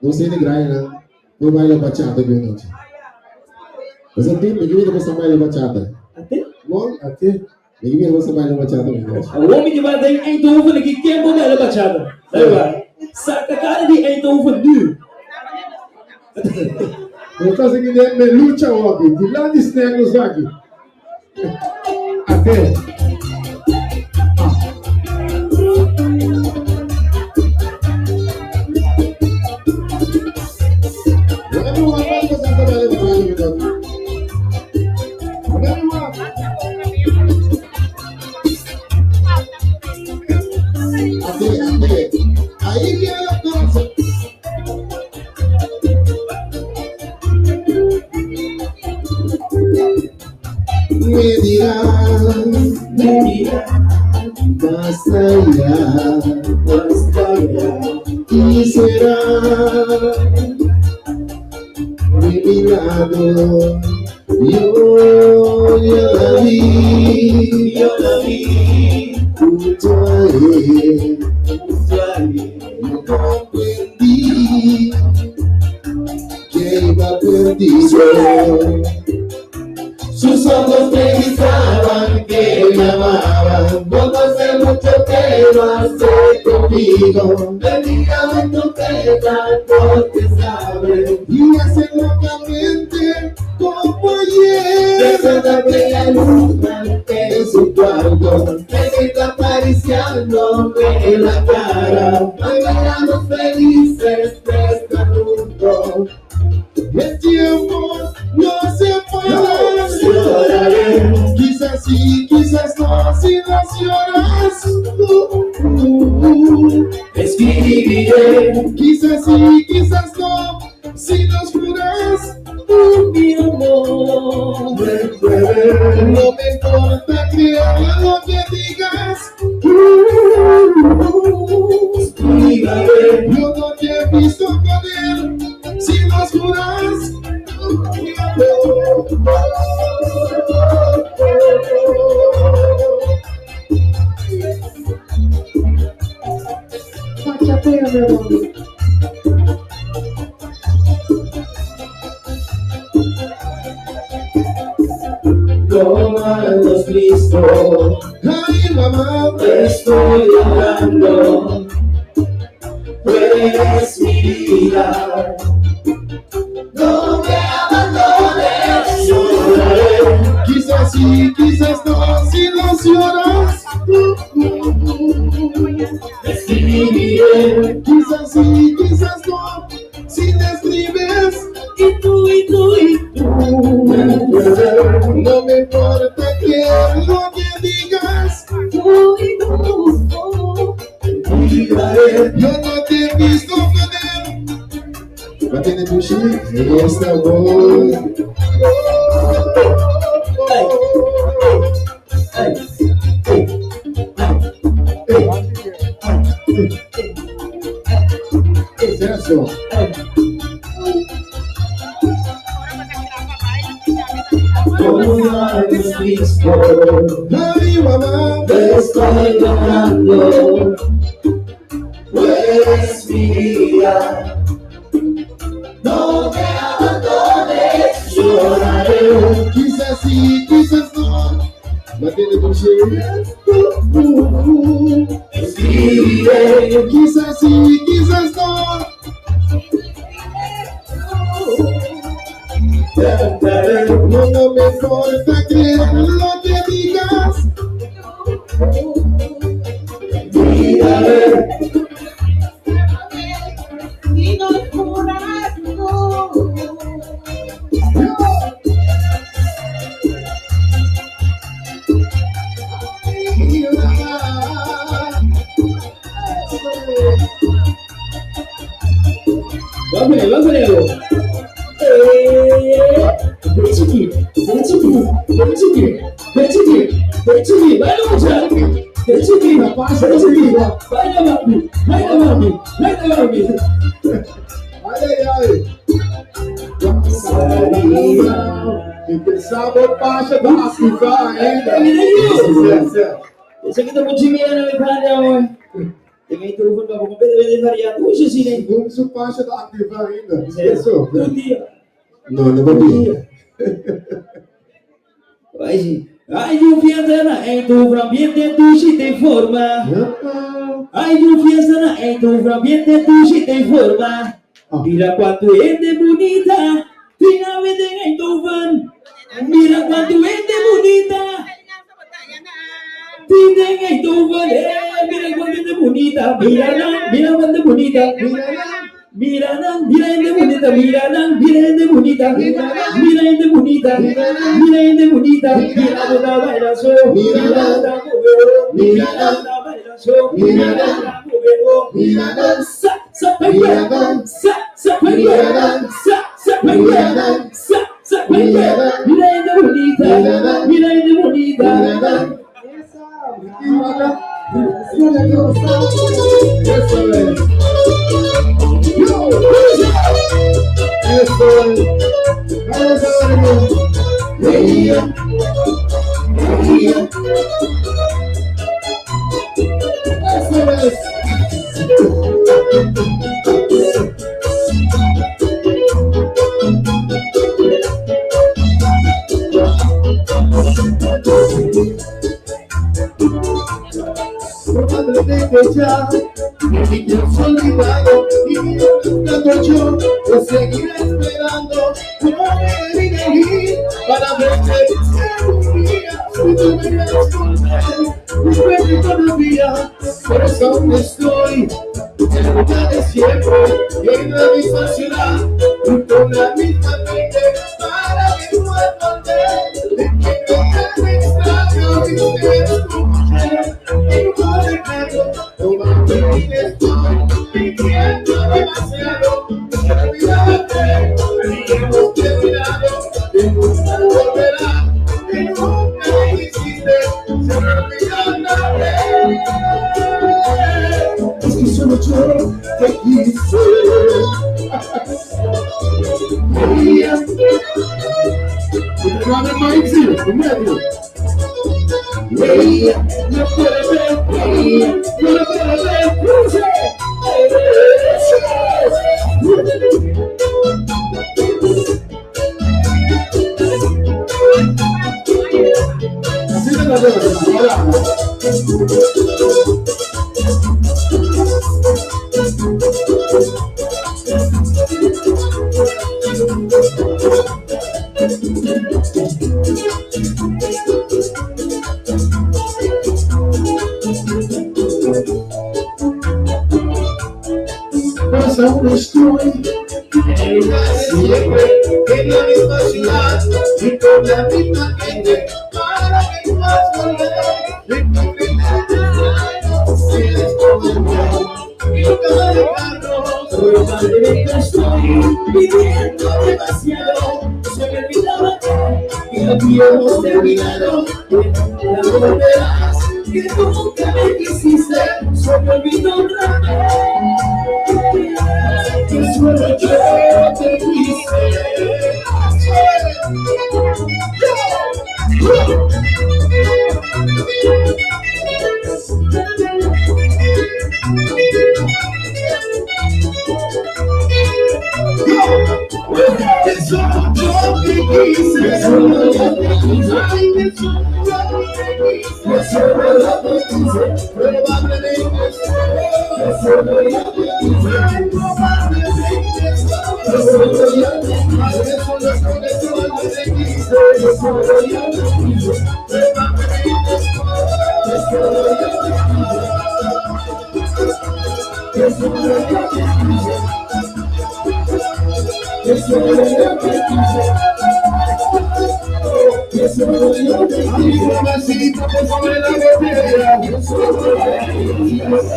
Não sei de graia, né? Não vai levar bachata, viu, não? Mas a ti, me gusta você vai levar bachata. Até? Bom, até. Me gusta você vai levar bachata, viu? O homem que vai dar em Eindhoven, que quer mudar a bachata. Sabe? Saca a cara de Eindhoven nu. Eu tô seguindo me lucha hoje. De lá de snegos aqui. Até. Aí que é a dança. Me dirá, basta ya, y será de mi lado. Yo la vi, junto a él, yo comprendí que iba perdido. Sus ojos me gritaban que me amaban. No hace mucho que lo hace conmigo. Bendiga tu pena porque sabe. Y hace locamente como ayer. Recuérdame la luz en su cuarto. Me está acariciándome la cara. Bailamos felices nuestra juntos. El tiempo no se para. Lloraré. Quizás sí, quizás no. Si las lloras, escribiré. Quizás sí, quizás no. Si nos juras, mi amor. No me importa creer lo que digas. Escribiré. Yo no te he visto con él. Si nos juras, mi amor. Bachapea, mi amor. Tomados listo. Ay, mamá, te estoy hablando. Eres mi vida. No me abandones, lloraré. Quizás sí, quizás no, si nos lloras, escribiré. Quizás sí, quizás no, si me escribes. Y tú, y tú, y tú. No me importa que lo que digas. Tú y tú. Yo no te he visto con él. Batendo tu chifre, esta voz. Eso. Como eres listo. Ay, mamá, te estoy llamando. Eres mi vida. No me abandones, lloraré. Quizás sí, quizás no. Batendo tu chifre. Escribiré. Quizás sí, quizás no. No me importa creer lo que digas. Mírame. Sabot Pasha da Africa ainda. Esse aqui tá muito dinheiro, né, cara? Tem que interromper para completar variado. Hoje sim, né? Vamos o Pasha da Africa ainda. Isso. Todo dia. Não, não dia. Vai sim. Ai, de fiesta na tu ambiente tu se tem forma. Ai, de fiesta na tu ambiente tu se tem forma. Mira quanto é bonita. Finalmente em tu van. Mira quanto é bonita. Finalmente em tu van. Mira quanto é bonita. Mira quanto bonita. Mira gente bonita, mira gente bonita, mira gente bonita, mira gente bonita, mira la bailazo, mira la moveo, mira la bailazo, mira la moveo, mira la sa mira gente bonita, mira gente bonita. Probablemente ya mi tiempo olvidado y mientras yo te seguiré esperando. No me digas ir para verte un día y tú me respondes. Recuerdo todavía, por eso aún estoy en el lugar de siempre, en la misma ciudad y con la misma mente para que puedas volver. De que no te extraño y ustedes tu mujer. No me estoy pidiendo demasiado. Olvídate, habíamos terminado. Que nunca volverá, que nunca me quisiste. Se me olvidó una vez. Es que solo yo te quise. María, te van a maíz, conmigo. María, no puede ver, María, no lo puede ver, cruce. Así me lo veo, ahora. Pues aún estoy en el lugar de siempre, en la misma ciudad y con la misma gente para que puedas volver. Si eres como yo y nunca dejarnos. Probablemente estoy viviendo demasiado. Se me olvidaba que habíamos terminado. Ya volverás, que nunca me quisiste. Se me olvidó otra vez. Que solo yo te quise. Que solo yo te quise. Solo yo te quise. Ay, que solo yo te quise. Que solo yo te quise. Probablemente que solo yo te quise. Ay, probablemente que solo yo te quise. Que solo te quise. Que solo yo te quise. Probablemente que solo yo te quise. Que solo yo te quise. Que solo yo te quise. Que solo yo te quise. Mamacita, por sobre la botella. Que solo yo te quise.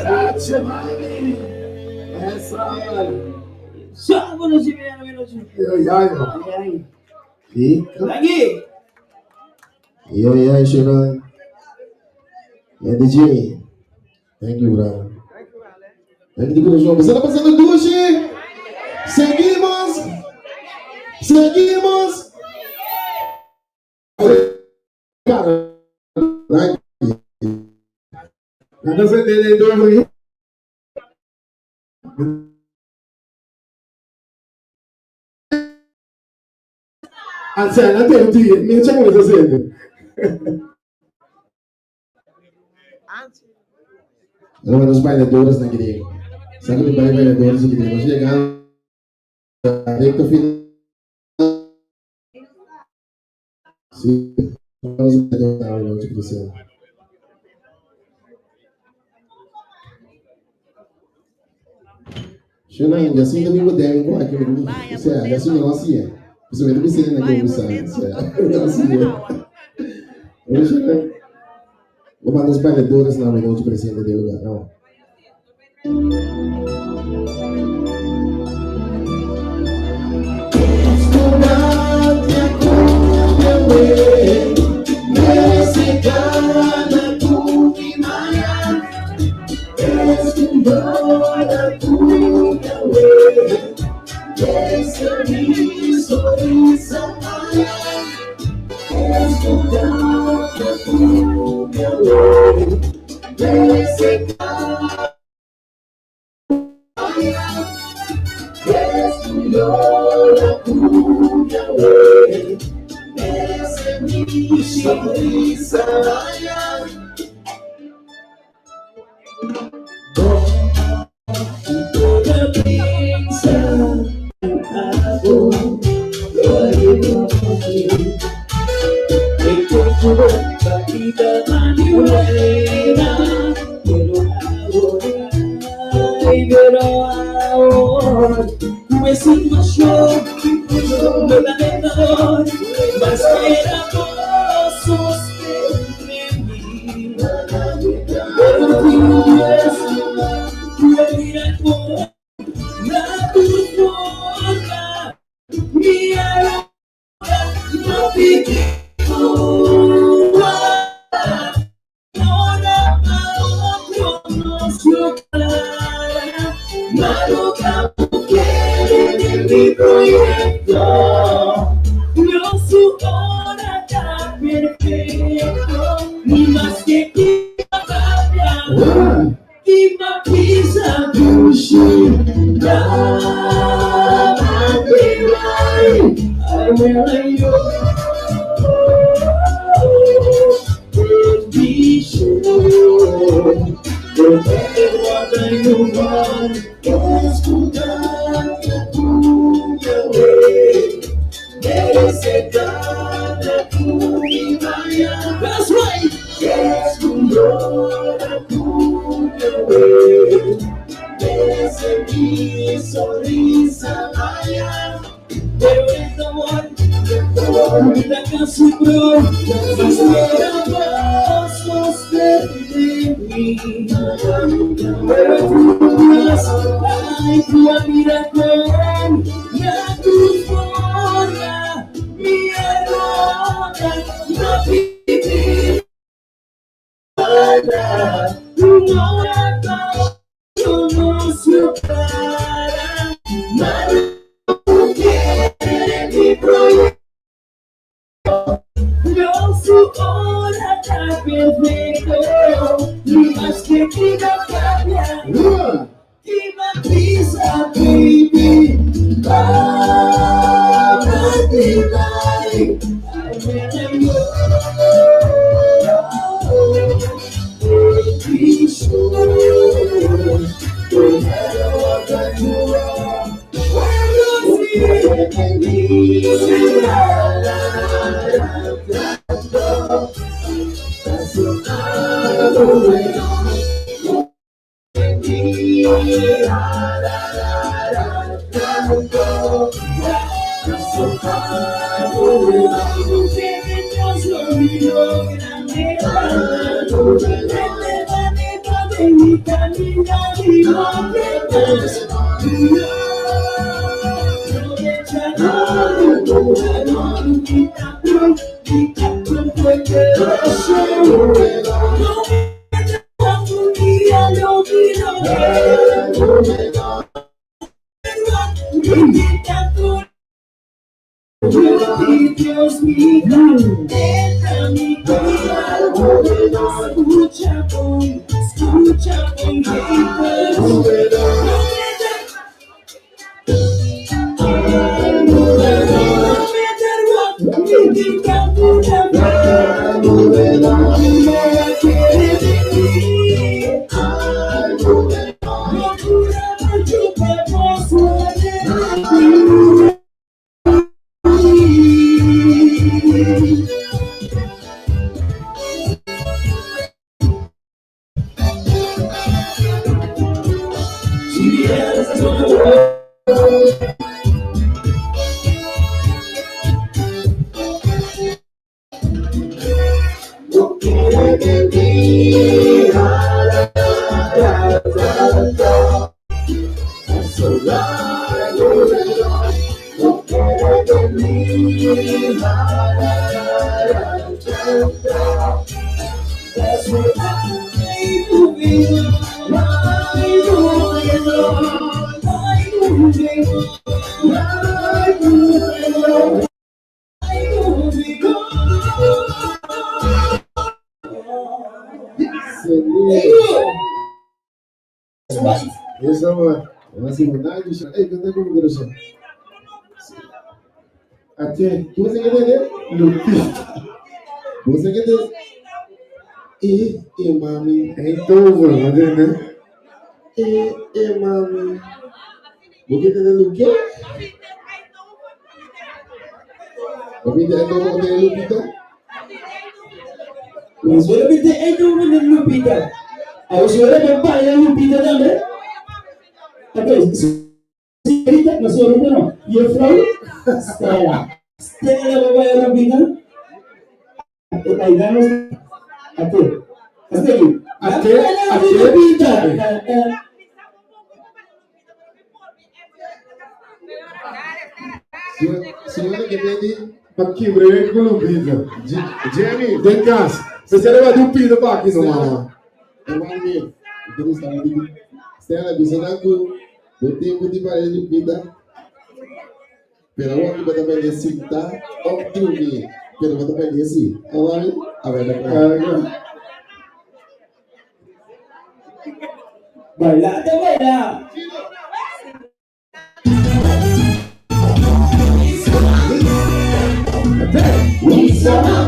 Essa. Só quando se vier Lagi. Yeah, Sharon. Yeah, DJ. Thank you, bro. Thank you, bro. Pasando, pasando, Dushi. Seguimos. Seguimos. Cara, não sei entender dois. Anzi, non te lo dico, mi diciamo cosa sente. Allora non sbaglio due ore stanno lì. Sai che vai le due ore si chiede, non si llega detto fino. Sì, non sbaglio non ci pensiamo. Shana, ya sin domingo de algo aquí me gusta. O sea, ya sin no hacía. Pues me debe ser en la que usa. O sea, no hacía. Oye, Shana. O mando os bailadores na noite presidente de lugar, não. Dios mío, deja mi vida, escucha con gritos. Essa uma segundagem, ei, canta como grosso. Até, que você quer entender? Lupita. Você quer entender? Mami, então, vamos entender? Mami. Você quer entender o quê? Lupita, então vamos entender Lupita? Mas você vai ter então uma Lupita. Aí você vai ter pai Lupita também. Ok, senhorita, não senhorita não. E a Frau? Stella. Stella vai a Lupita. Aí vamos. Até Lupita. Senhora que vende paquibre com Lupita. Jenny, vem cá. Você leva Lupita para aqui, não, mama. É mais meu. Então, está ali. Stella, bisa aku. Buti para Lupita. Pero waktu bata pede cinta, optimi. Pero bata pede si. Awal, awal. Baila, te baila.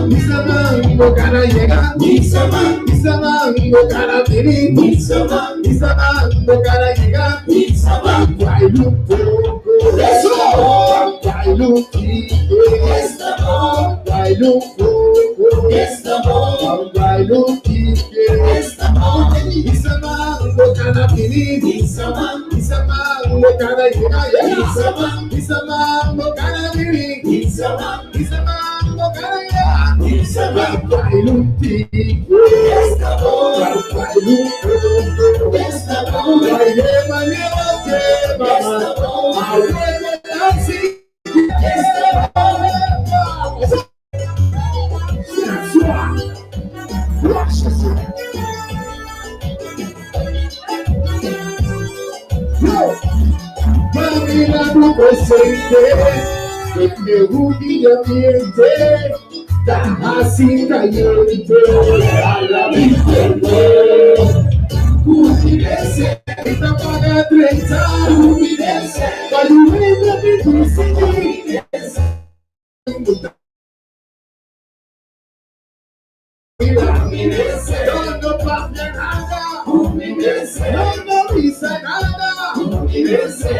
Bisa mango cara llega. Bisa mango cara viene. Bisa mango cara llega. Vai no fogo. Eso. Vai no figo. Vai no fogo. Vai no figo. Bisa mango cara viene. Bisa mango cara llega. Bisa mango cara viene. Bisa mango cara llega. Vai no figo. Vai no fogo. Vai Emanuel que mama. Awe assim. Mamina do presente, meu dia ambiente, tá assim caliente, ela me entendeu. Umidece, tá paga 30, umidece, vai doer pra mim do seguinte. Não passa nada, não pisa nada, me pensa,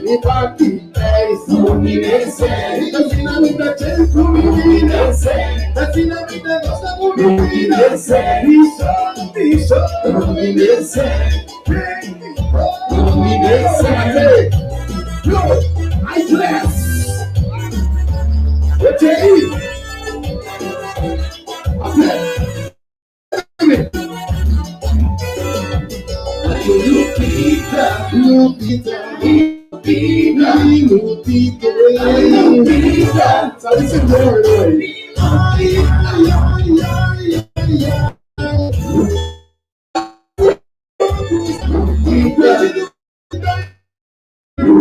me bate 10, assim na vida tem comida, assim na vida gosta comida, isso, I dress, Lupita, sabe esse dor,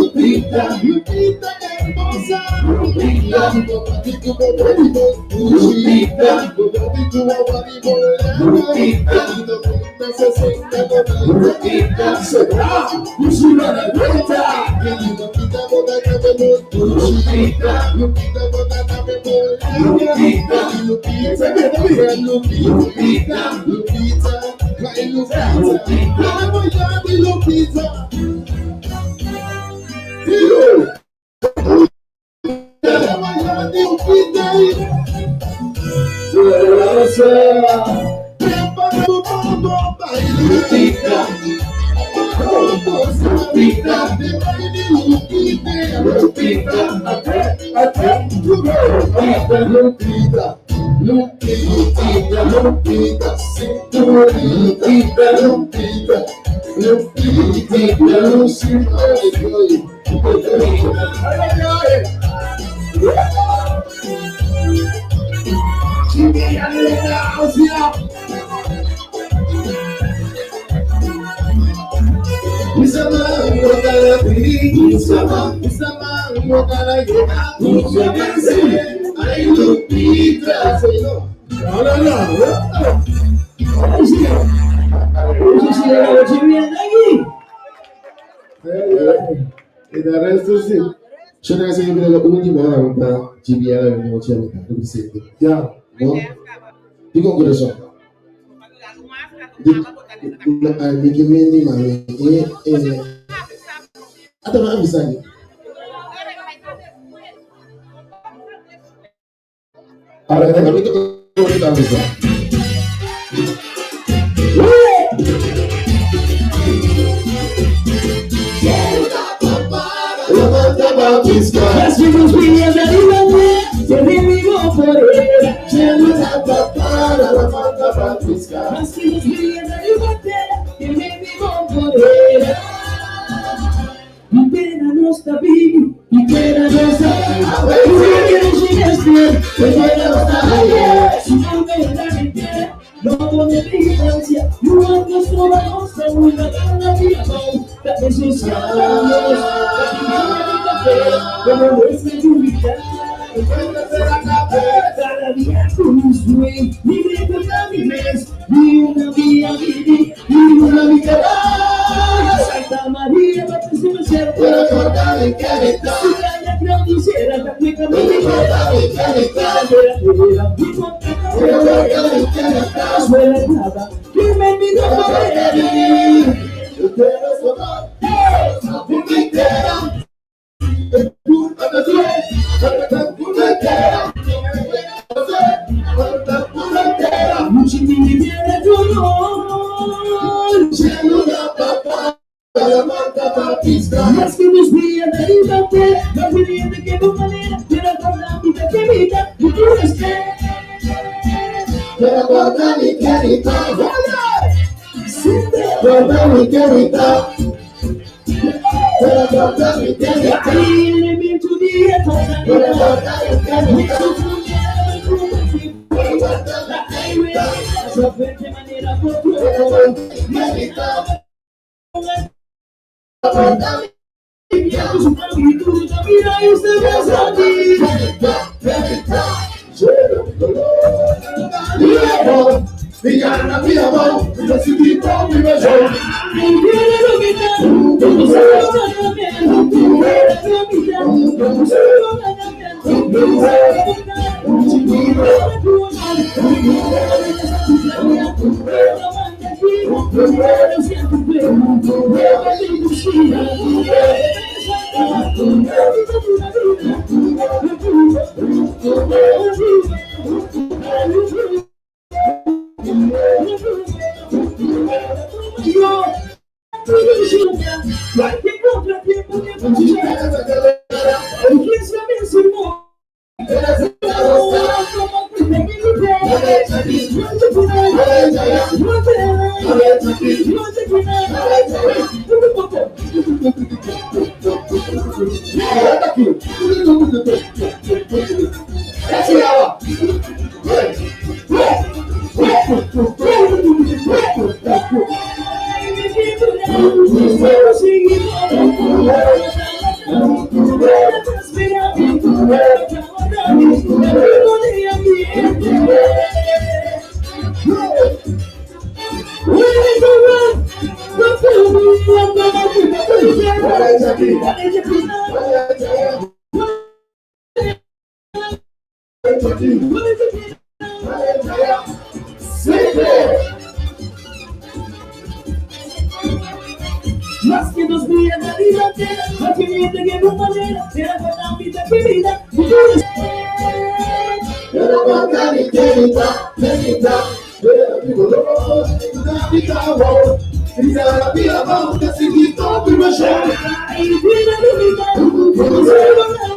Lupita, Lupita hermosa, Lupita, Lupita, Lupita, Lupita, 60, Lupita, será, Lupita, Lupita, Lupita, Lupita, Lupita, E del resto sì. Ce ne sei la ultima ora un po' GBL non c'è metà, come senti? Chiaro? No? Dico cosa so. Di che vendi male e atau nggak bisa nih? Ada tapi itu kita bisa. Las vimos brillar de arriba, te vivimos por ella. Cielo da para la manda papisca. Las vimos brillar de arriba, te vivimos por ella. Intera nostra vita, intera nostra vita, che non ci resti, intera nostra vita, si non me la intera, non vuole distanza, you are nostro la nostra, una donna via mão, da necessitamos, como nuestra lluvia, cada día construir, libre por caminos, y una vía vivir, y una vida. Santa Maria, batismo certo, per ricordare in carità, la grandissera, da qui come ricordare in carità, per ricordare in carità, sulla brava, che me mi do vedere, il terra sono, intera, e tu, alla tua, non ci mi viene tu no, cielo da papà. Mas que nos via da ribalta, não viria de que maneira, pela guarda vida que vida, e tu respeito. Pela guarda mi carità, guarda mi carità, pela guarda mi carità, elemento di eterna, pela guarda mi carità, pela guarda la carità, sua frente maneira por carità. Más que nos vean la vida entera, a que me entreguen una manera, era buena vida que vida. Era bacana e querida, era vigoroso, na vida boa. Fizeram a minha mão, que seguir todo o meu chão. E vida de vida, você não é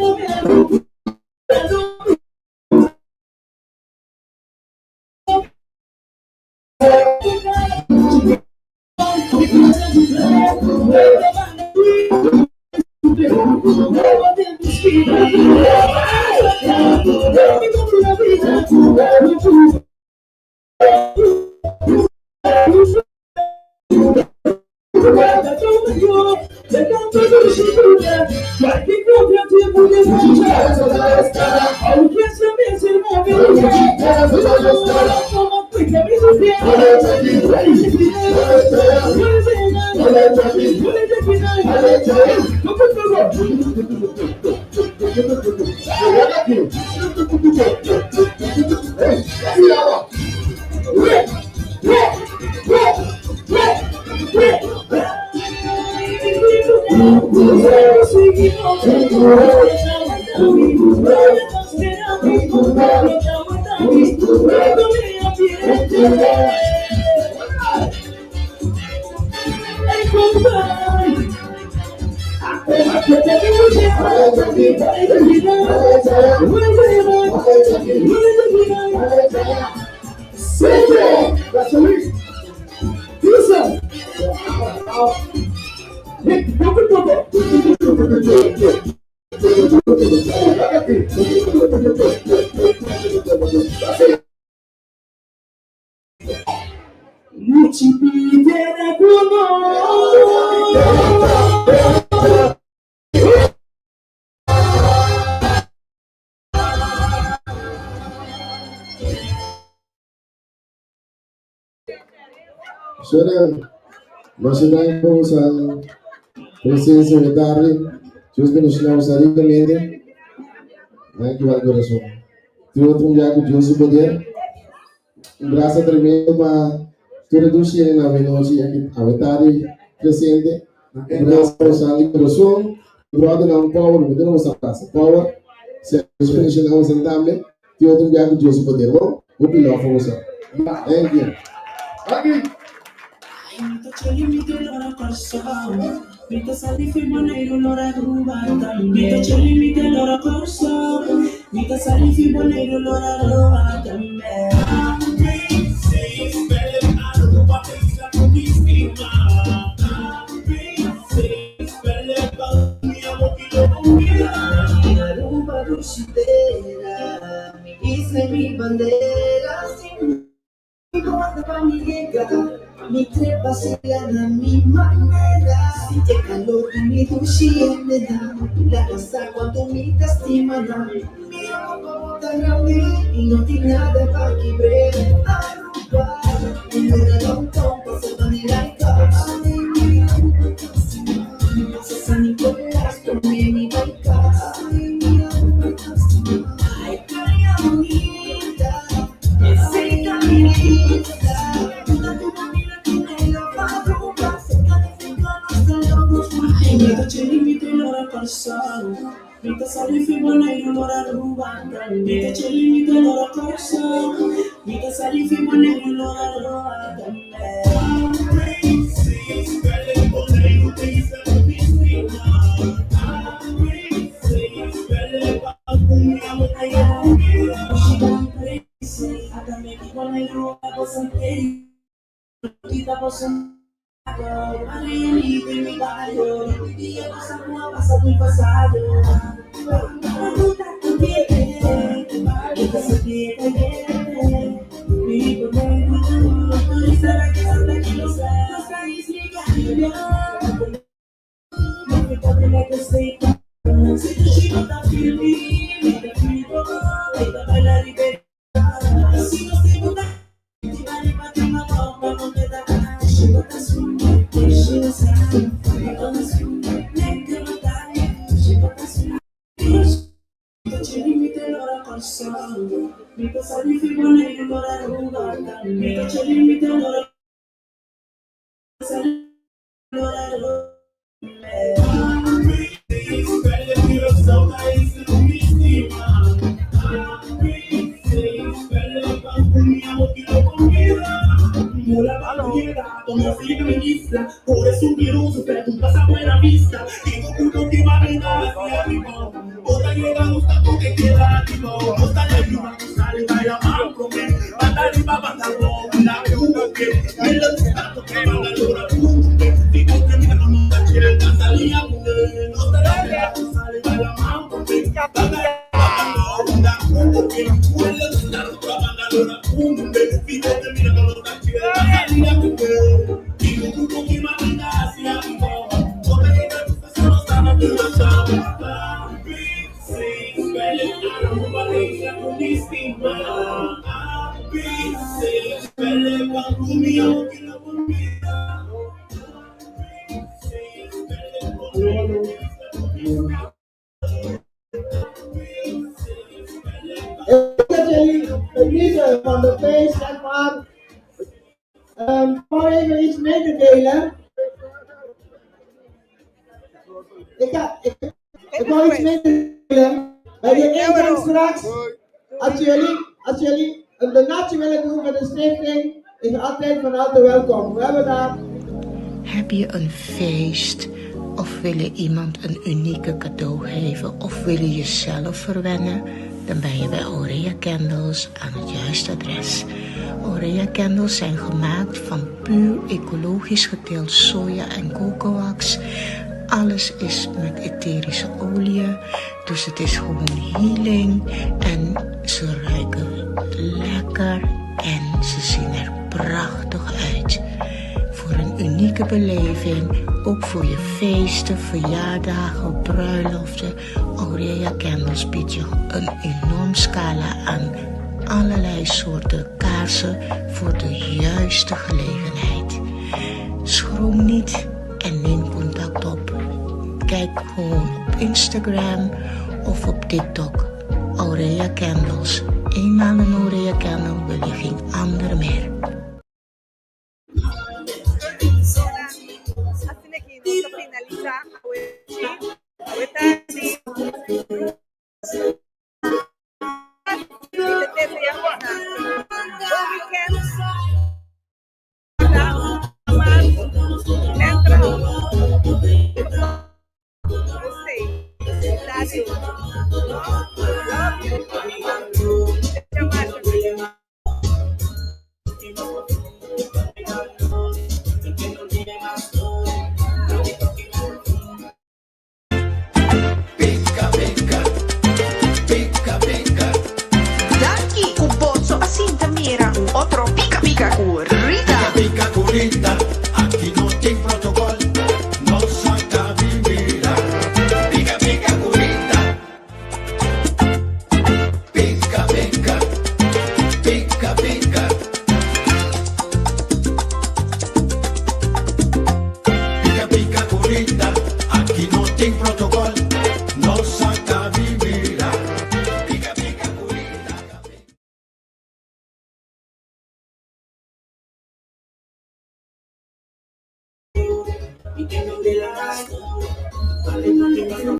Shana, Masidai Posa, presença Vetari, Deus que nos não usaria também, né, que vai coração. Tu outro dia que Deus o poder, graça tremenda para traduzir na venosi aqui a Vetari presente, graça posa de coração, brother não power, me não usa praça power, se expressão não usa também, tu outro dia que Deus o poder, bom, o pilar força. Thank you. Aqui. Mita chali mita lora korsa, mita sali fi boneiro lora rubata. Mita chali mita lora korsa, mita sali fi boneiro lora rubata. Aruba dulceira, isso é minha bandeira, sim. Guarda para mi llega, mi trepa sea la mi manera. Si te calor y mi dulce me da, la casa cuando mi estima da. Mi amor como tan grande y no tiene nada para quebrar. Aruba, en lugar de un tonto se van a ir al caos. San Nicolás, tomé mi barca. Ay, calla bonita, ese caminito. Mita chali mita lora korsa, mita sali fi boneiro lora rubata. Mita chali mita lora korsa, mita sali fi boneiro lora rubata. Mi barrio, vivía pasado y pasado. Que se pierde, mi boneiro, turista que anda aquí los país llegan. No me puedo negar que Como sigue ministra, por eso un virus, pero tú pasa buena vista. Digo uno que va a venir hacia mi mano. Otra llega, gusta tú que queda tipo. Gusta de mi mano, sale, vaya, man, promete. Banda arriba, banda abajo, una que me lo gusta, que van a lograr un digo que mi mano no da chile, salía, no te la veas, sale, vaya, man, promete. Banda arriba, banda abajo, que me lo gusta, que van a lograr un digo que mi mano no da chile, salía, digo tú que imagina hacia mi mano. Otra llega, gusta, solo estaba tú la chava. Valência puríssima, a princesa, leva comigo que não combina. Genieten van de feest, zeg maar. Gewoon even iets mee te delen. Ik wil iets mee te delen. Bij de ingang straks, als jullie een donatie willen doen met de stichting, is altijd van harte welkom. We hebben daar. Heb je een feest of wil je iemand een unieke cadeau geven of wil je jezelf verwennen? Dan ben je bij Aurea Candles aan het juiste adres. Aurea Candles zijn gemaakt van puur ecologisch geteeld soja en cocoax. Alles is met etherische oliën, dus het is gewoon healing en ze ruiken lekker en ze zien er prachtig uit. Voor een unieke beleving, ook voor je feesten, verjaardagen, bruiloften. Aurea Candles biedt je een enorm scala aan allerlei soorten kaarsen voor de juiste gelegenheid. Schroom niet en neem contact op. Kijk gewoon op Instagram of op TikTok. Aurea Candles. Eenmaal een Aurea Candle wil je geen andere meer. Otro pica pica currita. Pica pica currita. Aquí no tem protocolo. No saca vivira. Pica pica currita. Pica pica. Pica pica. Pica pica currita. Aquí no tem protocolo. No saca vivira. Pica pica currita. Y que no te la gasto, vale, no te